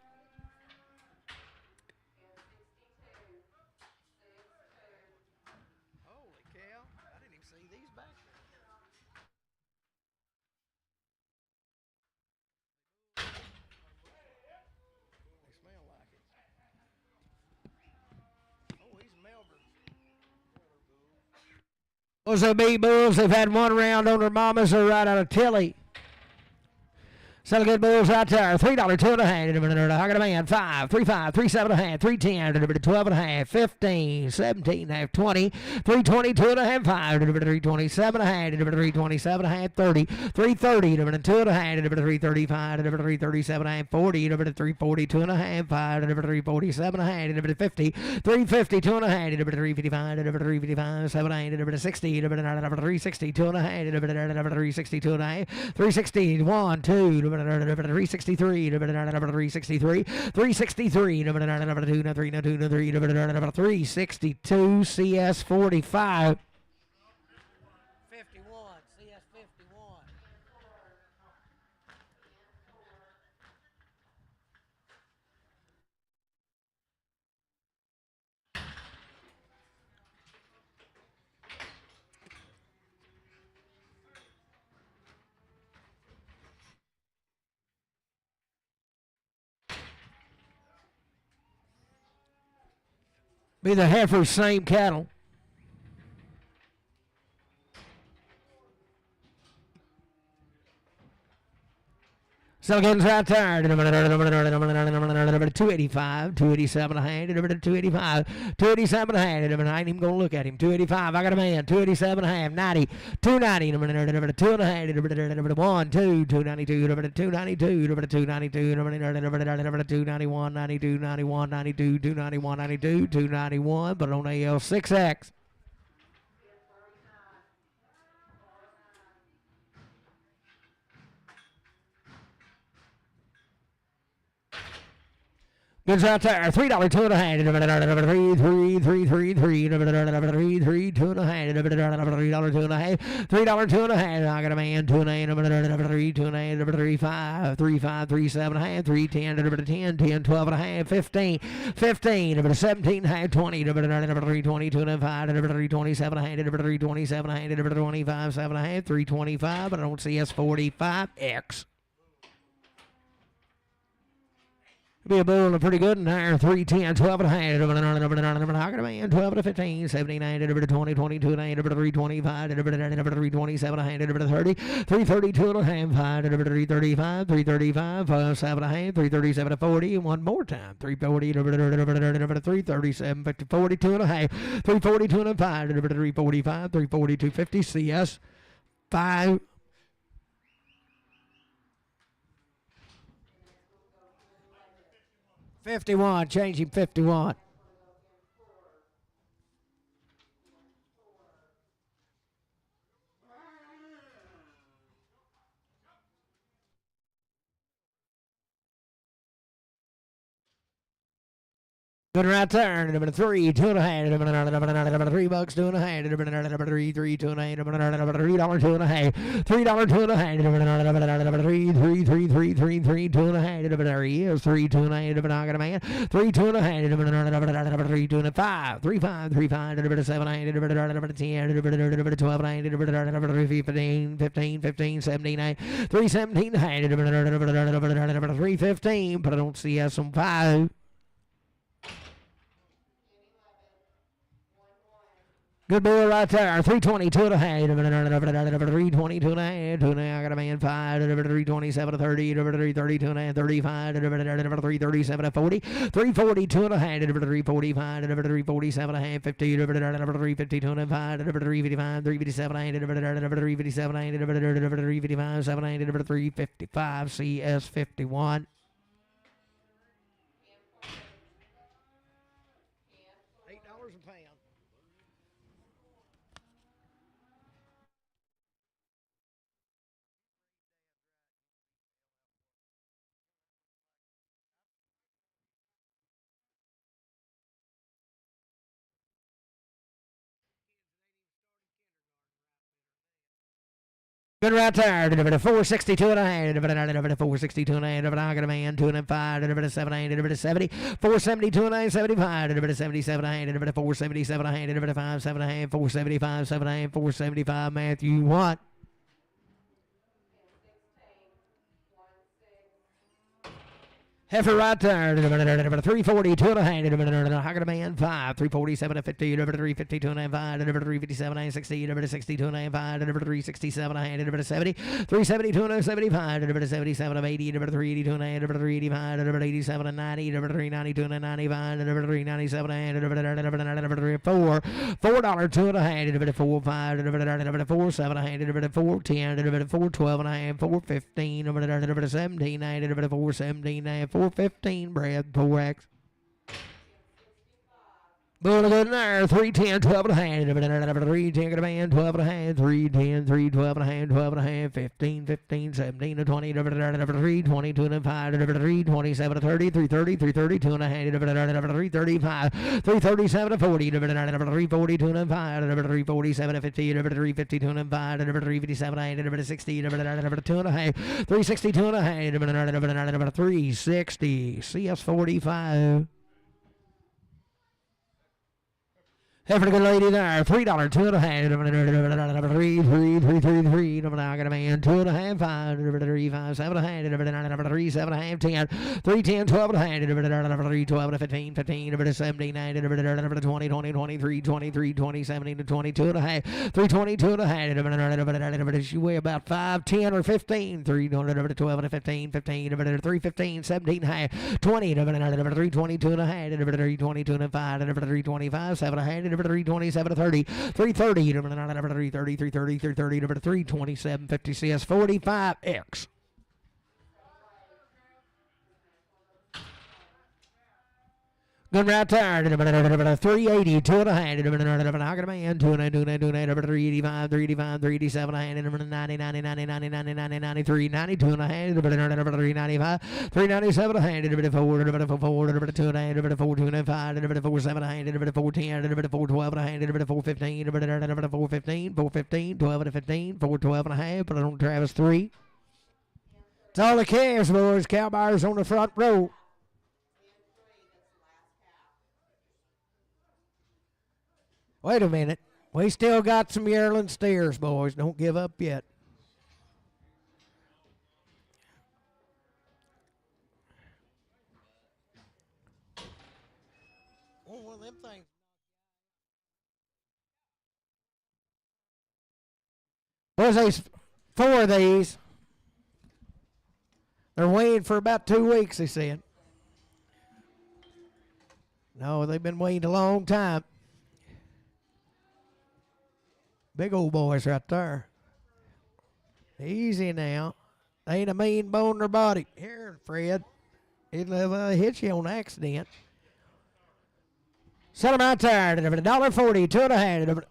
Those are big bulls. They've had one round on their mamas. They're right out of Tilly. Selling good bulls right there. $3, 2 and a half. I got a man. 5, 3, 5, 3, 7 and a half, 3, 10, 12 and a half, 15, 17 and a half, 20, 322 and a half, 5, 327 and a half, 327 and a half, 30, 330, 2 and a half, 335, 337 and a half, 40, 342 and a half, 5, 347 and a half, 50, 352 and a half, 355, 355, 7 and a half, 60, 362 and a half, 362 and a half, 361, 2, 363, 363, 363, 362 CS 45. 51, CS 51. Be the Heifer's same cattle. Selkins right there. 285, 287 and a half, 285, 287 and a half. I ain't even going to look at him. 285, I got a man. 287 and a half, 90, 290, 2 and a half, 1, 2, 292, 292, 292, 291, 92, 91, 92, 291, 92, 291, but on AL 6X. Goods out there. $3, 2 and a half. $3, 2 and a half. $3, 2 and a half. I got a man. 2 and a half. 3, 2 and a half. 3, 5. 3, 5. 3, 7 and a half. 3, 10. 10, 12 and a half. 15. 17. 17 and a half. 20. 3, 22 and a half. 3, 27 and a half. 3, 27 and a half. 25, 7 and a half. 3, 25. But I don't see S45. X. Be a bull pretty good in there. 3, 10, 12 and a half. 12 to 15, 79, 20, 22 and a half, 3, 25, 3, 27 and a half, 30, 332 and a half, 3, 35, 335, 5, 7 and a half, 337 to 40, and one more time. 340, 337, 50, 42 and a half, 342 and a half, 345, 342, 50, CS, 5. $51, changing $51. Good right there. Number 3, 2 and a half. $3, 2 and a half. $3, 2 and a half. $3, 2 and a half. $3, 2 and a half. $3, 2 and a half. $3, 2 and a half. $3, 2 and a half. $3, 2 and a half. $3, 2 and a half. There he is. 3, 2 and a half. I got a man. 3, 2 and a half. 3, 2 and a 5. 3, 5. 3, 5. 7 and a half. 10. 12 and a half. 15. 15. 15. 17. 3, 17 and a half. 3, 15. But I don't see us on 5. Good boy right there. 322 and a half. 322 and a half. 2 and a half. I got a man. 5. 327 to 30. 332 and a half. 35. 337 to 40. 342 and a half. 345. 347 and a half. 50. 352 and a half. 355. 357 and a half. 357 and a half. 355. 7 and a half. 355. CS 51. Good right there. 462 and a half. 462 and a half. I got a man. 2 and a 5. 7 70. 472 and a half. 75. 77 and a half. 477 and a half. 5 7 and a half. 475 7 and a half. 475. Matthew what? Heifer right there. 342 and a half. I got a man. 5. 347 and 50. 352 and a half. 357 and 60. 62 and a half. 367 and a half. 70. 372 and 75. 77 of 80. 382 and a half. 385. 87 and 90. 392 and 95. 397 and a half. 4. $4 2 and a half. 4 5. 4 7 and a half. 4 10. 4 12 and a half. 4 15. 17. 4 17 and a half. 415, Brad, 4X. Bull good in there. 310, 12 and a half. 310, got a man. 12 and a half. 310, 3, 12 and a half. 12 and a half. 15, 15, 17 to 20. 322 and 5. 327 to 30. 330, 332 and a half. 335. 337 to 40. 342 and 5. 347 to 50. 352 and 5. 357 and 60. 2 and a half. 362 and a half. 360. CS45. Heifer, good lady there. $3 2 and a half. 3. I got a man. 2 and a half. 5. 3 5 7 and a half. 3 7 and a half. 10. 3 10 12 and a half. 3 12 to 15. 15 17 20 23 23 27 to 22 and a half. 322 and a half. She weigh about 5 10 or 15. 3 12 and 15 15 3 15 17 and a half. 20 322 and a half. 322 and 5. 325 7 and a half. 327 to 30, 330, 330, 330, 330, 327, 50 CS 45X. Good right there. 380, 2.5. I got a man. 385, 387, 90, 90, 90, 90, 90, 90, 93, 92 and a half. 395, 397, 4, 2 and a half, 4, 2 and 5, 4, 7, 410, 4, 12 and a half, 4, 15, 4, 15, 4, 15, 12 and a 15, 4, 12 and a half. Put it on Travis 3. It's all the cares, boys. Cowboys on the front row. Wait a minute. We still got some yearling steers, boys. Don't give up yet. One of them things. What's these? 4 of these. They're weaned for about 2 weeks, they said. No, they've been weaned a long time. Big old boys right there. Easy now. They ain't a mean bone in their body. Here, Fred. It'll hit you on accident. Set them out there. $1.40, 2.5.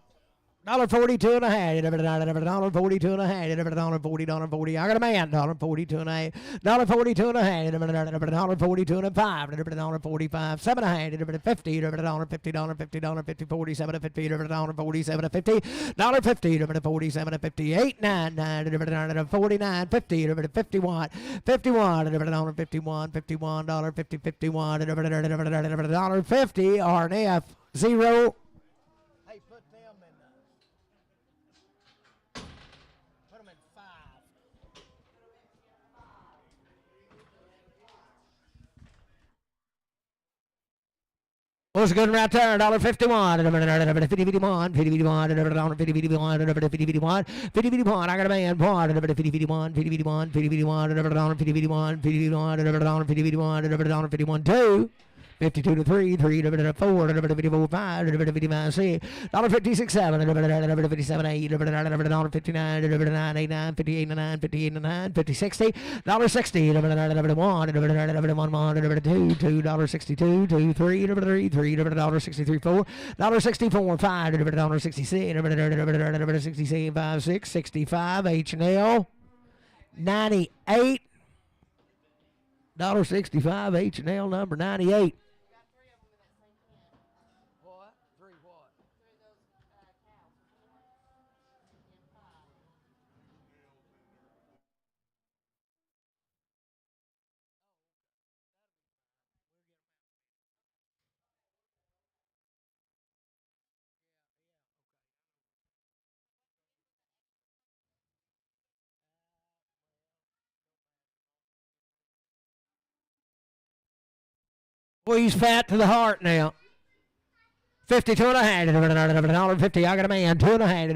$1.42 and a half. $1.42 and a half. $1.40. I got a man. $1.42 and a half. $1.42 and a half. $1.42 and a 5. $1.45. 7 and a half. $50. $50. $50. $50. 47 50. $47 50. $50. 47 50. 8 9 9. 49 50. 51. 51. $51. $51. 50. 51. $50. RNF 0. What's good right there? $1.51. $50-51. $50-51. $50-51. I got a man. $50-51. $50-51. $50-51. $50-51. $51. 2. 52 to 3, 3 to 4, 54, 5, 55, 6, $56, 7, 57, 8, $59, 59, 89, 58, 9, 58, 9, 50, 60, $60, $1, $2, $2, 2, 3, 3, 3, 63, 4, $64, 5, $66, 67, 5, 6, 65, H&L, 98, $65, H&L number 98. Well, he's fat to the heart now. 52 and a half, $1.50. I got a man. 2 and a half,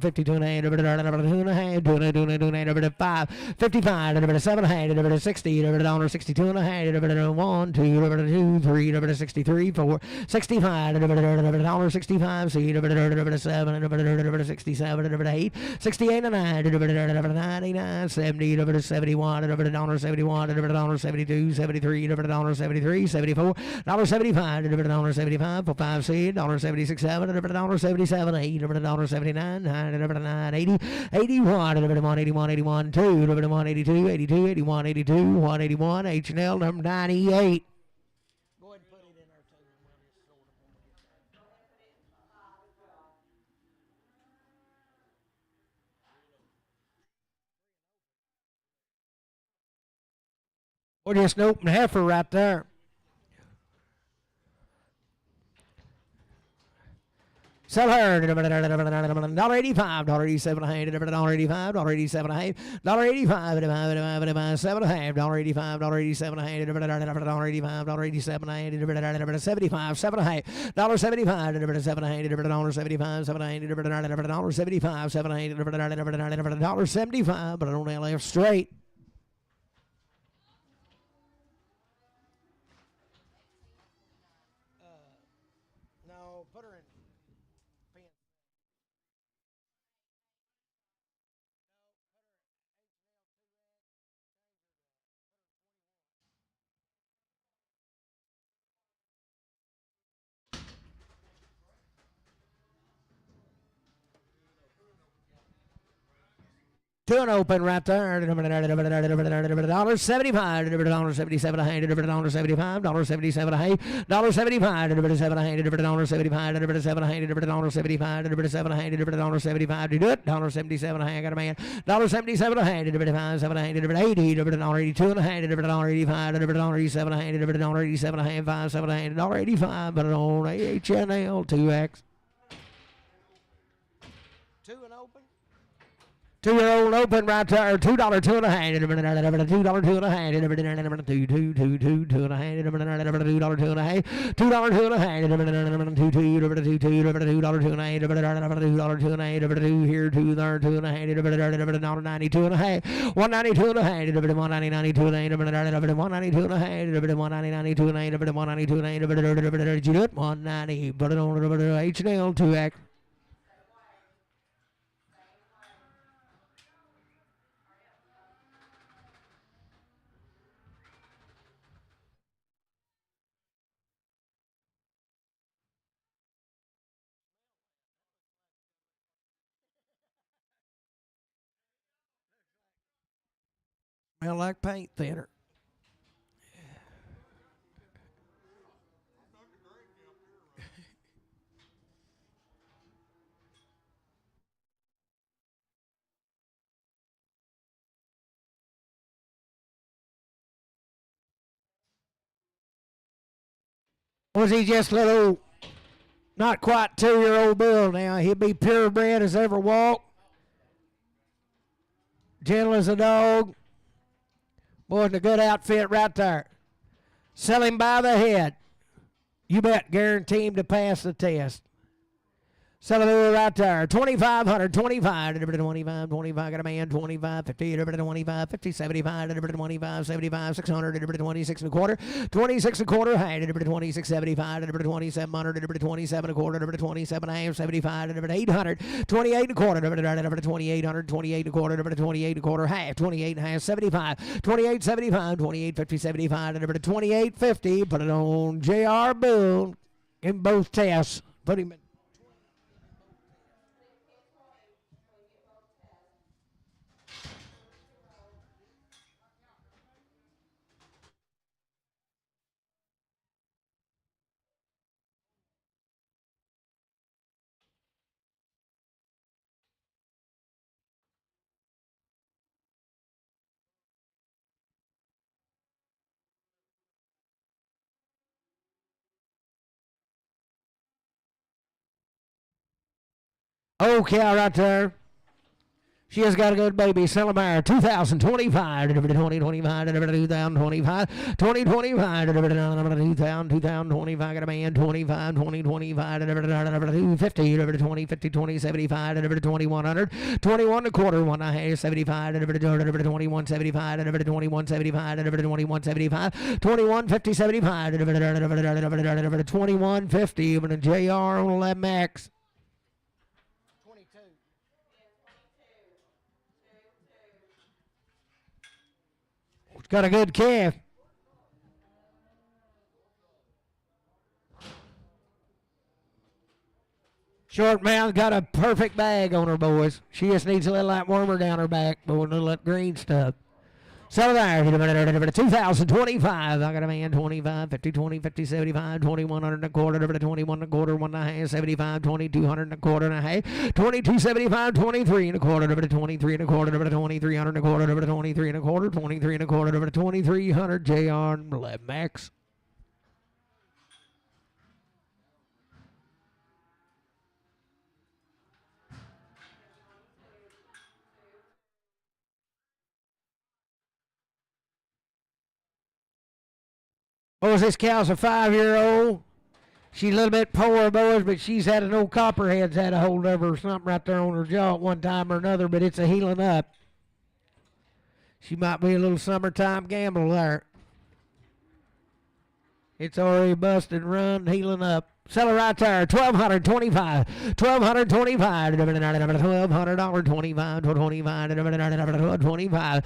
52 and a half, 2 and a half, 2 5, 55, 7 and a half, 60, $62 and a half, 1, 2, 3, 63, 4, 65, $65, C, 7, 67, 8, 68 and a half, 99, 70, 71, $71, 72, 73, $73, 74, $75, 75, 5, C, $76, 7, $77, 8, $79, 9, 80, 81, 81, 81, 2, 82, 82, 81, 82, 181, H&L number 98. Go ahead and put it in our table. We're just an open heifer right there. Sell her $1.85, $1.87, $1.85, $1.87, $1.85, 7 and a half, $1.85, $1.87, $1.85, 75, 7 and a half, $1.75, 7 and a half, $1.75, 7 and a half, $1.75, 7 and a half, $1.75, but I don't left straight. No, put her in. Two and open right there. $1.75, $1.77 a hand, $1.75, $1.77 a hand, $1.75, $7 a hand, $1.75, $7 a hand, $1.75, $7 a hand, $1.75 to do it, $1.77 a hand, got a man, $1.77 a hand, $5, 7 a hand, $1.80, $1.82 and a hand, $1.85, $1.87 a hand, $1.87 a hand, 5, 7 a hand, $1.85, but on AHNL 2X. 2-year-old open right there, $2, 2 and a hand, $2, 2 and a hand, $2, 2 and a hand, $2, $2 and a hand, $2, 2 and a hand, $2, 2 and a hand, $2, 2 and a hand, $2, 2 and a hand, $2, 2 and a hand, $2 here, 2 there, 2 and a hand, $192 and a half, $192 and a hand, $192 and a hand, $192 and a hand, $192 and a hand, $192 and a hand, you do it, 190, put it on H&L 2X. Smell like paint thinner. Was he just a little, not quite 2-year-old bull now? He'll be purebred as ever walked. Gentle as a dog. Boy, it's a good outfit right there. Sell him by the head. You bet, guarantee him to pass the test. Sell him right there. 2,500, 25, 25, 25, got a man, 25, 50, 25, 50, 75, 25, 75, 600, 26 and a quarter, 26 and a quarter, high, 26, 75, 2700, 27 and a quarter, 27 and a half, 75, 800, 28 and a quarter, 2800, 28 and a quarter, 28 and a quarter, half, 28 and a half, 75, 28, 75, 28, 50, 75, 28, 50, put it on J.R. Boone in both tests. Put him in. Oh, cow right there. She has got a good baby. Sell him there. 2025, 2025, 2025, 2025, 2025, got a man, 25, 2025, 250, 2050, 2075, 2100, 21 and a quarter, 1 and a half, 75, 2175, 2175, 2175, 2150, 75, 2150, but a JR on 11X. Got a good calf. Short mouth, got a perfect bag on her, boys. She just needs a little light warmer down her back, but with a little green stuff. So there, 2025. I got a man, 25, 50, 20, 50, 75, 2100 and a quarter, 21 and a quarter, 1 and a half, 75, 2200 and a quarter and a half, 2275, 23 and a quarter, 23 and a quarter, 2300 and a quarter, 23 and a quarter, 23 and a quarter, 2300 JR and 11X. Boys, this cow's a 5-year-old. She's a little bit poor, boys, but she's had an old copperhead's had a hold of her or something right there on her jaw at one time or another, but it's a healing up. She might be a little summertime gamble there. It's already busted, run, healing up. Sell it right there, $1,225. $1,225. $1,200, 25, 25, 25, 1225.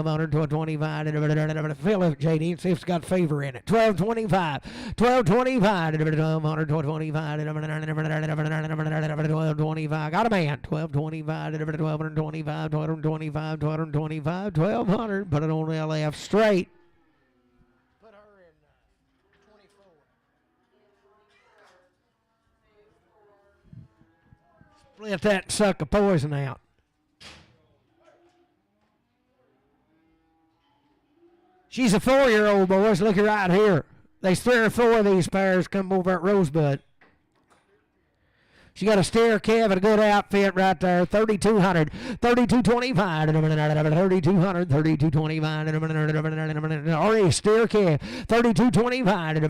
$1,225. Fill it, JD, and see if it's got favor in it. $1,225. $1,225. $1,225. Got a man. $1,225. $1,225. $1,225. $1,200. Put it on LF straight. Split that suck of poison out. She's a 4-year-old, boys. Look right here. There's 3 or 4 of these pairs come over at Rosebud. She got a steer calf and a good outfit right there. 3,200, 3,225, 3,200, 3,225. Already steer calf. 3,225. I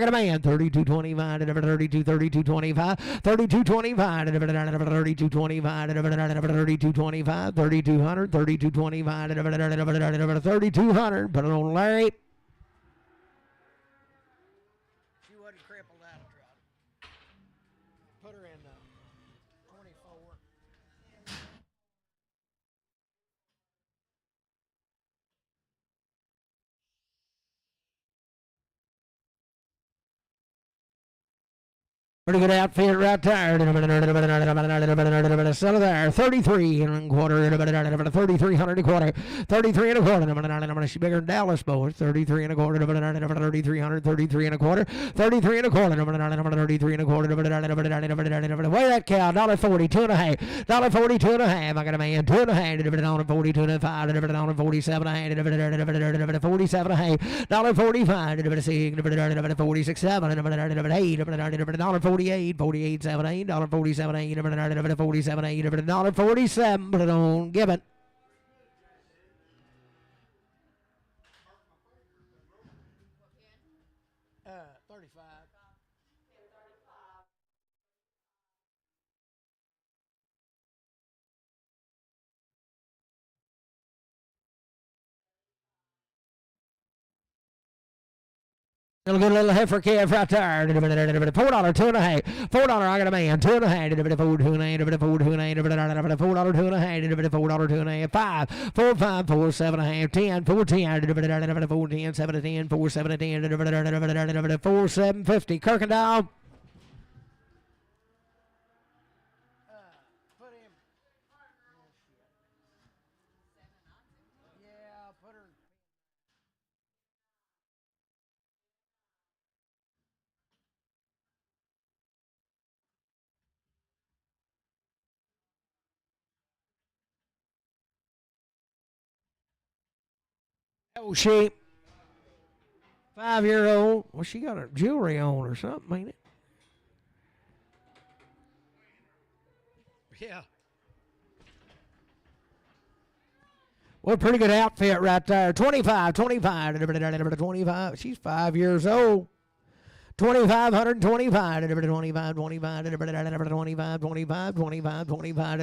got a man. 3,225, 32, 3,225, 3,225, 3,225, 3,225, 3,200, 3,225, 3,200. Put it on Larry. Pretty good outfit right there. Sell it there. 33 and a quarter. 3,300 a quarter. 33 and a quarter. She's bigger than Dallas, boys. 33 and a quarter. 3,300. 33 and a quarter. 33 and a quarter. 33 and a quarter. Weigh that cow. $1.40. 2.5. $1.40. 2.5. I got a man. 2.5. $1.40. 2.5. $1.47. 47.5. $1.45. 46. 7. $1.48. 48, 7, $8, $47, 8, $47, 8, $47, but it don't give it. Little good little heifer calf right there. $4, 2.5. $4, I got a man. 2.5. $4, 2.5. $4, 2.5. $4, 2.5. 5. 4, 5. 4, 7.5. 10. 4, 10. 4, 10. 7, 10. 4, 7, 10. 4, 7, 50. Kirkendall. Oh, she 5-year-old. Well, she got her jewelry on or something, ain't it? Yeah. Well, pretty good outfit right there. 25. 25. She's 5 years old. 2,525, 25, 25, 25, 25, 25, 25, 25,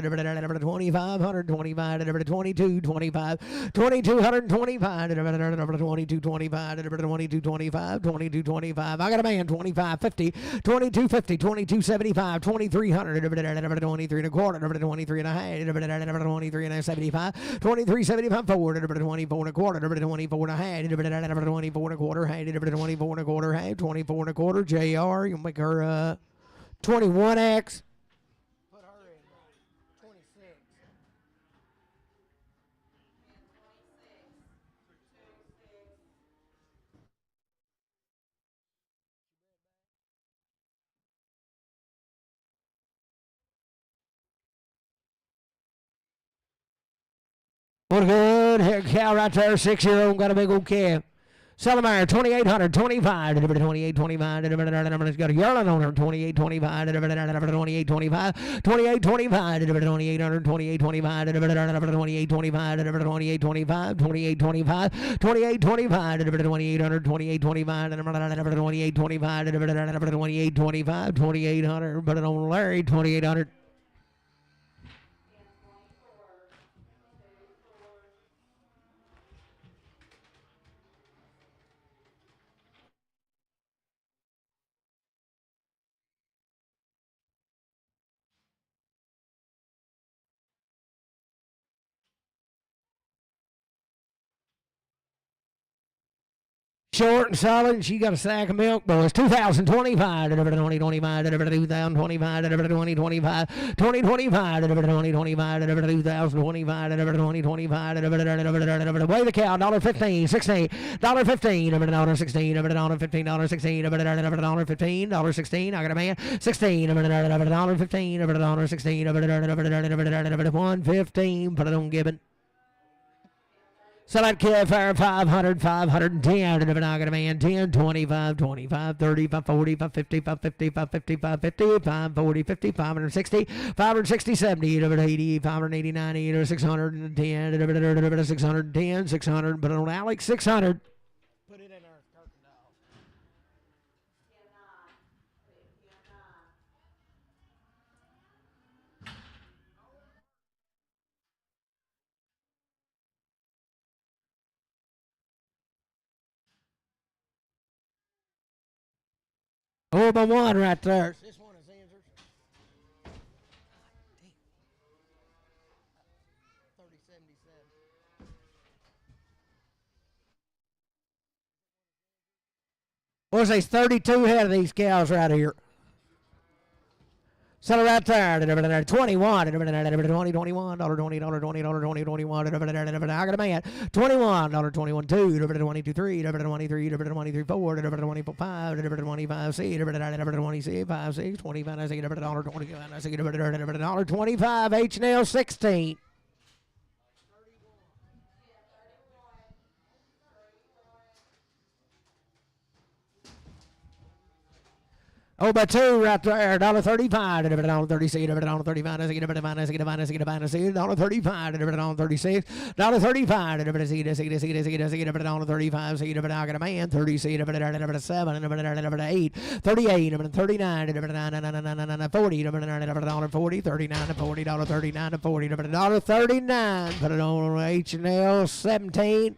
2,500, 25, 22, 25, 2,225, 22, 25, 22, 25, 22, 25. I got a man, 25, 50, 22, 50, 22, 75, 2,300, 23 and a quarter, 23 and a half, 23 and a 75, 23, 75, 4, 24 and a quarter, 24 and a half, 24 and a quarter, 24 and a quarter, 24 and a quarter. JR, you'll make her 21X. Put her in 26. What a good cow right there, 6-year-old, got a big old calf. Sellemeyer, 2,800, 25, 28, 25, it's got a yearling on her, 28, 25, 28, 25, 28, 25, 2,800, 28, 25, 28, 25, 28, 25, 28, 25, 28, 25, 2,800, 28, 25, 28, 25, 28, 25, 2,800, put it on Larry, 2,800. short and solid, and she got a sack of milk, boys. 2025, 2025, 2025, 2025, 2025, 2025, 2025, 2025, weigh the cow, $1.15, $16, $1.15, $1.16, $15, $16, $15, $16, I got a man, $16, $15, $16, $115, put it on Gibbon. Select kid, fire 500, 510, and I got a man 10, 25, 25, 30, 40, 50, 50, 50, 50, 540, 50, 560, 560, 70, 80, 580, 90, 610, 610, 600, put it on Alex, 600. Put it in there, curtain dog. Oh, by one right there. This one is answered. 3077. What's these 32 head of these cows right here? Sell it right there. 21, 20, $20, $20, $20, $20, $21. I got a man. $21, 21, 2, 22, 3, 23, 23, 4, 24, 5, 25, 6, 26, 5, 6, 25, I see $25, I see $25, H&L 16. Oh, by two right there, $1.35, $1.36, $1.35, I see $1.35, I see $1.35, I see $1.35, $1.36, $1.35, $1.35, see $1.35, I got a man, 30, see $7, $8, 38, $39, $40, $40, 39, $40, 39, $40, $39, put it on H&L 17.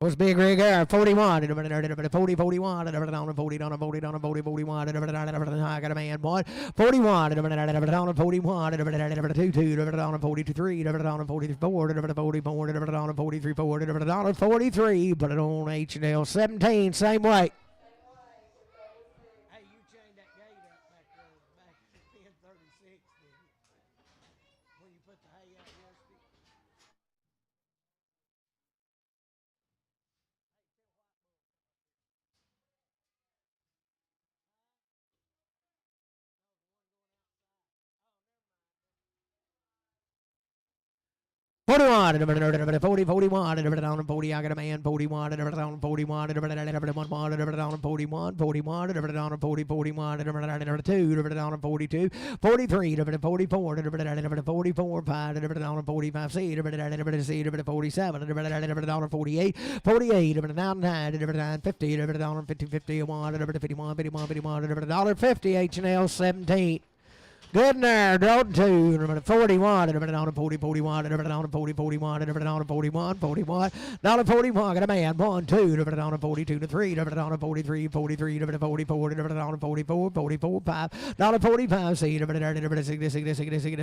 What's big rig there? 41, 40, 41, 40, 41, I got a man, boy. 41, 41, 22, 43, 44, 43, 43, put it on H&L 17, same way. Hey, you chained that gate up back there, back in 1036, did you? When you put the hay out yesterday? 41, 40, 41, 40, I got a man, 41, 41, 41, 41, 41, 40, 41, 2, 42, 43, 44, 44, 5, 45, C, 47, 48, 48, 99, 50, 50, 51, 51, 51, 51, 50, H&L 17. Good there, road 2, 41, 40, 41, 40, 41, 41, 41, $41, got a man, 1, 2, 42 to 3, 43, 43, 44, 44, 44, 5, $45, C,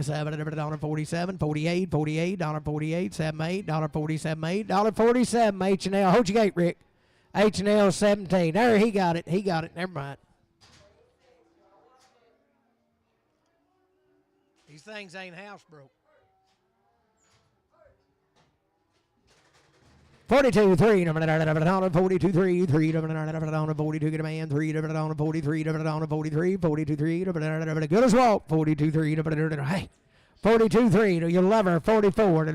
7, 47, 48, 48, $48, 78, $47, $47, H&L, hold your gate, Rick, H&L 17, there, he got it, never mind. These things ain't house broke. 42, 3, 42, 3, 3, 42, get a man, 3, 43, 43, 42, 3, good as well, 42, 3, hey. 42, 3, you love her, 44,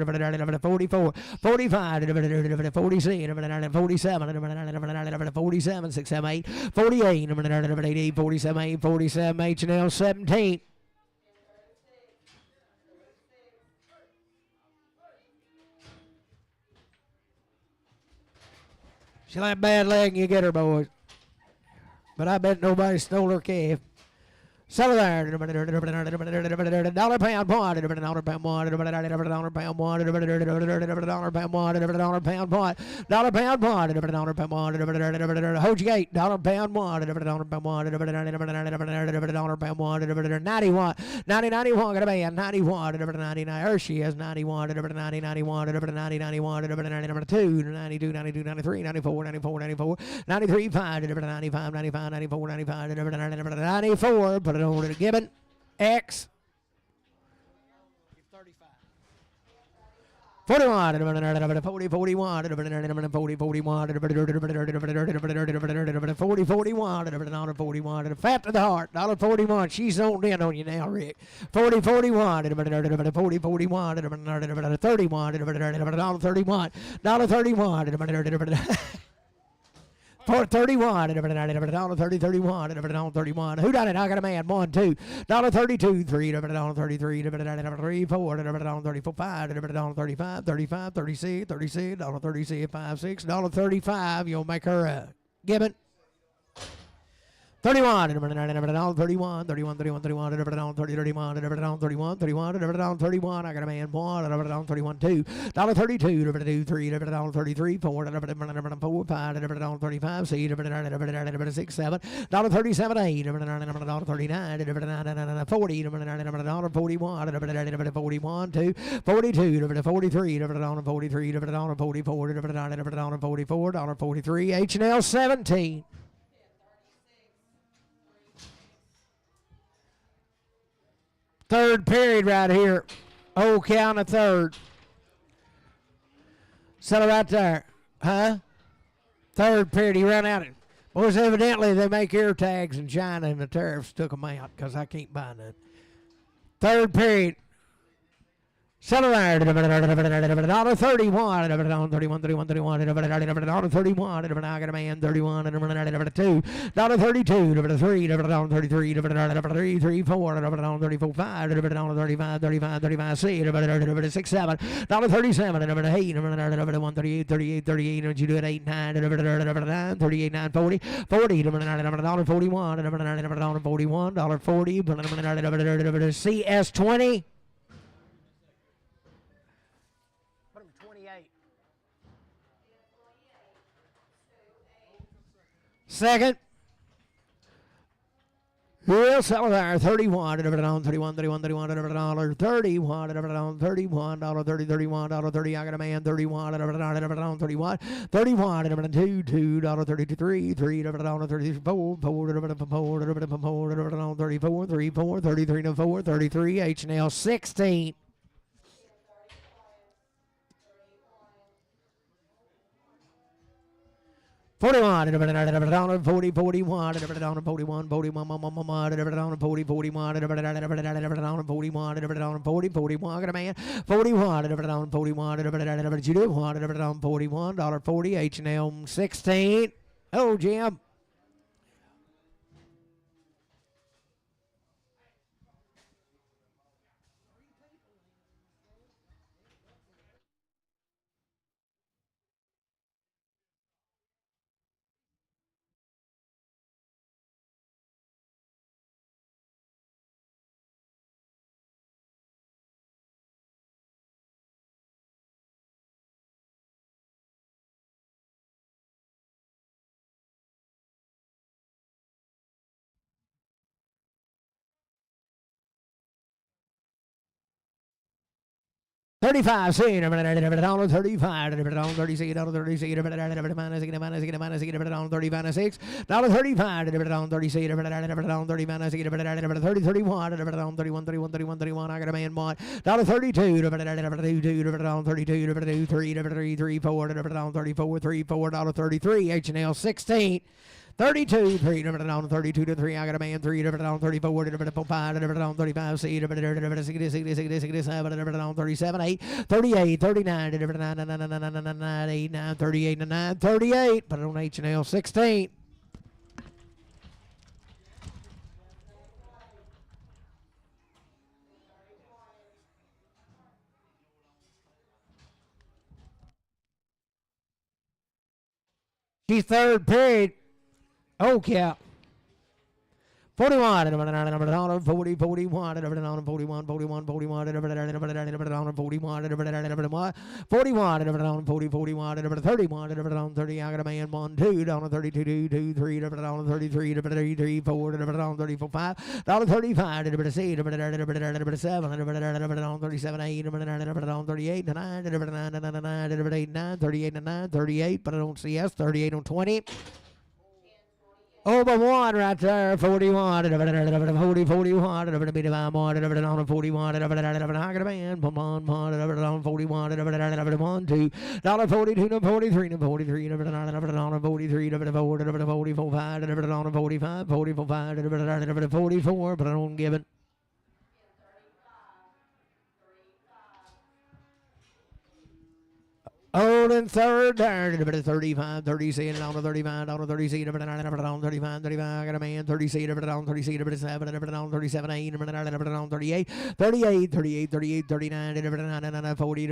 44, 45, 46, 47, 47, 6, 7, 8, 48, 88, 47, 8, 47, H&L 17. She'll have bad leg and you get her, boys. But I bet nobody stole her calf. Settle there. Dollar pound pot. Dollar pound pot. Dollar pound pot. Dollar pound pot. Dollar pound pot. Dollar pound pot. Dollar pound pot. Hold your gate. Dollar pound pot. Dollar pound pot. Dollar pound pot. 90 watt. 90 watt. Got a band. 90 watt. 99. There she is. 90 watt. 90 watt. 90 watt. 92. 92. 92. 93. 94. 94. 94. 93. 5. 95. 95. 94. 95. 94. Put it over to Gibbon. X. 41, 40, 41, 40, 41, 40, 41, 41, fat to the heart, $1.41. She's zoned in on you now, Rick. 40, 41, 40, 41, 31, $1.31, $1.31. For 31, $30, 31, who done it? I got a man, 1, 2, $32, 3, $33, 3, 4, $34, 5, $35, 35, 36, 36, $36, 5, 6, $35. You'll make her Gibbon. 31, 31, 31, 31, 31, 31, 31, 31, 31. I got a man, 1, 31, 2, $32, 3, $33, 4, 4, 5, 35, 6, 7, $37, 8, $39, 40, $41, 41, 2, 42, 43, 43, 44, 43, H&L 17. Third period right here. Oh, count a third. Settle right there. Huh? Third period, he ran out. Boys, evidently they make air tags in China and the tariffs took them out because I can't buy none. Third period. Settle there. $31, $31, 31, 31, 31, I got a man, 31, $2, $32, 3, $33, 33, 4, $34, 5, $35, 35, 35, 6, 7, $37, 8, 138, 38, 38, and you do it 8, 9, 38, 9, 40, 40, $41, 41, CS 20. Second. Real seller there, 31, 31, 31, 31, $31, 31, 31, 30, 31, $30, I got a man, 31, 31, 31, 2, $33, 3, 34, 34, 34, 33, 4, 33, H&L 16. 41, 40, 41, 41, 41, 41, 40, 41, 40, 41, got a man, 41, 41, you do 41, $40, H&M 16. Oh, Jim. $35, see, $35, $36, $36, $36, $31, I got a man, $32, $33, H&L 16. 32, 3, $32 to 3, I got a man, 3, $34, $5, $35, C, $67, 37, 8, 38, 39, 8, 38, 9, 38, put it on H&L 16. She's third period. Oh, yeah. 41, number 9, number 40, 41, number 9, 41, 41, 41, number 9, number 9, number 9, 41, number 9, number 1, 41, number 9, 40, 41, number 31, number 9, 30, I got a man, 1, 2, down 32, 2, 3, number 9, 33, number 33, 4, number 9, 34, 5, down 35, number 6, number 9, number 7, number 9, number 37, 8, number 9, number 38, 9, number 9, number 8, 9, 38, 9, 38, but I don't see us, 38 on 20. Over 1 right there, 41, 40, 41, 41, 41, I got a man, 41, 1, 2, $42, 43, 43, 43, 44, 5, 45, 44, but I don't give it. Old and third down, 35, 30 seed, down to 35, down to 30 seed, down 35, 35, I got a man, 30 seed, down 30 seed, 7, down 37, 8, down 38, 38, 38, 38, 39, 40,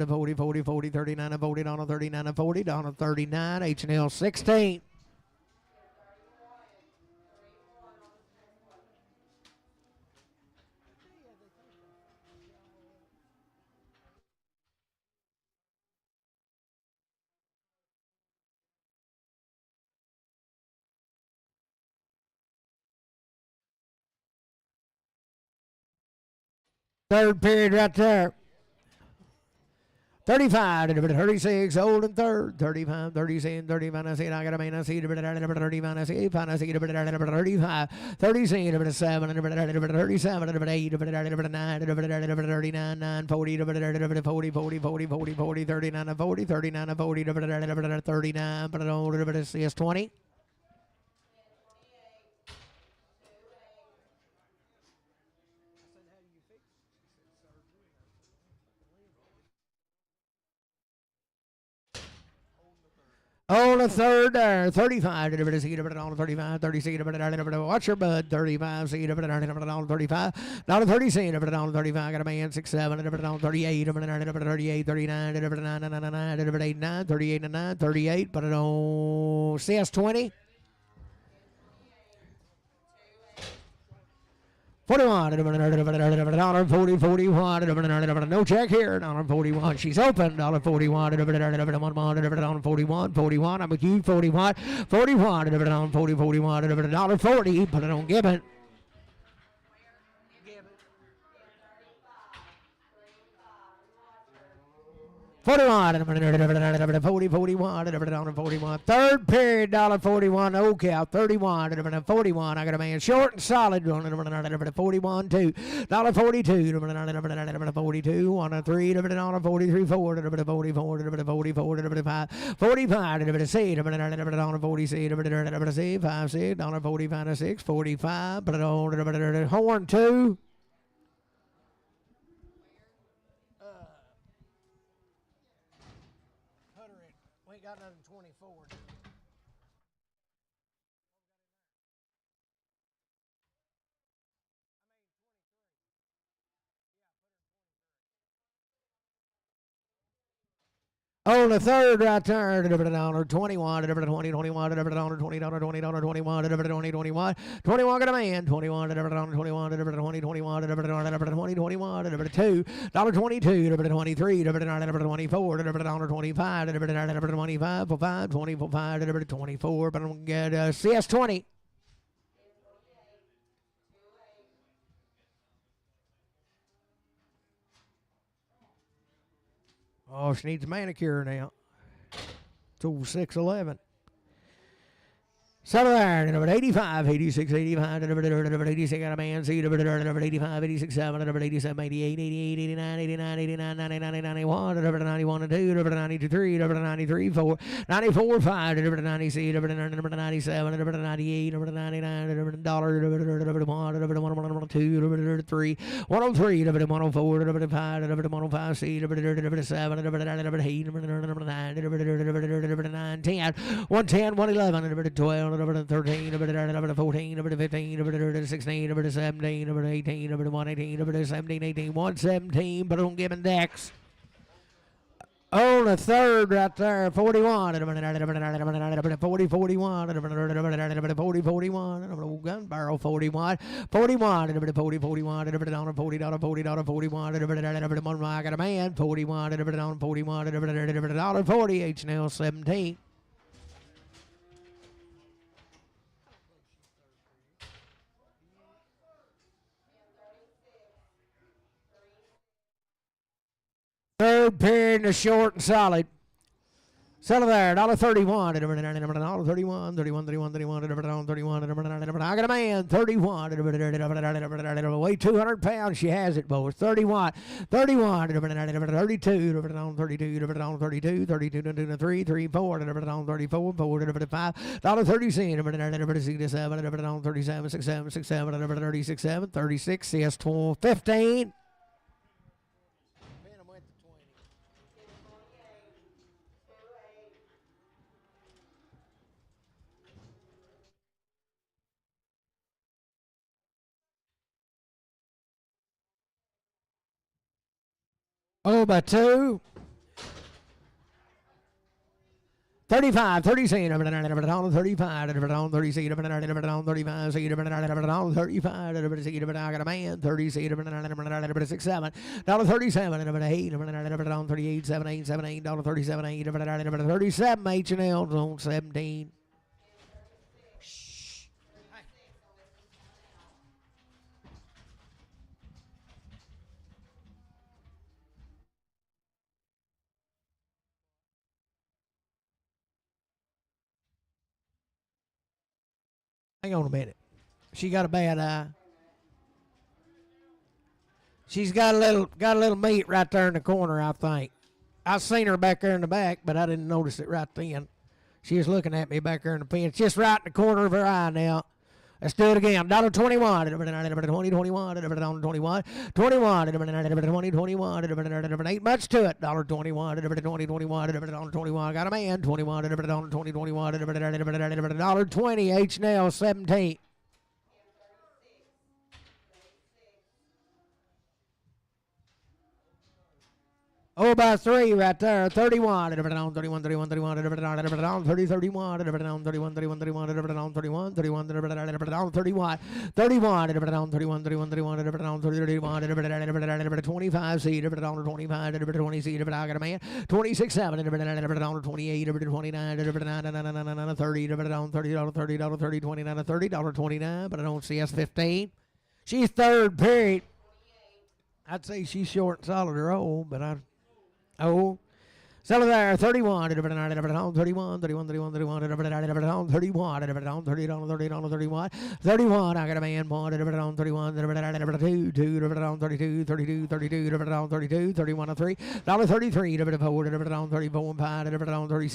40, 40, 40, 39, 40, down to 39, 40, down to 39, H&L 16. Third period right there. 35, 36, old and third, 35, 37, 35, I see it, I got a man, I see it, 35, I see it, I see it, 35, 37, 7, 37, 8, 9, 39, 9, 40, 40, 40, 40, 40, 40, 39, 40, 39, 40, 39, but I don't see us 20. On the third there, 35, on 35, 30 seed, watch your bud, 35 seed, on 35, down to 30 seed, on 35, got a man, 6, 7, on 38, 38, 39, 39, 38, 9, 38, but it on CS 20. 41, 40, 41, no check here, $41, she's open, $41, 41, 41, I'm a cute 41, 41, 40, 41, $40, but I don't give it. 41, 40, 41, 41. Third period, $41. No count, 31, 41. I got a man short and solid, 41, 2. $42, 42, 1, 3, 43, 4, 44, 45, 45, C, 40, C, 5, 6, $45, 6, 45, but horn 2. Got nothing 24. On the third right there, $21, 20, 21, $20, $20, 21, 21 got a man, 21, 21, 20, 21, 2, $22, 23, 24, $25, 25, 5, 25, 24, but I don't get CS 20. Oh, she needs a manicure now. It's old 6'11". So there, 85, 86, 85, 86, got a man, see, 85, 86, 7, 87, 88, 88, 89, 89, 89, 90, 90, 91, 91, 2, 92, 3, 93, 4, 94, 5, 96, 97, 98, 99, $1, 2, 3, 103, 104, 5, 105, C, 7, 8, 9, 10, 110, 111, 12, 13, 14, 15, 16, 17, 18, 118, 17, 18, 117, but I don't give him decks. On the third right there, 41. 40, 41. 40, 41. Gun barrel 41. 41. 40, 41. $40, $40, $41. I got a man. 41. 41. $40. H&L 17. Third period in the short and solid. Settle there, $1.31. $31, 31, 31, 31, 31. I got a man, 31. Weigh 200 pounds. She has it, boys. 31, 31, 32, 32, 32, 32, 3, 3, 4, 34, 4, 5, $1.37, 37, 67, 67, 36, 7, 36, CS 12, 15. Oh, by 2. 35, 37, 35, 35, 36, 35, 35, I got a man, 37, 67, $37, 38, 7, 7, $37, 37, H&L zone 17. Hang on a minute. She got a bad eye. She's got a little meat right there in the corner, I think. I seen her back there in the back, but I didn't notice it right then. She was looking at me back there in the pen. It's just right in the corner of her eye now. Let's do it again. $1.21. 20, 21, 21, 21, 21, ain't much to it. $1.21, 20, 21, 21. Got a man. 21, 20, 21, $1.20. H&L 17. Oh, by 3 right there. 31. 31, 31, 31, 31, 30, 31, 31, 31, 31, 31, 31, 31, 31, 31, 31, 25 seed, 25, 20 seed, I got a man. 26, 7, 28, 29, 30, $30, 29, $30, 29, but I don't see us 15. She's third period. I'd say she's short and solid or old, but settle there, 31, 31, 31, 31, 31, 31, 31, I got a man, 1, 31, 32, 32, 32, 32, 31, 3, $33, 34, 34, 5, 36,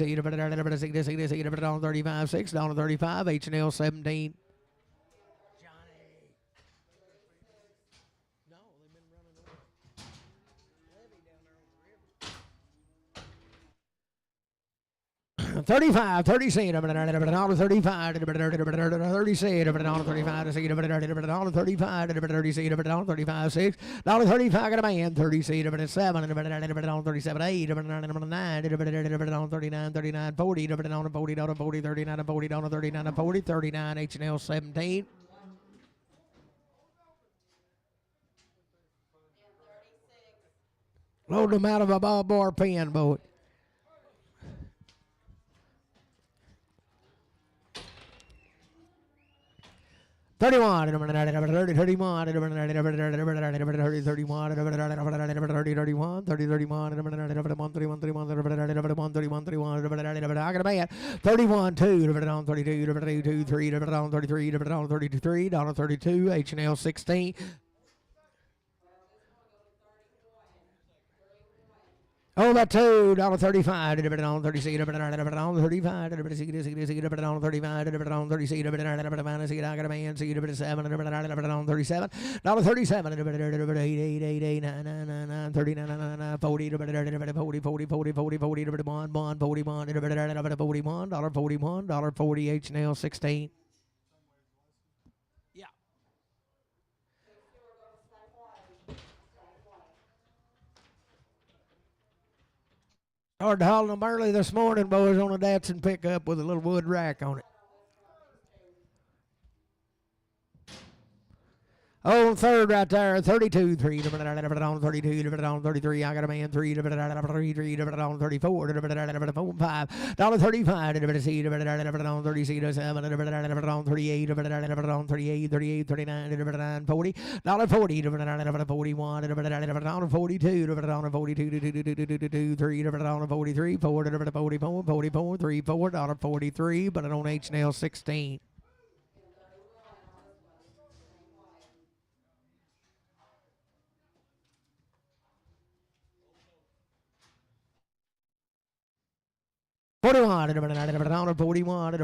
35, 6, $35, H&L 17. 35, 37, $35, 36, $35, 35, 6, $35, got a man, 37, 7, 37, 8, 9, 39, 39, 40, 40, 39, 40, 39, H&L 17. Load them out of a ball bar pen, boy. $31, 30, 31, 30, 31, I got a man. 31, 2, 32, 3, 33, 33, $32, H&L 16. Oh, that $2, $35, $36, $35, $36, $35, $36, $35, I got a man, $7, $37, $37, 8, 9, 9, 39, 40, 40, 40, 40, 40, 40, $41, $41, H&L 16. Yeah. Started hauling them early this morning, boys, on a Datsun pickup with a little wood rack on it. Oh, third right there, 32, 3, on 32, on 33, I got a man, 3, 3, on 34, 5, $35, C, on 37, on 38, on 38, 38, 39, 40, $40, $41, on 42, on 42, 3, on 43, 4, 44, 3, $4, but on H&L 16. $41, $41, $41,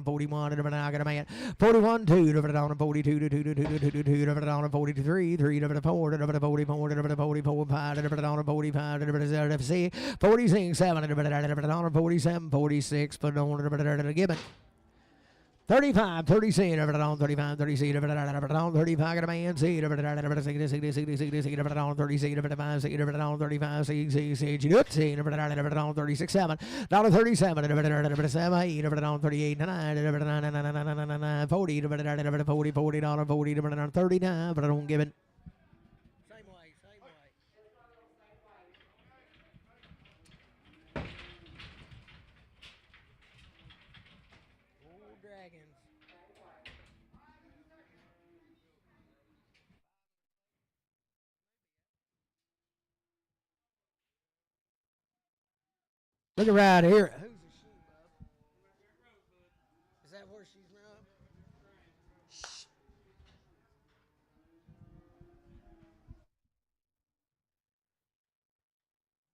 $41, I got a man. 41, 2, $41, 42, 2, 43, 3, 4, 44, 5, 45, 46, 7, 47, 46, but on Gibbon. 35, 36, on 35, 36, on 35, got a man, 60, 60, 60, on 36, 55, 60, on 35, 60, on 36, 7, $37, 7, on 38, 9, 40, 40, 40, on 39, but I don't give it. Same way, same way. Dragons. Look right here. Who's the she, bub? Is that where she's from? Shh.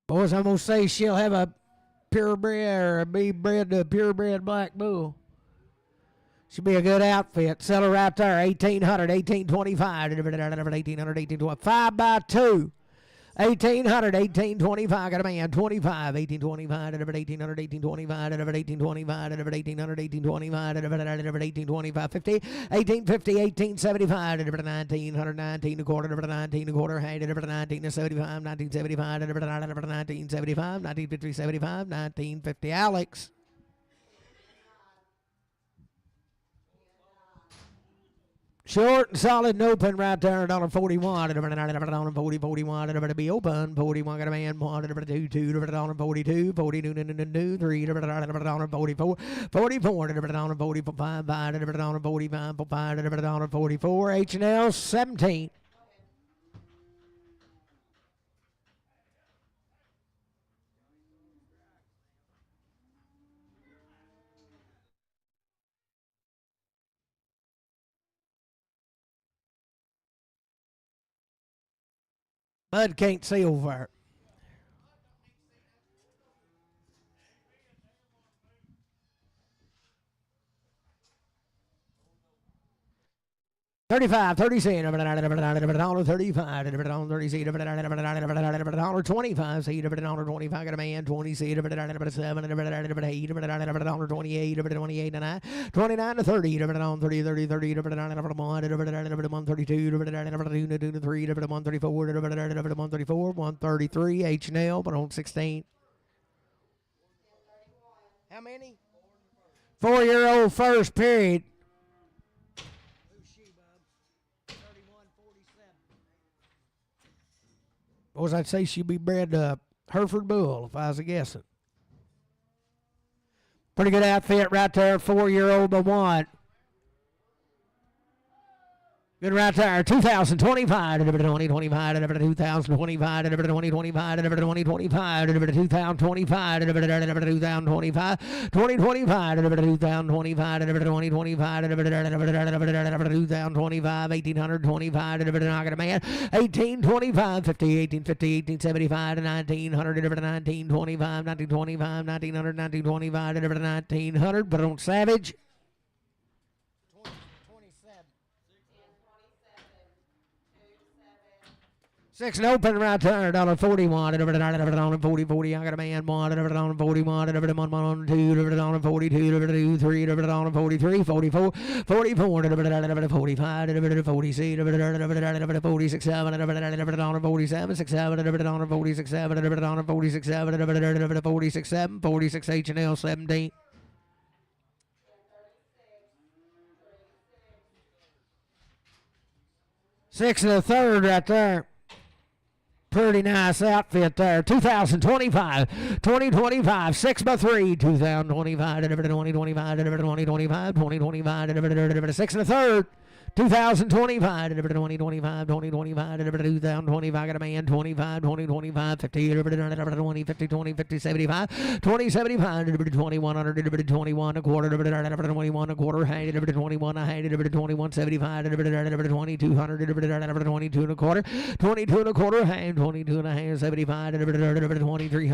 Boys, I'm gonna say she'll have a purebred or a be bred to a purebred black bull. Should be a good outfit. Sell her right there. 1800, 1825. 1800, 1825. 5 by 2. 1800, 1825. Got a man. 25. 1825. 1800, 1825. 1825. 1800, 1825. 1825. 50. 1850. 1875. 1900, 19 a quarter. 19 a quarter. 19 to 75. 1975. 1975. 1950. 75. 1950. Alex. Short and solid and open right there, $41, $40, $41, be open, $41, got a man, $2, $42, $42, $42, $3, $44, $44, $45, $45, $44, H&L 17. Bud can't see over. 35, 37, $35, $36, $25, $25, got a man, 20, $7, $8, $28, $28, 29 to 30, $30, $30, $30, $1, $32, $3, $134, $133, H&L, but on 16. How many? 4-year-old first period. Boys, I'd say she'd be bred Hereford bull if I was guessing. Pretty good outfit right there, 4-year-old the one. Good right there. 2025, 2025, 2025, 2025, 2025, 2025, 2025, 2025, 2025, 2025, 1825, I got a man, 1825, 50, 1850, 1875, 1900, 1925, 1925, 1900, 1925, 1900, but on Savage. 6 and open right there, $1.41, $40, I got a man, $1, $41, $1, 2, $42, $3, $43, 44, 44, $45, $46, $46, $47, $47, $6, $47, $46, $47, $46, $47, $46, $7, $46, H&L 17. 6 and a third right there. Pretty nice outfit there. 2025, 2025, 6 by 3, 2025, 2025, 2025, 2025, 6 and a third. 2025, 2025, 2025, 2025, got a man, 25, 2025, 50, 20, 50, 20, 50, 75, 20, 75, 2100, 21 a quarter, 21 a quarter, 21 a 21, 75, 2200, 22 and a quarter, 22 and a quarter, 22 and a half, 75, 2300, 23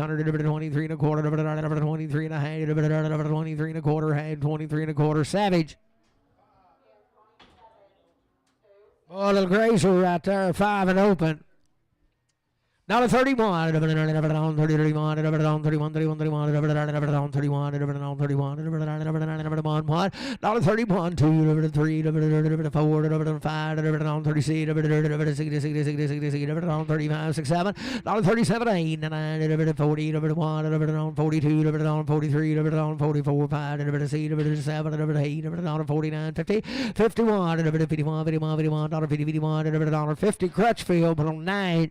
and a quarter, 23 and a half, 23 and a quarter, 23 and a quarter, Savage. Oh, a little grazer right there, 5 and open. Now to 31, 31, 31, 31, 31, 31, 31, 31, 31, now to 31, 2, 3, 4, 5, 36, 35, 6, 7, now to 37, 8, 9, 40, 1, 42, 43, 44, 5, 6, 7, 8, 49, 50, 51, 51, 51, 51, 51, 50, Crutchfield, but on 9.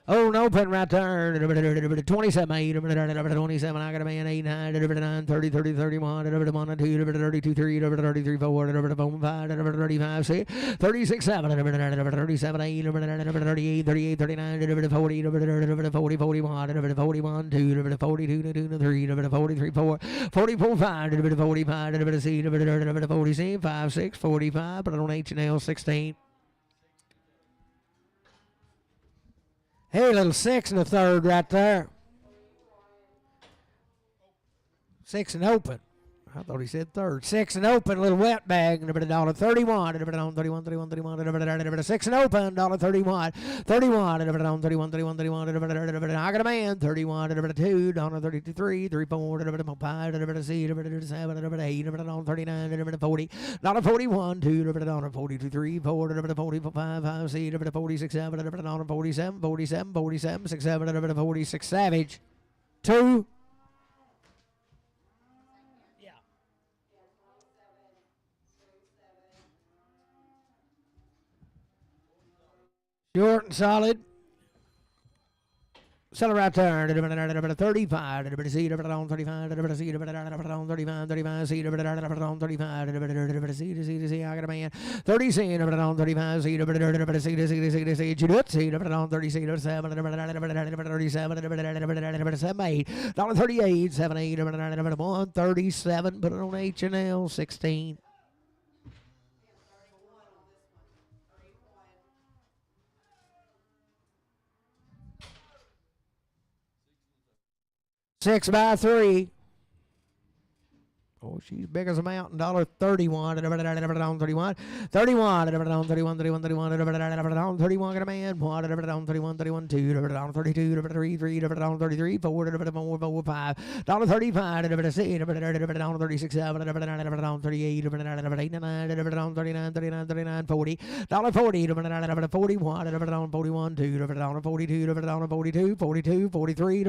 Oh, no, open right there. 27, 8, 27, I got a man, 8, 9, 30, 30, 31, 1, 2, 32, 3, 33, 4, 5, 35, 6, 36, 7, 37, 8, 38, 38, 39, 40, 40, 41, 41, 2, 42, 3, 43, 4, 44, 5, 45, 6, 46, 5, 6, 45, but on H&L 16. Hey, little 6 and a third right there. 6 and open. I thought he said third. 6 and open, little wet bag. $31. 31, 31, 31, 31. 6 and open, $31. 31, 31, 31, 31. I got a man. 31, 2, $33, 34, 5, 6, 7, 8, 39, 40. $41, 2, $42, 3, 4, 45, 5, 6, 46, 7, 47, 47, 47, 6, 7, 46, Savage. 2. Short and solid. Sell it right there. 35. 35. 35. 35. I got a man. 30. 35. 37. 8. $38. 7. 8. 137. Put it on H&L 16. Six by 3. Oh, she's big as a mountain. $31. 31. 31. 31. 31. 31. 31. Got a man. 31. 31. 2. 32. 3. 3. 33. 4. 4. 5. $35. 36. 7. 38. 39. 39. 40. $40. 41. 41. 2. 42. 42. 42. 43. 43.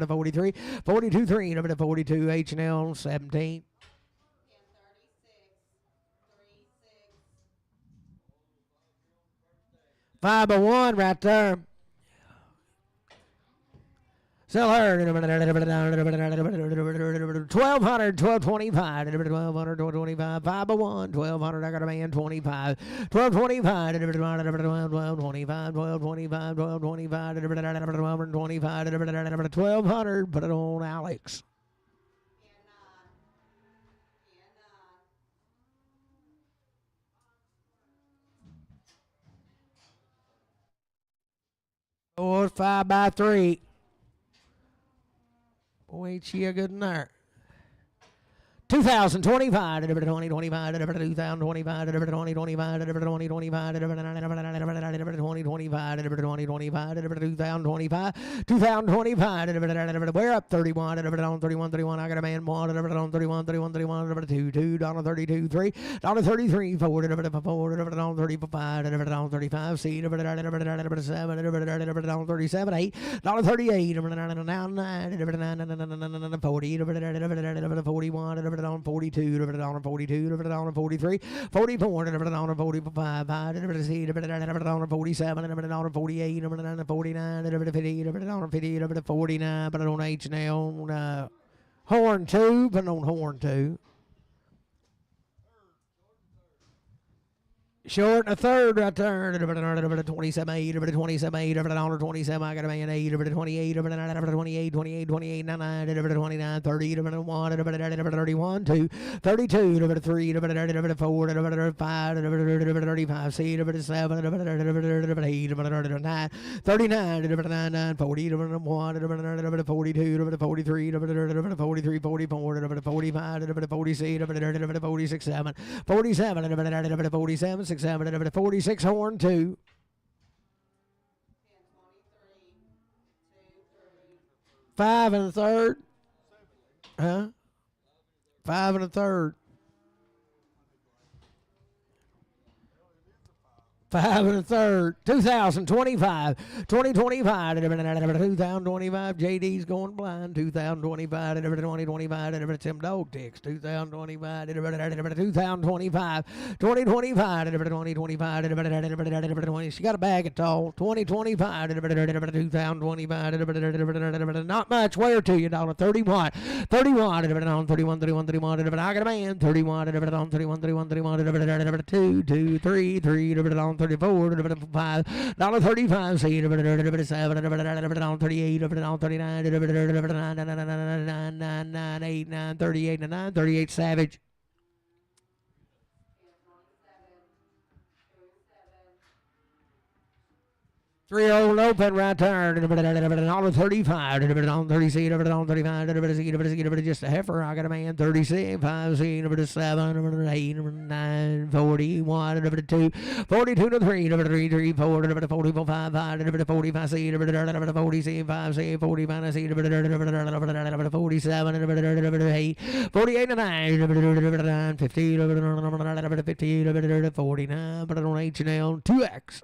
43. 42. 3. 42. H&L 17. 5 by 1 right there. Sell her. 1,200, 1,225, 1,225, 5 by 1, 1,200. I got a man, 25, 1,225, 1,225, 1,225, 1,225, 1,200. Put it on Alex. Oh, 5 by 3. Boy, ain't she a good in there. 2025, 2025, 2025, 2025, 2025, 2025, 2025, we're up 31, on 31, 31, I got a man, one, on 31, 31, 31, 2, 2, $32, 3, $33, 4, 4, on 35, on 35, C, 7, 37, 8, $38, 9, 40, 41, on 42, on 42, on 43, 44, on 45, on 47, on 48, on 49, 50, on 50, 49, but on H now on horn 2, but on horn 2. Short and a third right there. 27 8, 27 8, on 27. I got a man 8, 28, 28, 28, 28, 9, 29, 30, 1, 31, 2, 32, 3, 4, 5, 35, 6, 7, 8, 9, 39, 9, 40, 1, 42, 43, 43, 44, 45, 46, 46, 7, 47, 47, 6, 7, 46, horn 2. Five and a third. Huh? Five and a third. 5 and a third. 2025. 2025. 2025. JD's going blind. 2025. 2025. Tim Dog Ticks. 2025. 2025. 2025. 2025. She got a bag of tall. 2025. 2025. Not much. Where to you, dollar 31. 31. 31. 31. 31. I got a man. 31. 31. 31. 31. 2, 2, 3, 3. 34, 5, $35, 7, 38, 39, 8, 9, 38, 9, 38, Savage. Three-year-old open right there. On 35. On 36. On 35. Just a heifer. I got a man. 36. 5. 7. 8. 9. 41. 2. 42 to 3. 3. 3. 4. 44. 5. 5. 45. 6. 46. 5. 6. 45. 6. 47. 8. 48 to 9. 50. 50. 49. But on H&L 2X.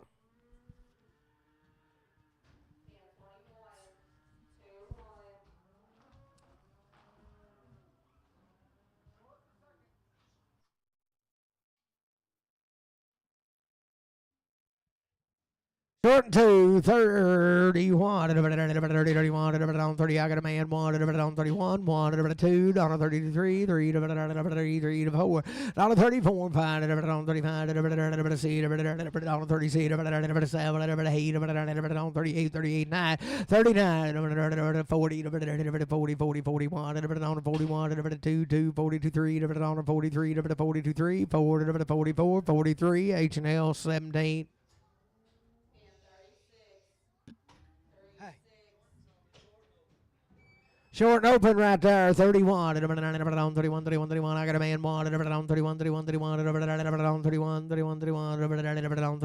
Short and 2, 31, 30, 31, on 30, I got a man, 1, on 31, 1, 2, on 33, 3, 33, 4, on 34, 5, on 35, C, on 36, 7, 8, on 38, 38, 9, 39, 40, 40, 40, 41, on 41, 2, 2, 42, 3, on 43, 42, 3, 4, 44, 43, H&L 17. Short and open right there, 31. On 31, 31, 31. I got a man, 1. On 31, 31, 31. On 31, 31, 31. On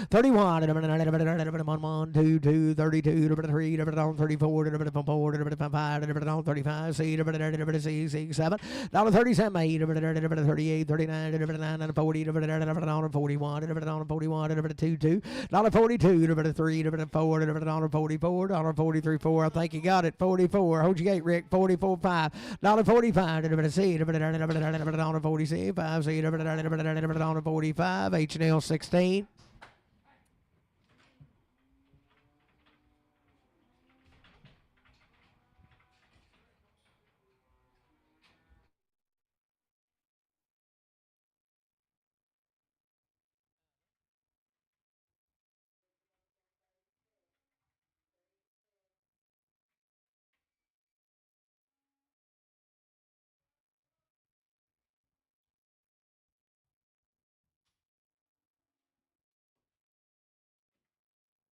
31, 31. 1, 2, 2, 32, 3. On 34, 4, 5. On 35, 6, 7. On 37, 8. 38, 39, 40. On 41, on 41, 2, 2. On 42, 3, 4. On 44, on 43, 4. I think you got it. 44. Hold your gate, Rick. 44, 5. $45. C. On 46, 5. C. On 45. H&L 16.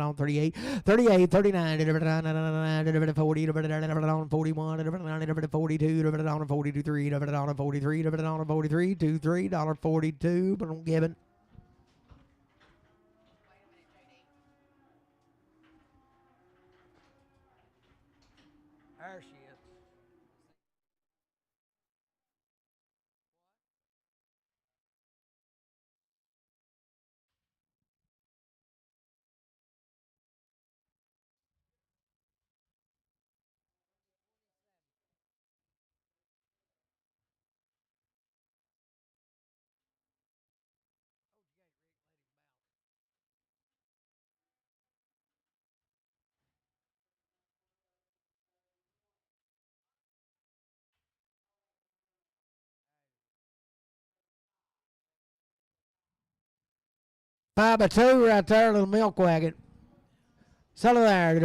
on 38, 38, 39, 40, 41, 42, on 42, 3, on 43, on 43, 2, $3.42, but I'm giving. There she is. Five by two right there, little milk wagon. Settle there.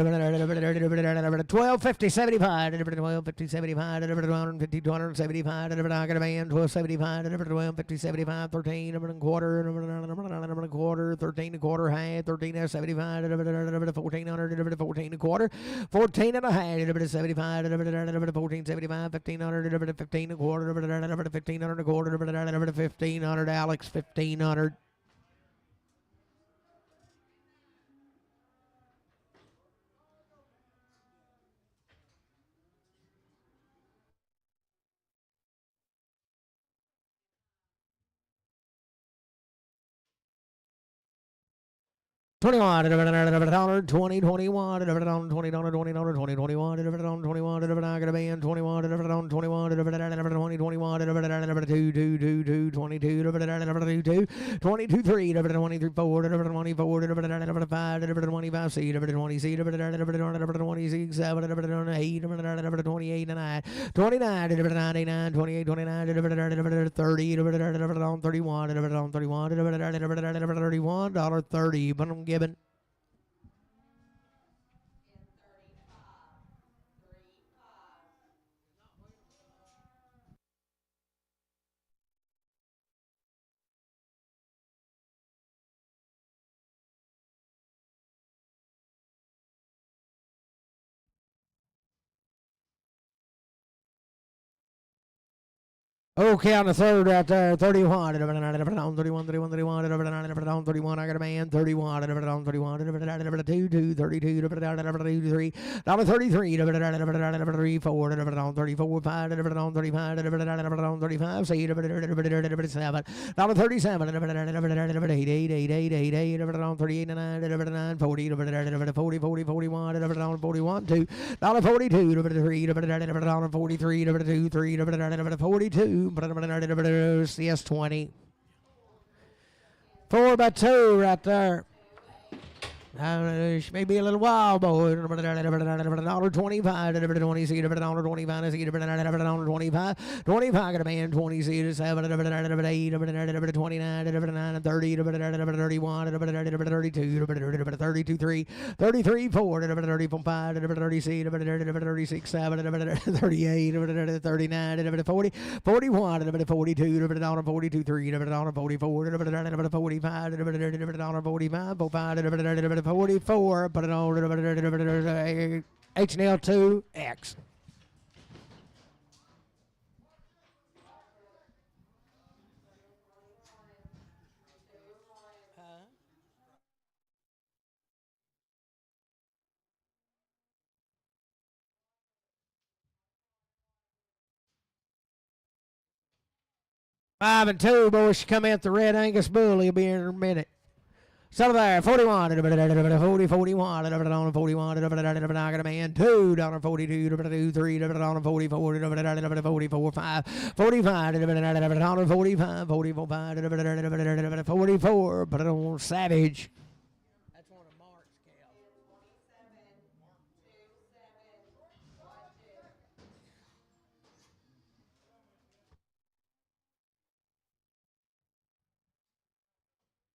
12, 50, 75. 12, 50, 75. 250, 275. I got a man. 12, 75. 12, 50, 75. 13, and a quarter. 13 and a quarter. High. 13, 75. 1400. 14 and a quarter. 14 and a half. 75. 14, 75. 1500. 15 and a quarter. 1500 and a quarter. 1500. Alex. 1500. 21, 20, 21, 20, 20, 20, 20, 21, 21, I got a band, 21, 21, 20, 21, 2, 2, 2, 2, 22, 2, 22, 3, 23, 4, 24, 25, 25, C, 20, C, 26, 7, 8, 28, 9, 29, 99, 28, 29, 30, 31, 31, $30, but I'm giving. Okay, on the third right there, 31, 31, 31, 31, 31, I got a man, 31, 31, 2, 32, 33, $33, 3, 4, 34, 5, 35, 35, say, 7, $37, 8, 8, 38, 9, 40, 40, 41, 41, 2, $42, 3, 43, 2, 3, 42. CS20. 4 by 2 right there. She may be a little wild, boy. $25, $20, seat, $25, seat, $25, 25, got a man, 20 seat, 7, 8, 29, 30, 31, 32, 32, 3, 33, 4, 35, 30 seat, 36, 7, 38, 39, 40, 41, 42, 42, 3, 44, 45, 45, 44, put it on HNL2X. Five and two, boys. She come in the red Angus bull. He'll be here in a minute. So there, 41, 40, 41, 41, I got a man, $2, 42, 3, 44, 44, 5, 45, 45, 44, 5, 44, put it on Savage. That's one of Mark's cows.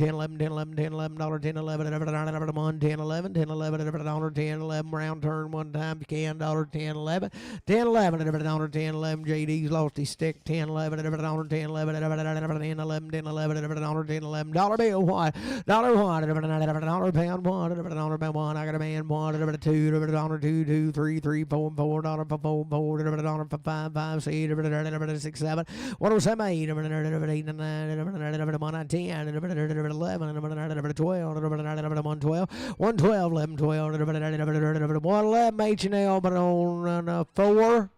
11, 10, 11, 10, 11, 10, 11, dollar 10, 11, 11, 1, 10, 11, 10, 11, dollar 10, 11, round turn one time, you can, dollar 10, 11, 10, 11, dollar 10, 11, JD's lost his stick, 10, 11, dollar 10, 11, 11, 11, 10, 11, dollar 10, 11, dollar bill, one, dollar pound, one, dollar pound, one, I got a man, one, two, dollar 2, 2, 3, 3, 4, 4, dollar 4, 4, dollar 5, 5, 6, 6, 7, 107, 8, 8, 9, 10, 11, 12, 112, 112, 11, 12, 111, H&L, but on 4. 29.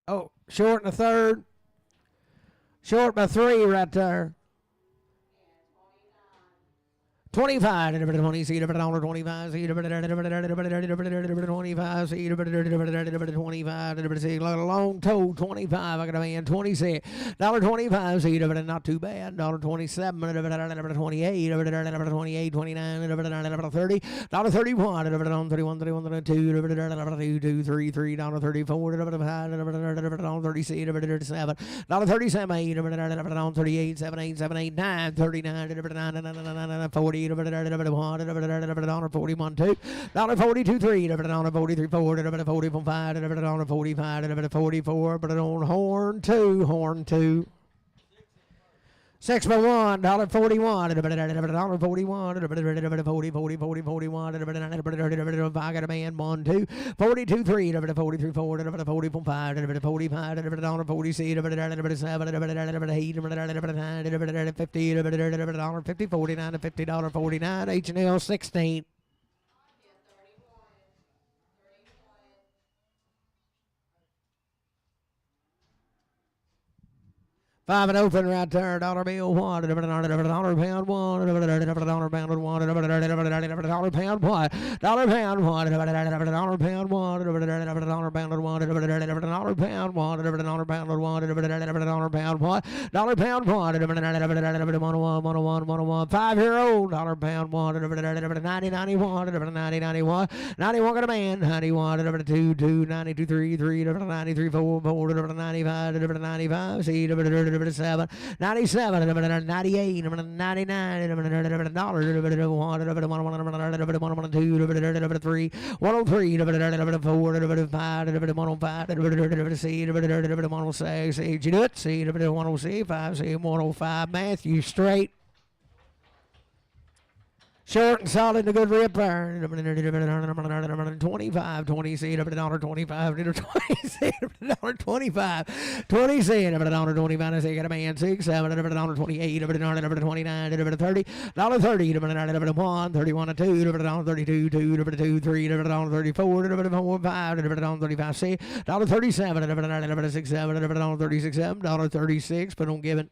Oh, short and a third. Short by 3 right there. 25, 20, see, dollar 25, see, 25, see, 25, see, long toe, 25, I got a man, 26, dollar 25, see, not too bad, dollar 27, 28, 28, 29, 30, dollar 31, 31, 31, 32, 2, 3, 3, dollar 34, dollar 37, dollar 37, 8, 38, 7, 8, 7, 8, 9, 39, 40, $41, $41, $2, $42, $3, $43, $4, $45, $45, $44, but on horn 2. 6 by $1, $41, $41, $40, I got a man, 1, 2, 42, 3, 43, 4, 44, 5, 45, $40, C, 7, 8, 50, 50, 49, $50, 49, H&L 16. 5 and open right there, dollar bill, $1, dollar pound, $1, dollar pound, $1, dollar pound, $1, dollar pound, $1, dollar pound, $1, dollar pound, $1, dollar pound, $1, dollar pound, $1, 5-year-old, dollar pound, $1, 90, 91, 90, 91, 91 got a man, 91, 2, 2, 92, 3, 3, 93, 4, 4, 95, 95, see, 97, 97, 98, 99, $1, 3, 103, 105, C, 106, C, 106, 105, Matthew straight. Short and solid and a good rip there. 25, 20 cent, $1.25, 20 cent, $1.25, 20 cent, $1.25, I say, got a man, 6, 7, $1.28, $1.29, $30, $30, $1, 31, 2, $32, 2, 3, $34, 5, $35, cent, $37, 6, 7, $36, $36, but don't give it.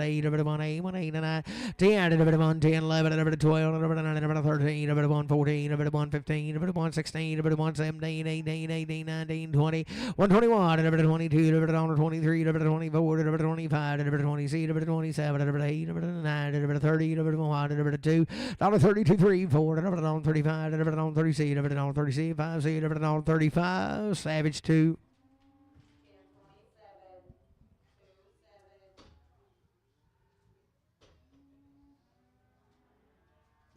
8, 1, 8, 1, 8, 9, 10, 1, 10, 11, 12, 13, 1, 14, 1, 15, 1, 16, 1, 17, 18, 18, 19, 20, 121, 22, 23, 24, 25, 26, 27, 8, 9, 30, 1, 2, 32, 3, 4, 35, 36, 36, 5, 35, Savage 2.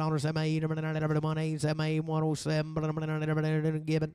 on 78, 1, 78, 107, given.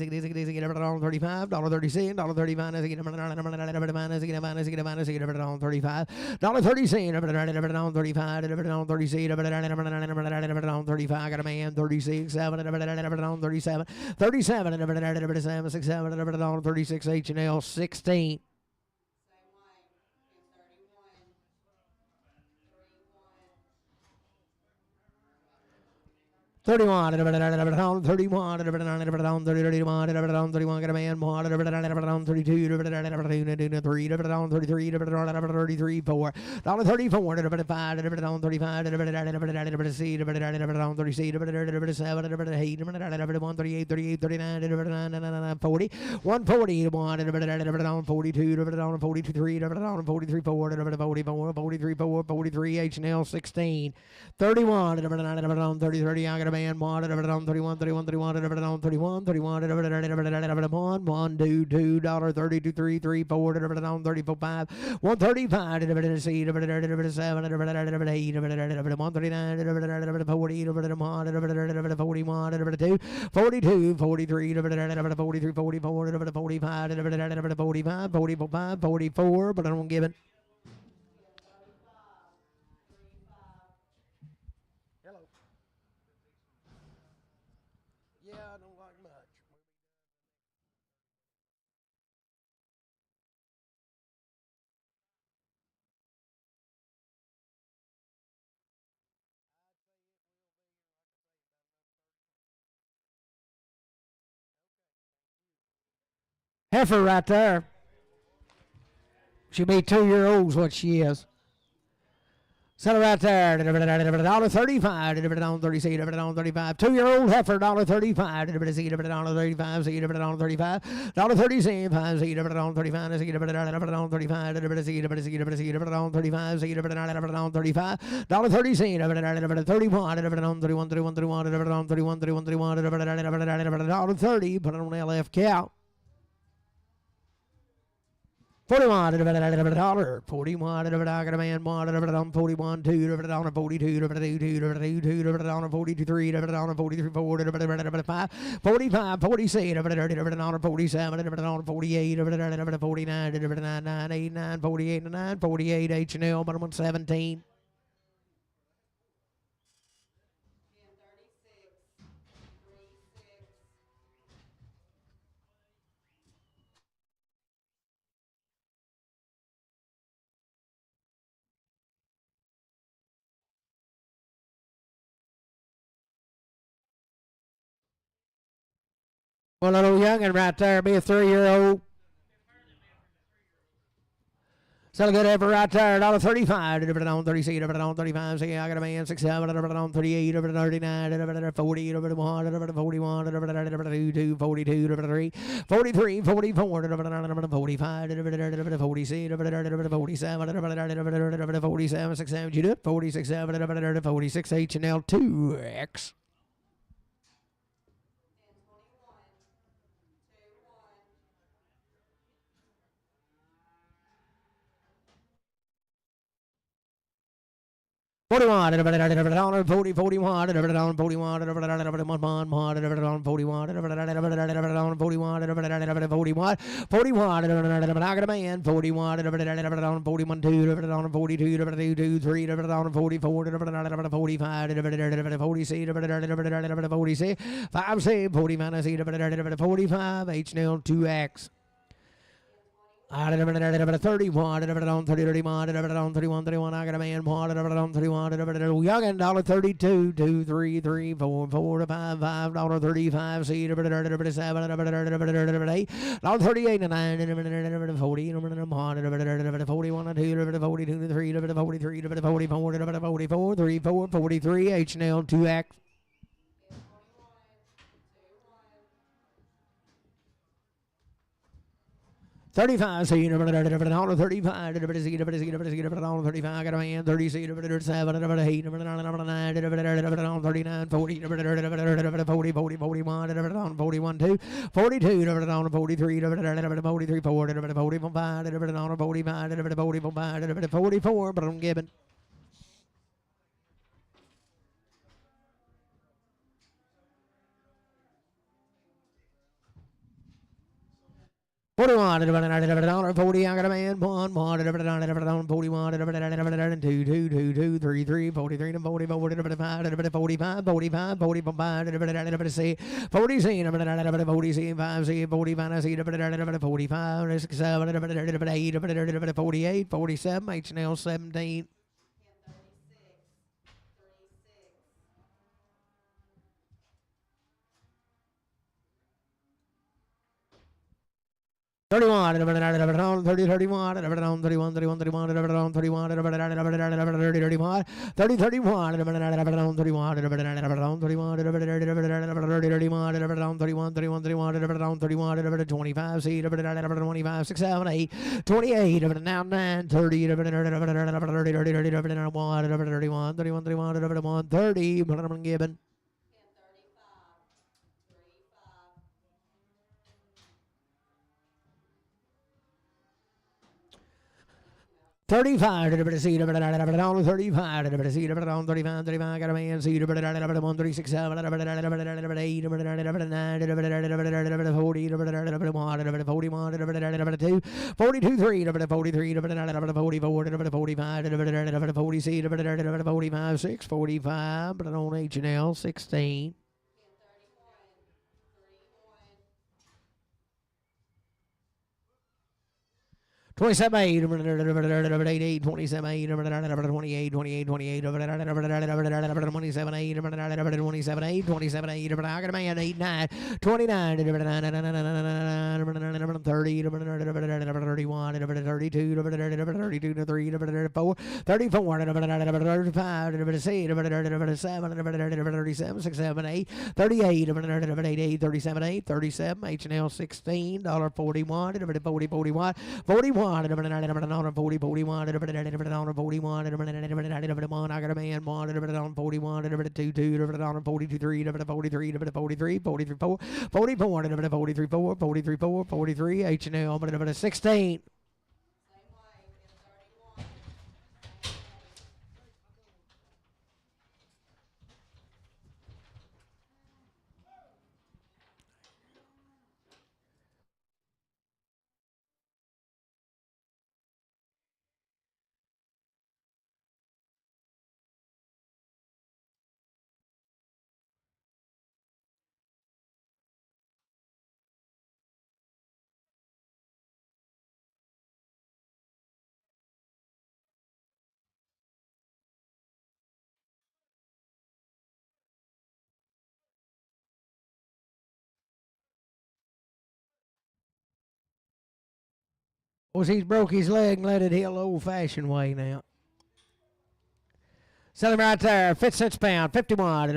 $35, $1.30, $1.35, $35, $35, got a man, 36, 7, 37, 37, 36, H&L, 16. 31, 31, 31, got a man, 32, 33, 33, 4, $34, $35, $35, $37, 138, 38, 39, 40, 140, 42, 42, 3, 43, 4, 44, 43, 4, 43, H&L, 16. 31, 30, 30, I got a man, 31, 31, 31, 31, 31, 31, 1, 2, $2, 32, 3, 3, 4, 34, 5, 135, 7, 8, 139, 40, 41, 2, 42, 43, 43, 44, 45, 45, 45, 44, but I don't give it. Hello. Yeah, I don't like much. Heifer right there. She'll be 2-year-old's what she is. Sell her right there. $1.35. $36. $35. 2-year-old heifer. $1.35. $35. $35. $37. $37. $37. $30. Put it on LF cow. 41, $41, I got a man, 41, 41, 2, 42, 42, 42, 3, 43, 4, 5, 45, 46, 47, 48, 49, 89, 48, 48, H&L, but I'm on 17. Well, little youngin' right there, be a 3-year-old. Still a good effort right there. $1.35. Delivered it on 30. See, delivered it on 35. See, I got a man 6-7. Delivered it on 38. Delivered it 39. Delivered it 40. Delivered it 1. Delivered it 41. Delivered it 2. 42. Delivered it 3. 43. 44. Delivered it 45. Delivered it 46. Delivered it 47. Delivered it 47. 6 7. You do it. 46 7. Delivered it 46. H&L 2X. 41, on 40, 41, on 41, on 41, on 41, on 41, 41, I got a man, 41, on 41, 2, on 42, 2, 3, on 44, 45, 46, 46, 5, 40 minus 45, H-Nail 2X. 31, on 30, 31, on 31, 31, I got a man, on 31, youngin' $1.32, 2, 3, 3, 4, 4 to 5, $5.35, see, 7, 8, $38, 9, 40, 41, 2, 42, 3, 43, 44, 44, 3, 4, 43, H-Nail 2X. 35, see, on 35, 35, got a man, 30, see, 7, 8, 9, 39, 40, 40, 40, 41, on 41, 2, 42, on 43, 43, 4, 45, on 45, 44, but I'm giving. 41, 40, I got a man, 1, 41, 2, 2, 2, 2, 3, 3, 43, 44, 45, 45, 45, 45, C, 40, C, 40, C, 5, C, 45, C, 45, 7, 8, 48, 47, H-Nail 17. 31, 30, 31, 31, 31, 31, 31, 31, 31, 30, 31, 31, 25, see, 25, 6, 7, 8, 28, now 9, 30, 31, 31, 30, given. 35, see, 35, 35, 35, got a man, see, 1, 36, 7, 8, 9, 40, 41, 2, 42, 3, 43, 44, 45, 40, see, 45, 6, 45, but on H&L 16. 27, 8, 28, 27, 8, 28, 28, 28, 27, 8, 27, 8, 27, 8, I got a man, 8, 9, 29, 30, 31, 32, 32, 3, 4, 34, 35, 37, 6, 7, 8, 38, 37, 8, 37, H&L 16, $41, 40, 41, 41, 40, 41, 41, I got a man, 1, 41, 2, 2, 42, 3, 43, 43, 43, 4, 44, 43, 4, 43, 4, 43, H&L 16. Well, he's broke his leg and let it heal the old-fashioned way now. Sell him right there, 50 cents a pound, 51,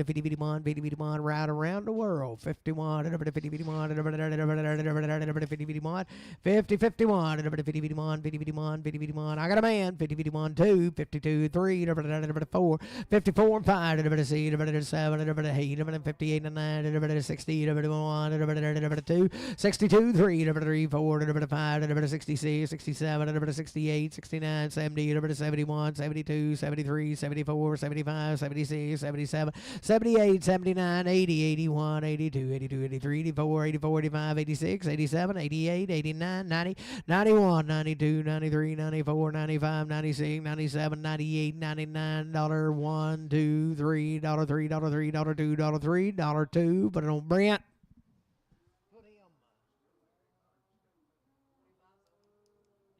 51, 51, right around the world, 51, 50, 51, 50, 51, 50, 51, 50, 51, 51, 51, I got a man, 50, 51, 2, 52, 3, 4, 54, 5, 6, 7, 8, 58, 9, 60, 1, 2, 62, 3, 4, 5, 66, 67, 68, 69, 70, 71, 72, 73, 74, 75, 76, 77, 78, 79, 80, 81, 82, 83, 84, 84, 85, 86, 87, 88, 89, 90, 91, 92, 93, 94, 95, 96, 97, 98, 99, $1, 2, $3, $3, $3, $2, $3, $2. Put it on Brent. Put him.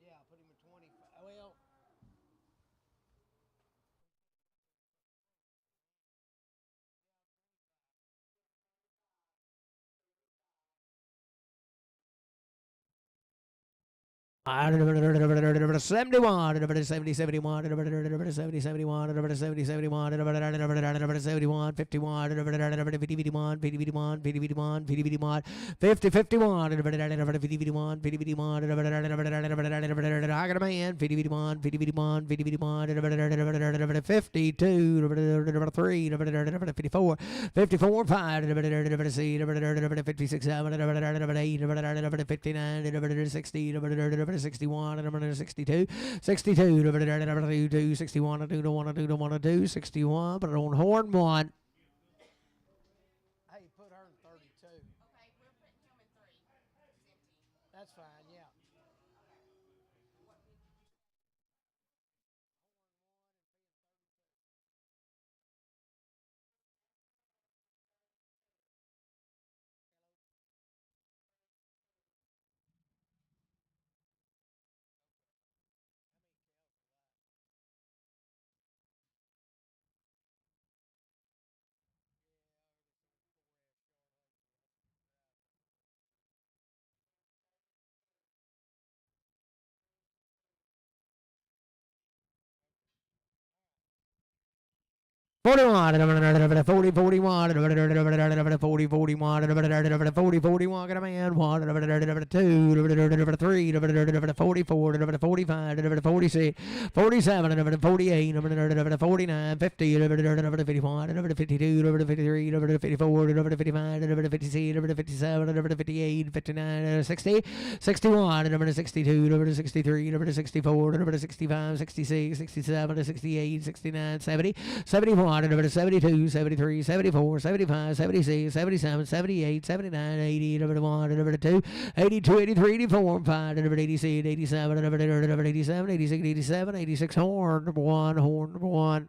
Yeah, put him at 25. Well, Seventy-one, 70, 71, 70, 71, 70, 71, 71, 51, 50, 51, 50, 51, 50, 51, 50, 51, 50, 51, 50, 51, 50, 51, I got a man, 50, 51, 50, 51, 50, 51, 52, 3, 54, 54, 5, 56, 7, 8, 59, 60, 61, 62, 62, 62, 61, 2 to 1, 2 to 1, 2, 61, but on horn one. hey, put her in 32. Okay, we're putting him in 3. That's fine, yeah. Forty-one, 40, 41, 40, 41, 40, 41, got a man, 1, 2, 3, 44, 45, 46, 47, 48, 49, 50, 51, 52, 53, 54, 55, 56, 57, 58, 59, 60, 61, 62, 63, 64, 65, 66, 67, 68, 69, 70, 71, 72, 73, 74, 75, 76, 77, 78, 79, 80, 81, 2, 82, 83, 84, 5, 86, 87, 87, 86, 87, 86, horn, 1, horn, 1.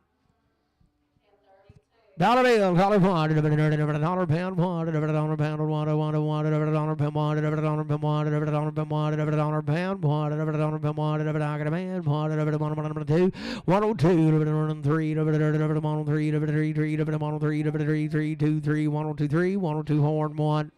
Dollar bill, dollar pound, dollar pound, pound, dollar pound, one, dollar pound, one, dollar pound, one, dollar pound, one, dollar pound, one, dollar pound, one, I got a man, one, one, 2, 102, 3, 103, 3, 3, 3, 2, 3, 102, 102, horn, 1.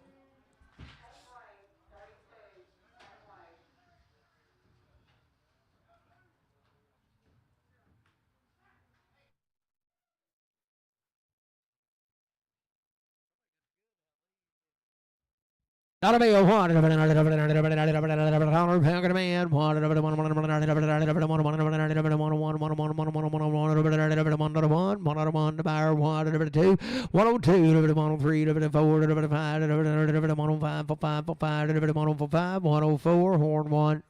Dollar bill, one, dollar pound, man, one, one, buyer, one, 2, 102, 103, 4, 5, 105, 5, 105, 104, horn, 1.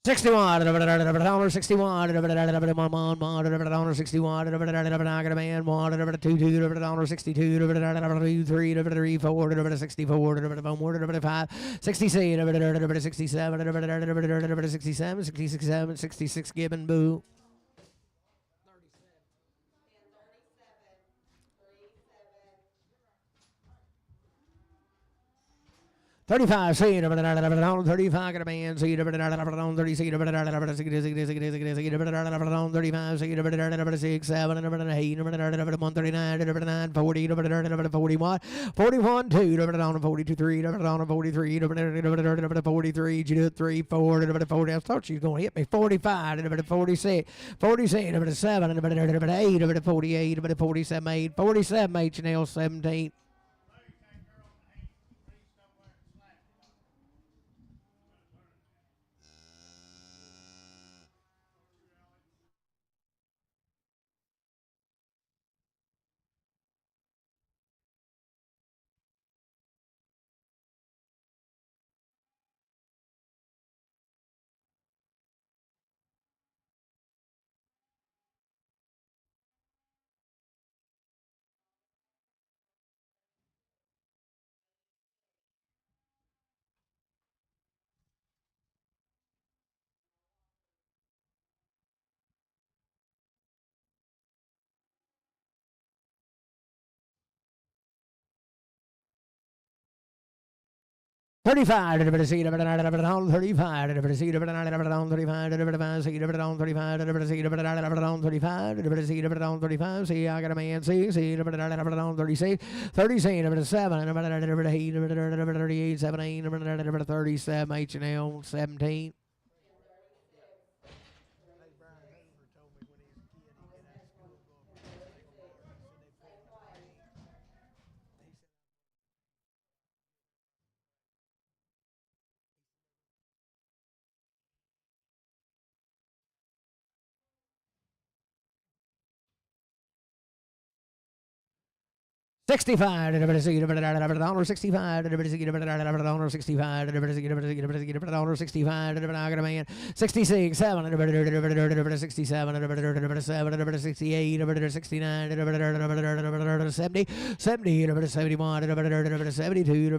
61, $61, 61, $61, 61, $1, $1, $2, 62, $3, 4, 64, $5, 66, 67, 67, 66, Gibbon, boo. 35, see, 35, got a man, see, 30, see, 35, see, 6, 7, 8, 139, 40, 41, 41, 2, 42, 3, 43, 43, 3, 4, 40, I thought she was going to hit me, 45, 46, 47, 7, 8, 48, 47, 8, 47, H&L 17. 35, 35, 35, 35, 35, see, I got a man, see, 36, 37, 38, 17, 37, H&L 17. Hey, Brian Hoover told me when he was a kid, he got out of school going for Stockyards. He said they put him in the ring. He said, 65, 65, 65, 65, I got a man, 66, 7, 67, 68, 69, 70, 70, 71, 72,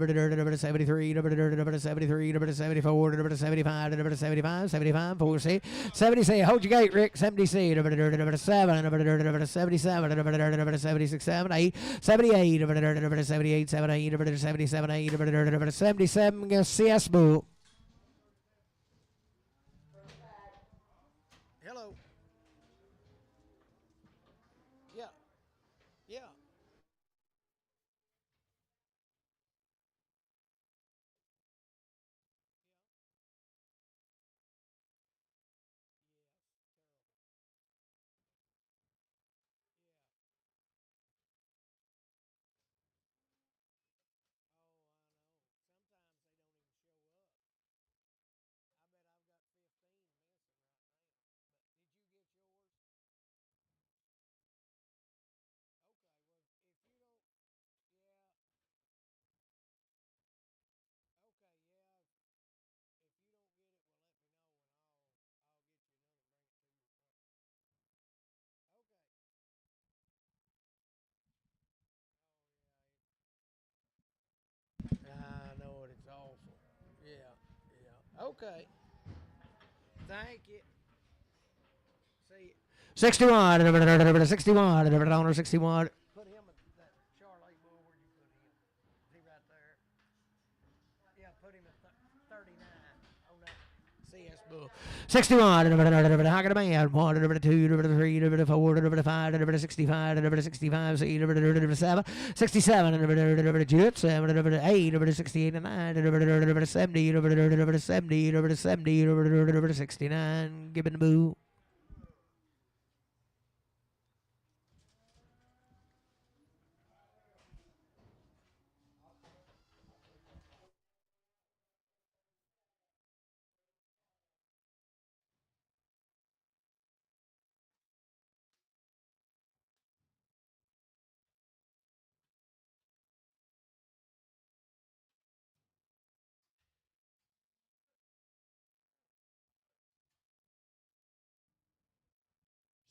73, 73, 74, 75, 75, 75, 46, 76, hold your gate, Rick, 76, 7, 77, 76, 7, 8, 78, 78, 78, 77, 8, 77, CS Boo. hello. Yeah, yeah. I know it. It's awful. Yeah, yeah. Okay. Thank you. See you. 61, 61, 61. Put him at that Charlie Bull. Where'd you put him? Is he right there? Yeah, put him at 39 on that CS Bull. 61, I got a man, 1, 2, 3, 4, 5, 65, 65, 7, 67, Jut, 7, 8, 68, 9, 70, 70, 70, 69, Gibbon Boo.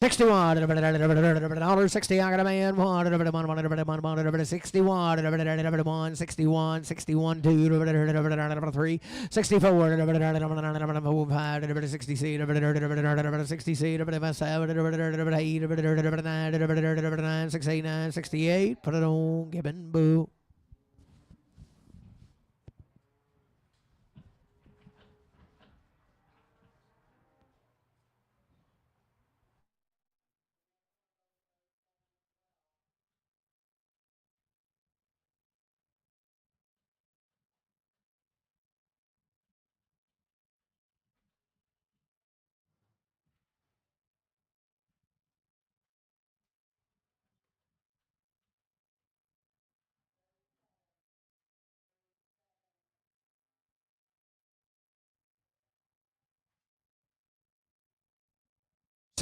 61, $60, 60, I got a man, 1, 61, 61, 61, 2, 3, 64, 5, 60, 60, 7, 8, 9, 69, 68, put it on, Gibbon, boo.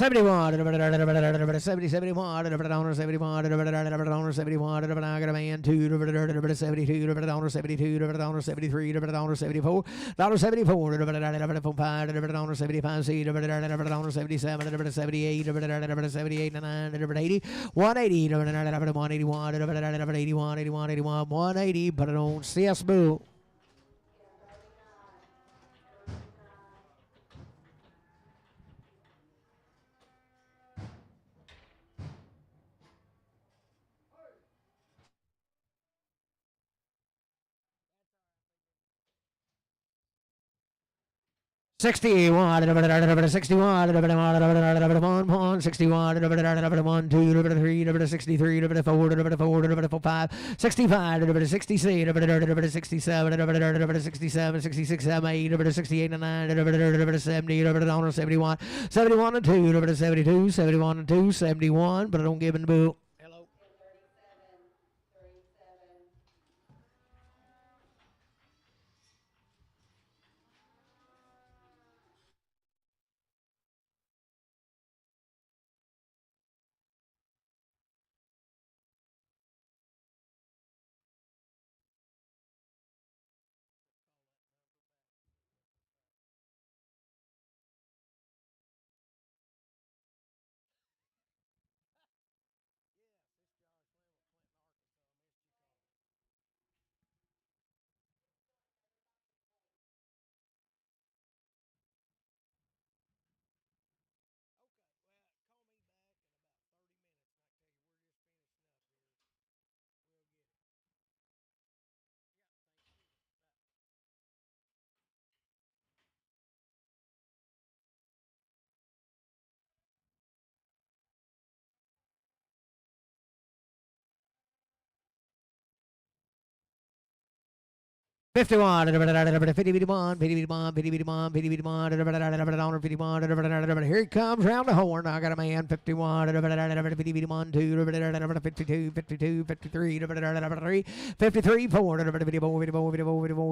$71, $70, $71, $71, $71, I got a man, 2, $72, $72, $73, $74, $74, 5, $75, C, $77, $78, $78, 9, $80, 180, 181, 81, 81, 180, put it on CS Boo. $61, $61, $61, 1, 2, 3, 63, 4, 5, $65, 66, 67, 67, 66, 8, 68, 9, 70, 71, 71 and 2, 72, 71 and 2, 71, but I don't give in the boo. 51, 51, 51, 51, 51, here he comes round the horn. I got a man, 51, 51, 2, 52, 52, 53, 53, 4,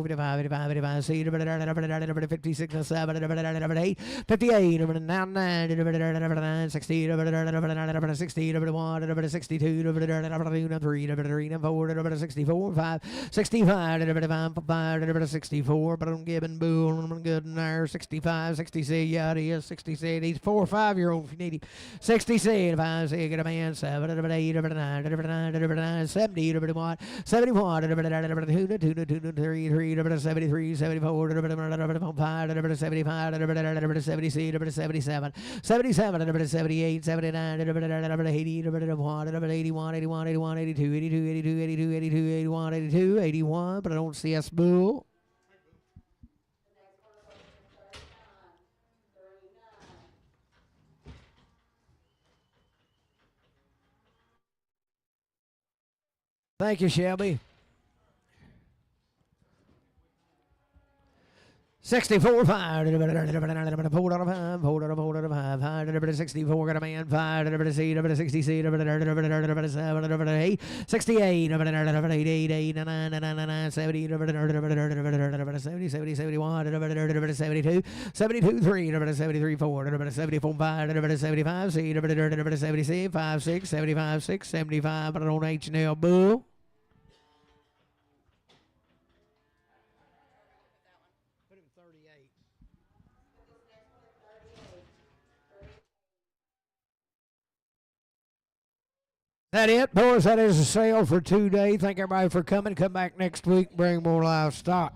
55, 6, 57, 8, 58, 9, 60, 60, 1, 62, 3, 4, 64, 5, 65, 64, but I'm giving Boo I'm good in there. 65, 66, yeah, it is. 67, he's 4 or 5 year old if you need him. 67, 5, 6, get a man, 7, 8, 9, 70, 71, 71, 2, 3, 73, 74, 5, 75, 76, 77, 77, 78, 79, 80, 81, 81, 81, 82, 82, 82, 82, 82, 81, 82, 81, but I don't see us Boo. Thank you, Shelby. 64, 5, 4 out of 5, 4 out of 5, 64, got a man, 5, 60, 7, 8, 68, 8, 9, 70, 70, 71, 72, 72, 3, 73, 4, 74, 5, 75, 76, 5, 6, 75, 6, 75, but I don't H&L Boo. That it, boys. That is a sale for today. Thank everybody for coming. Come back next week. Bring more livestock.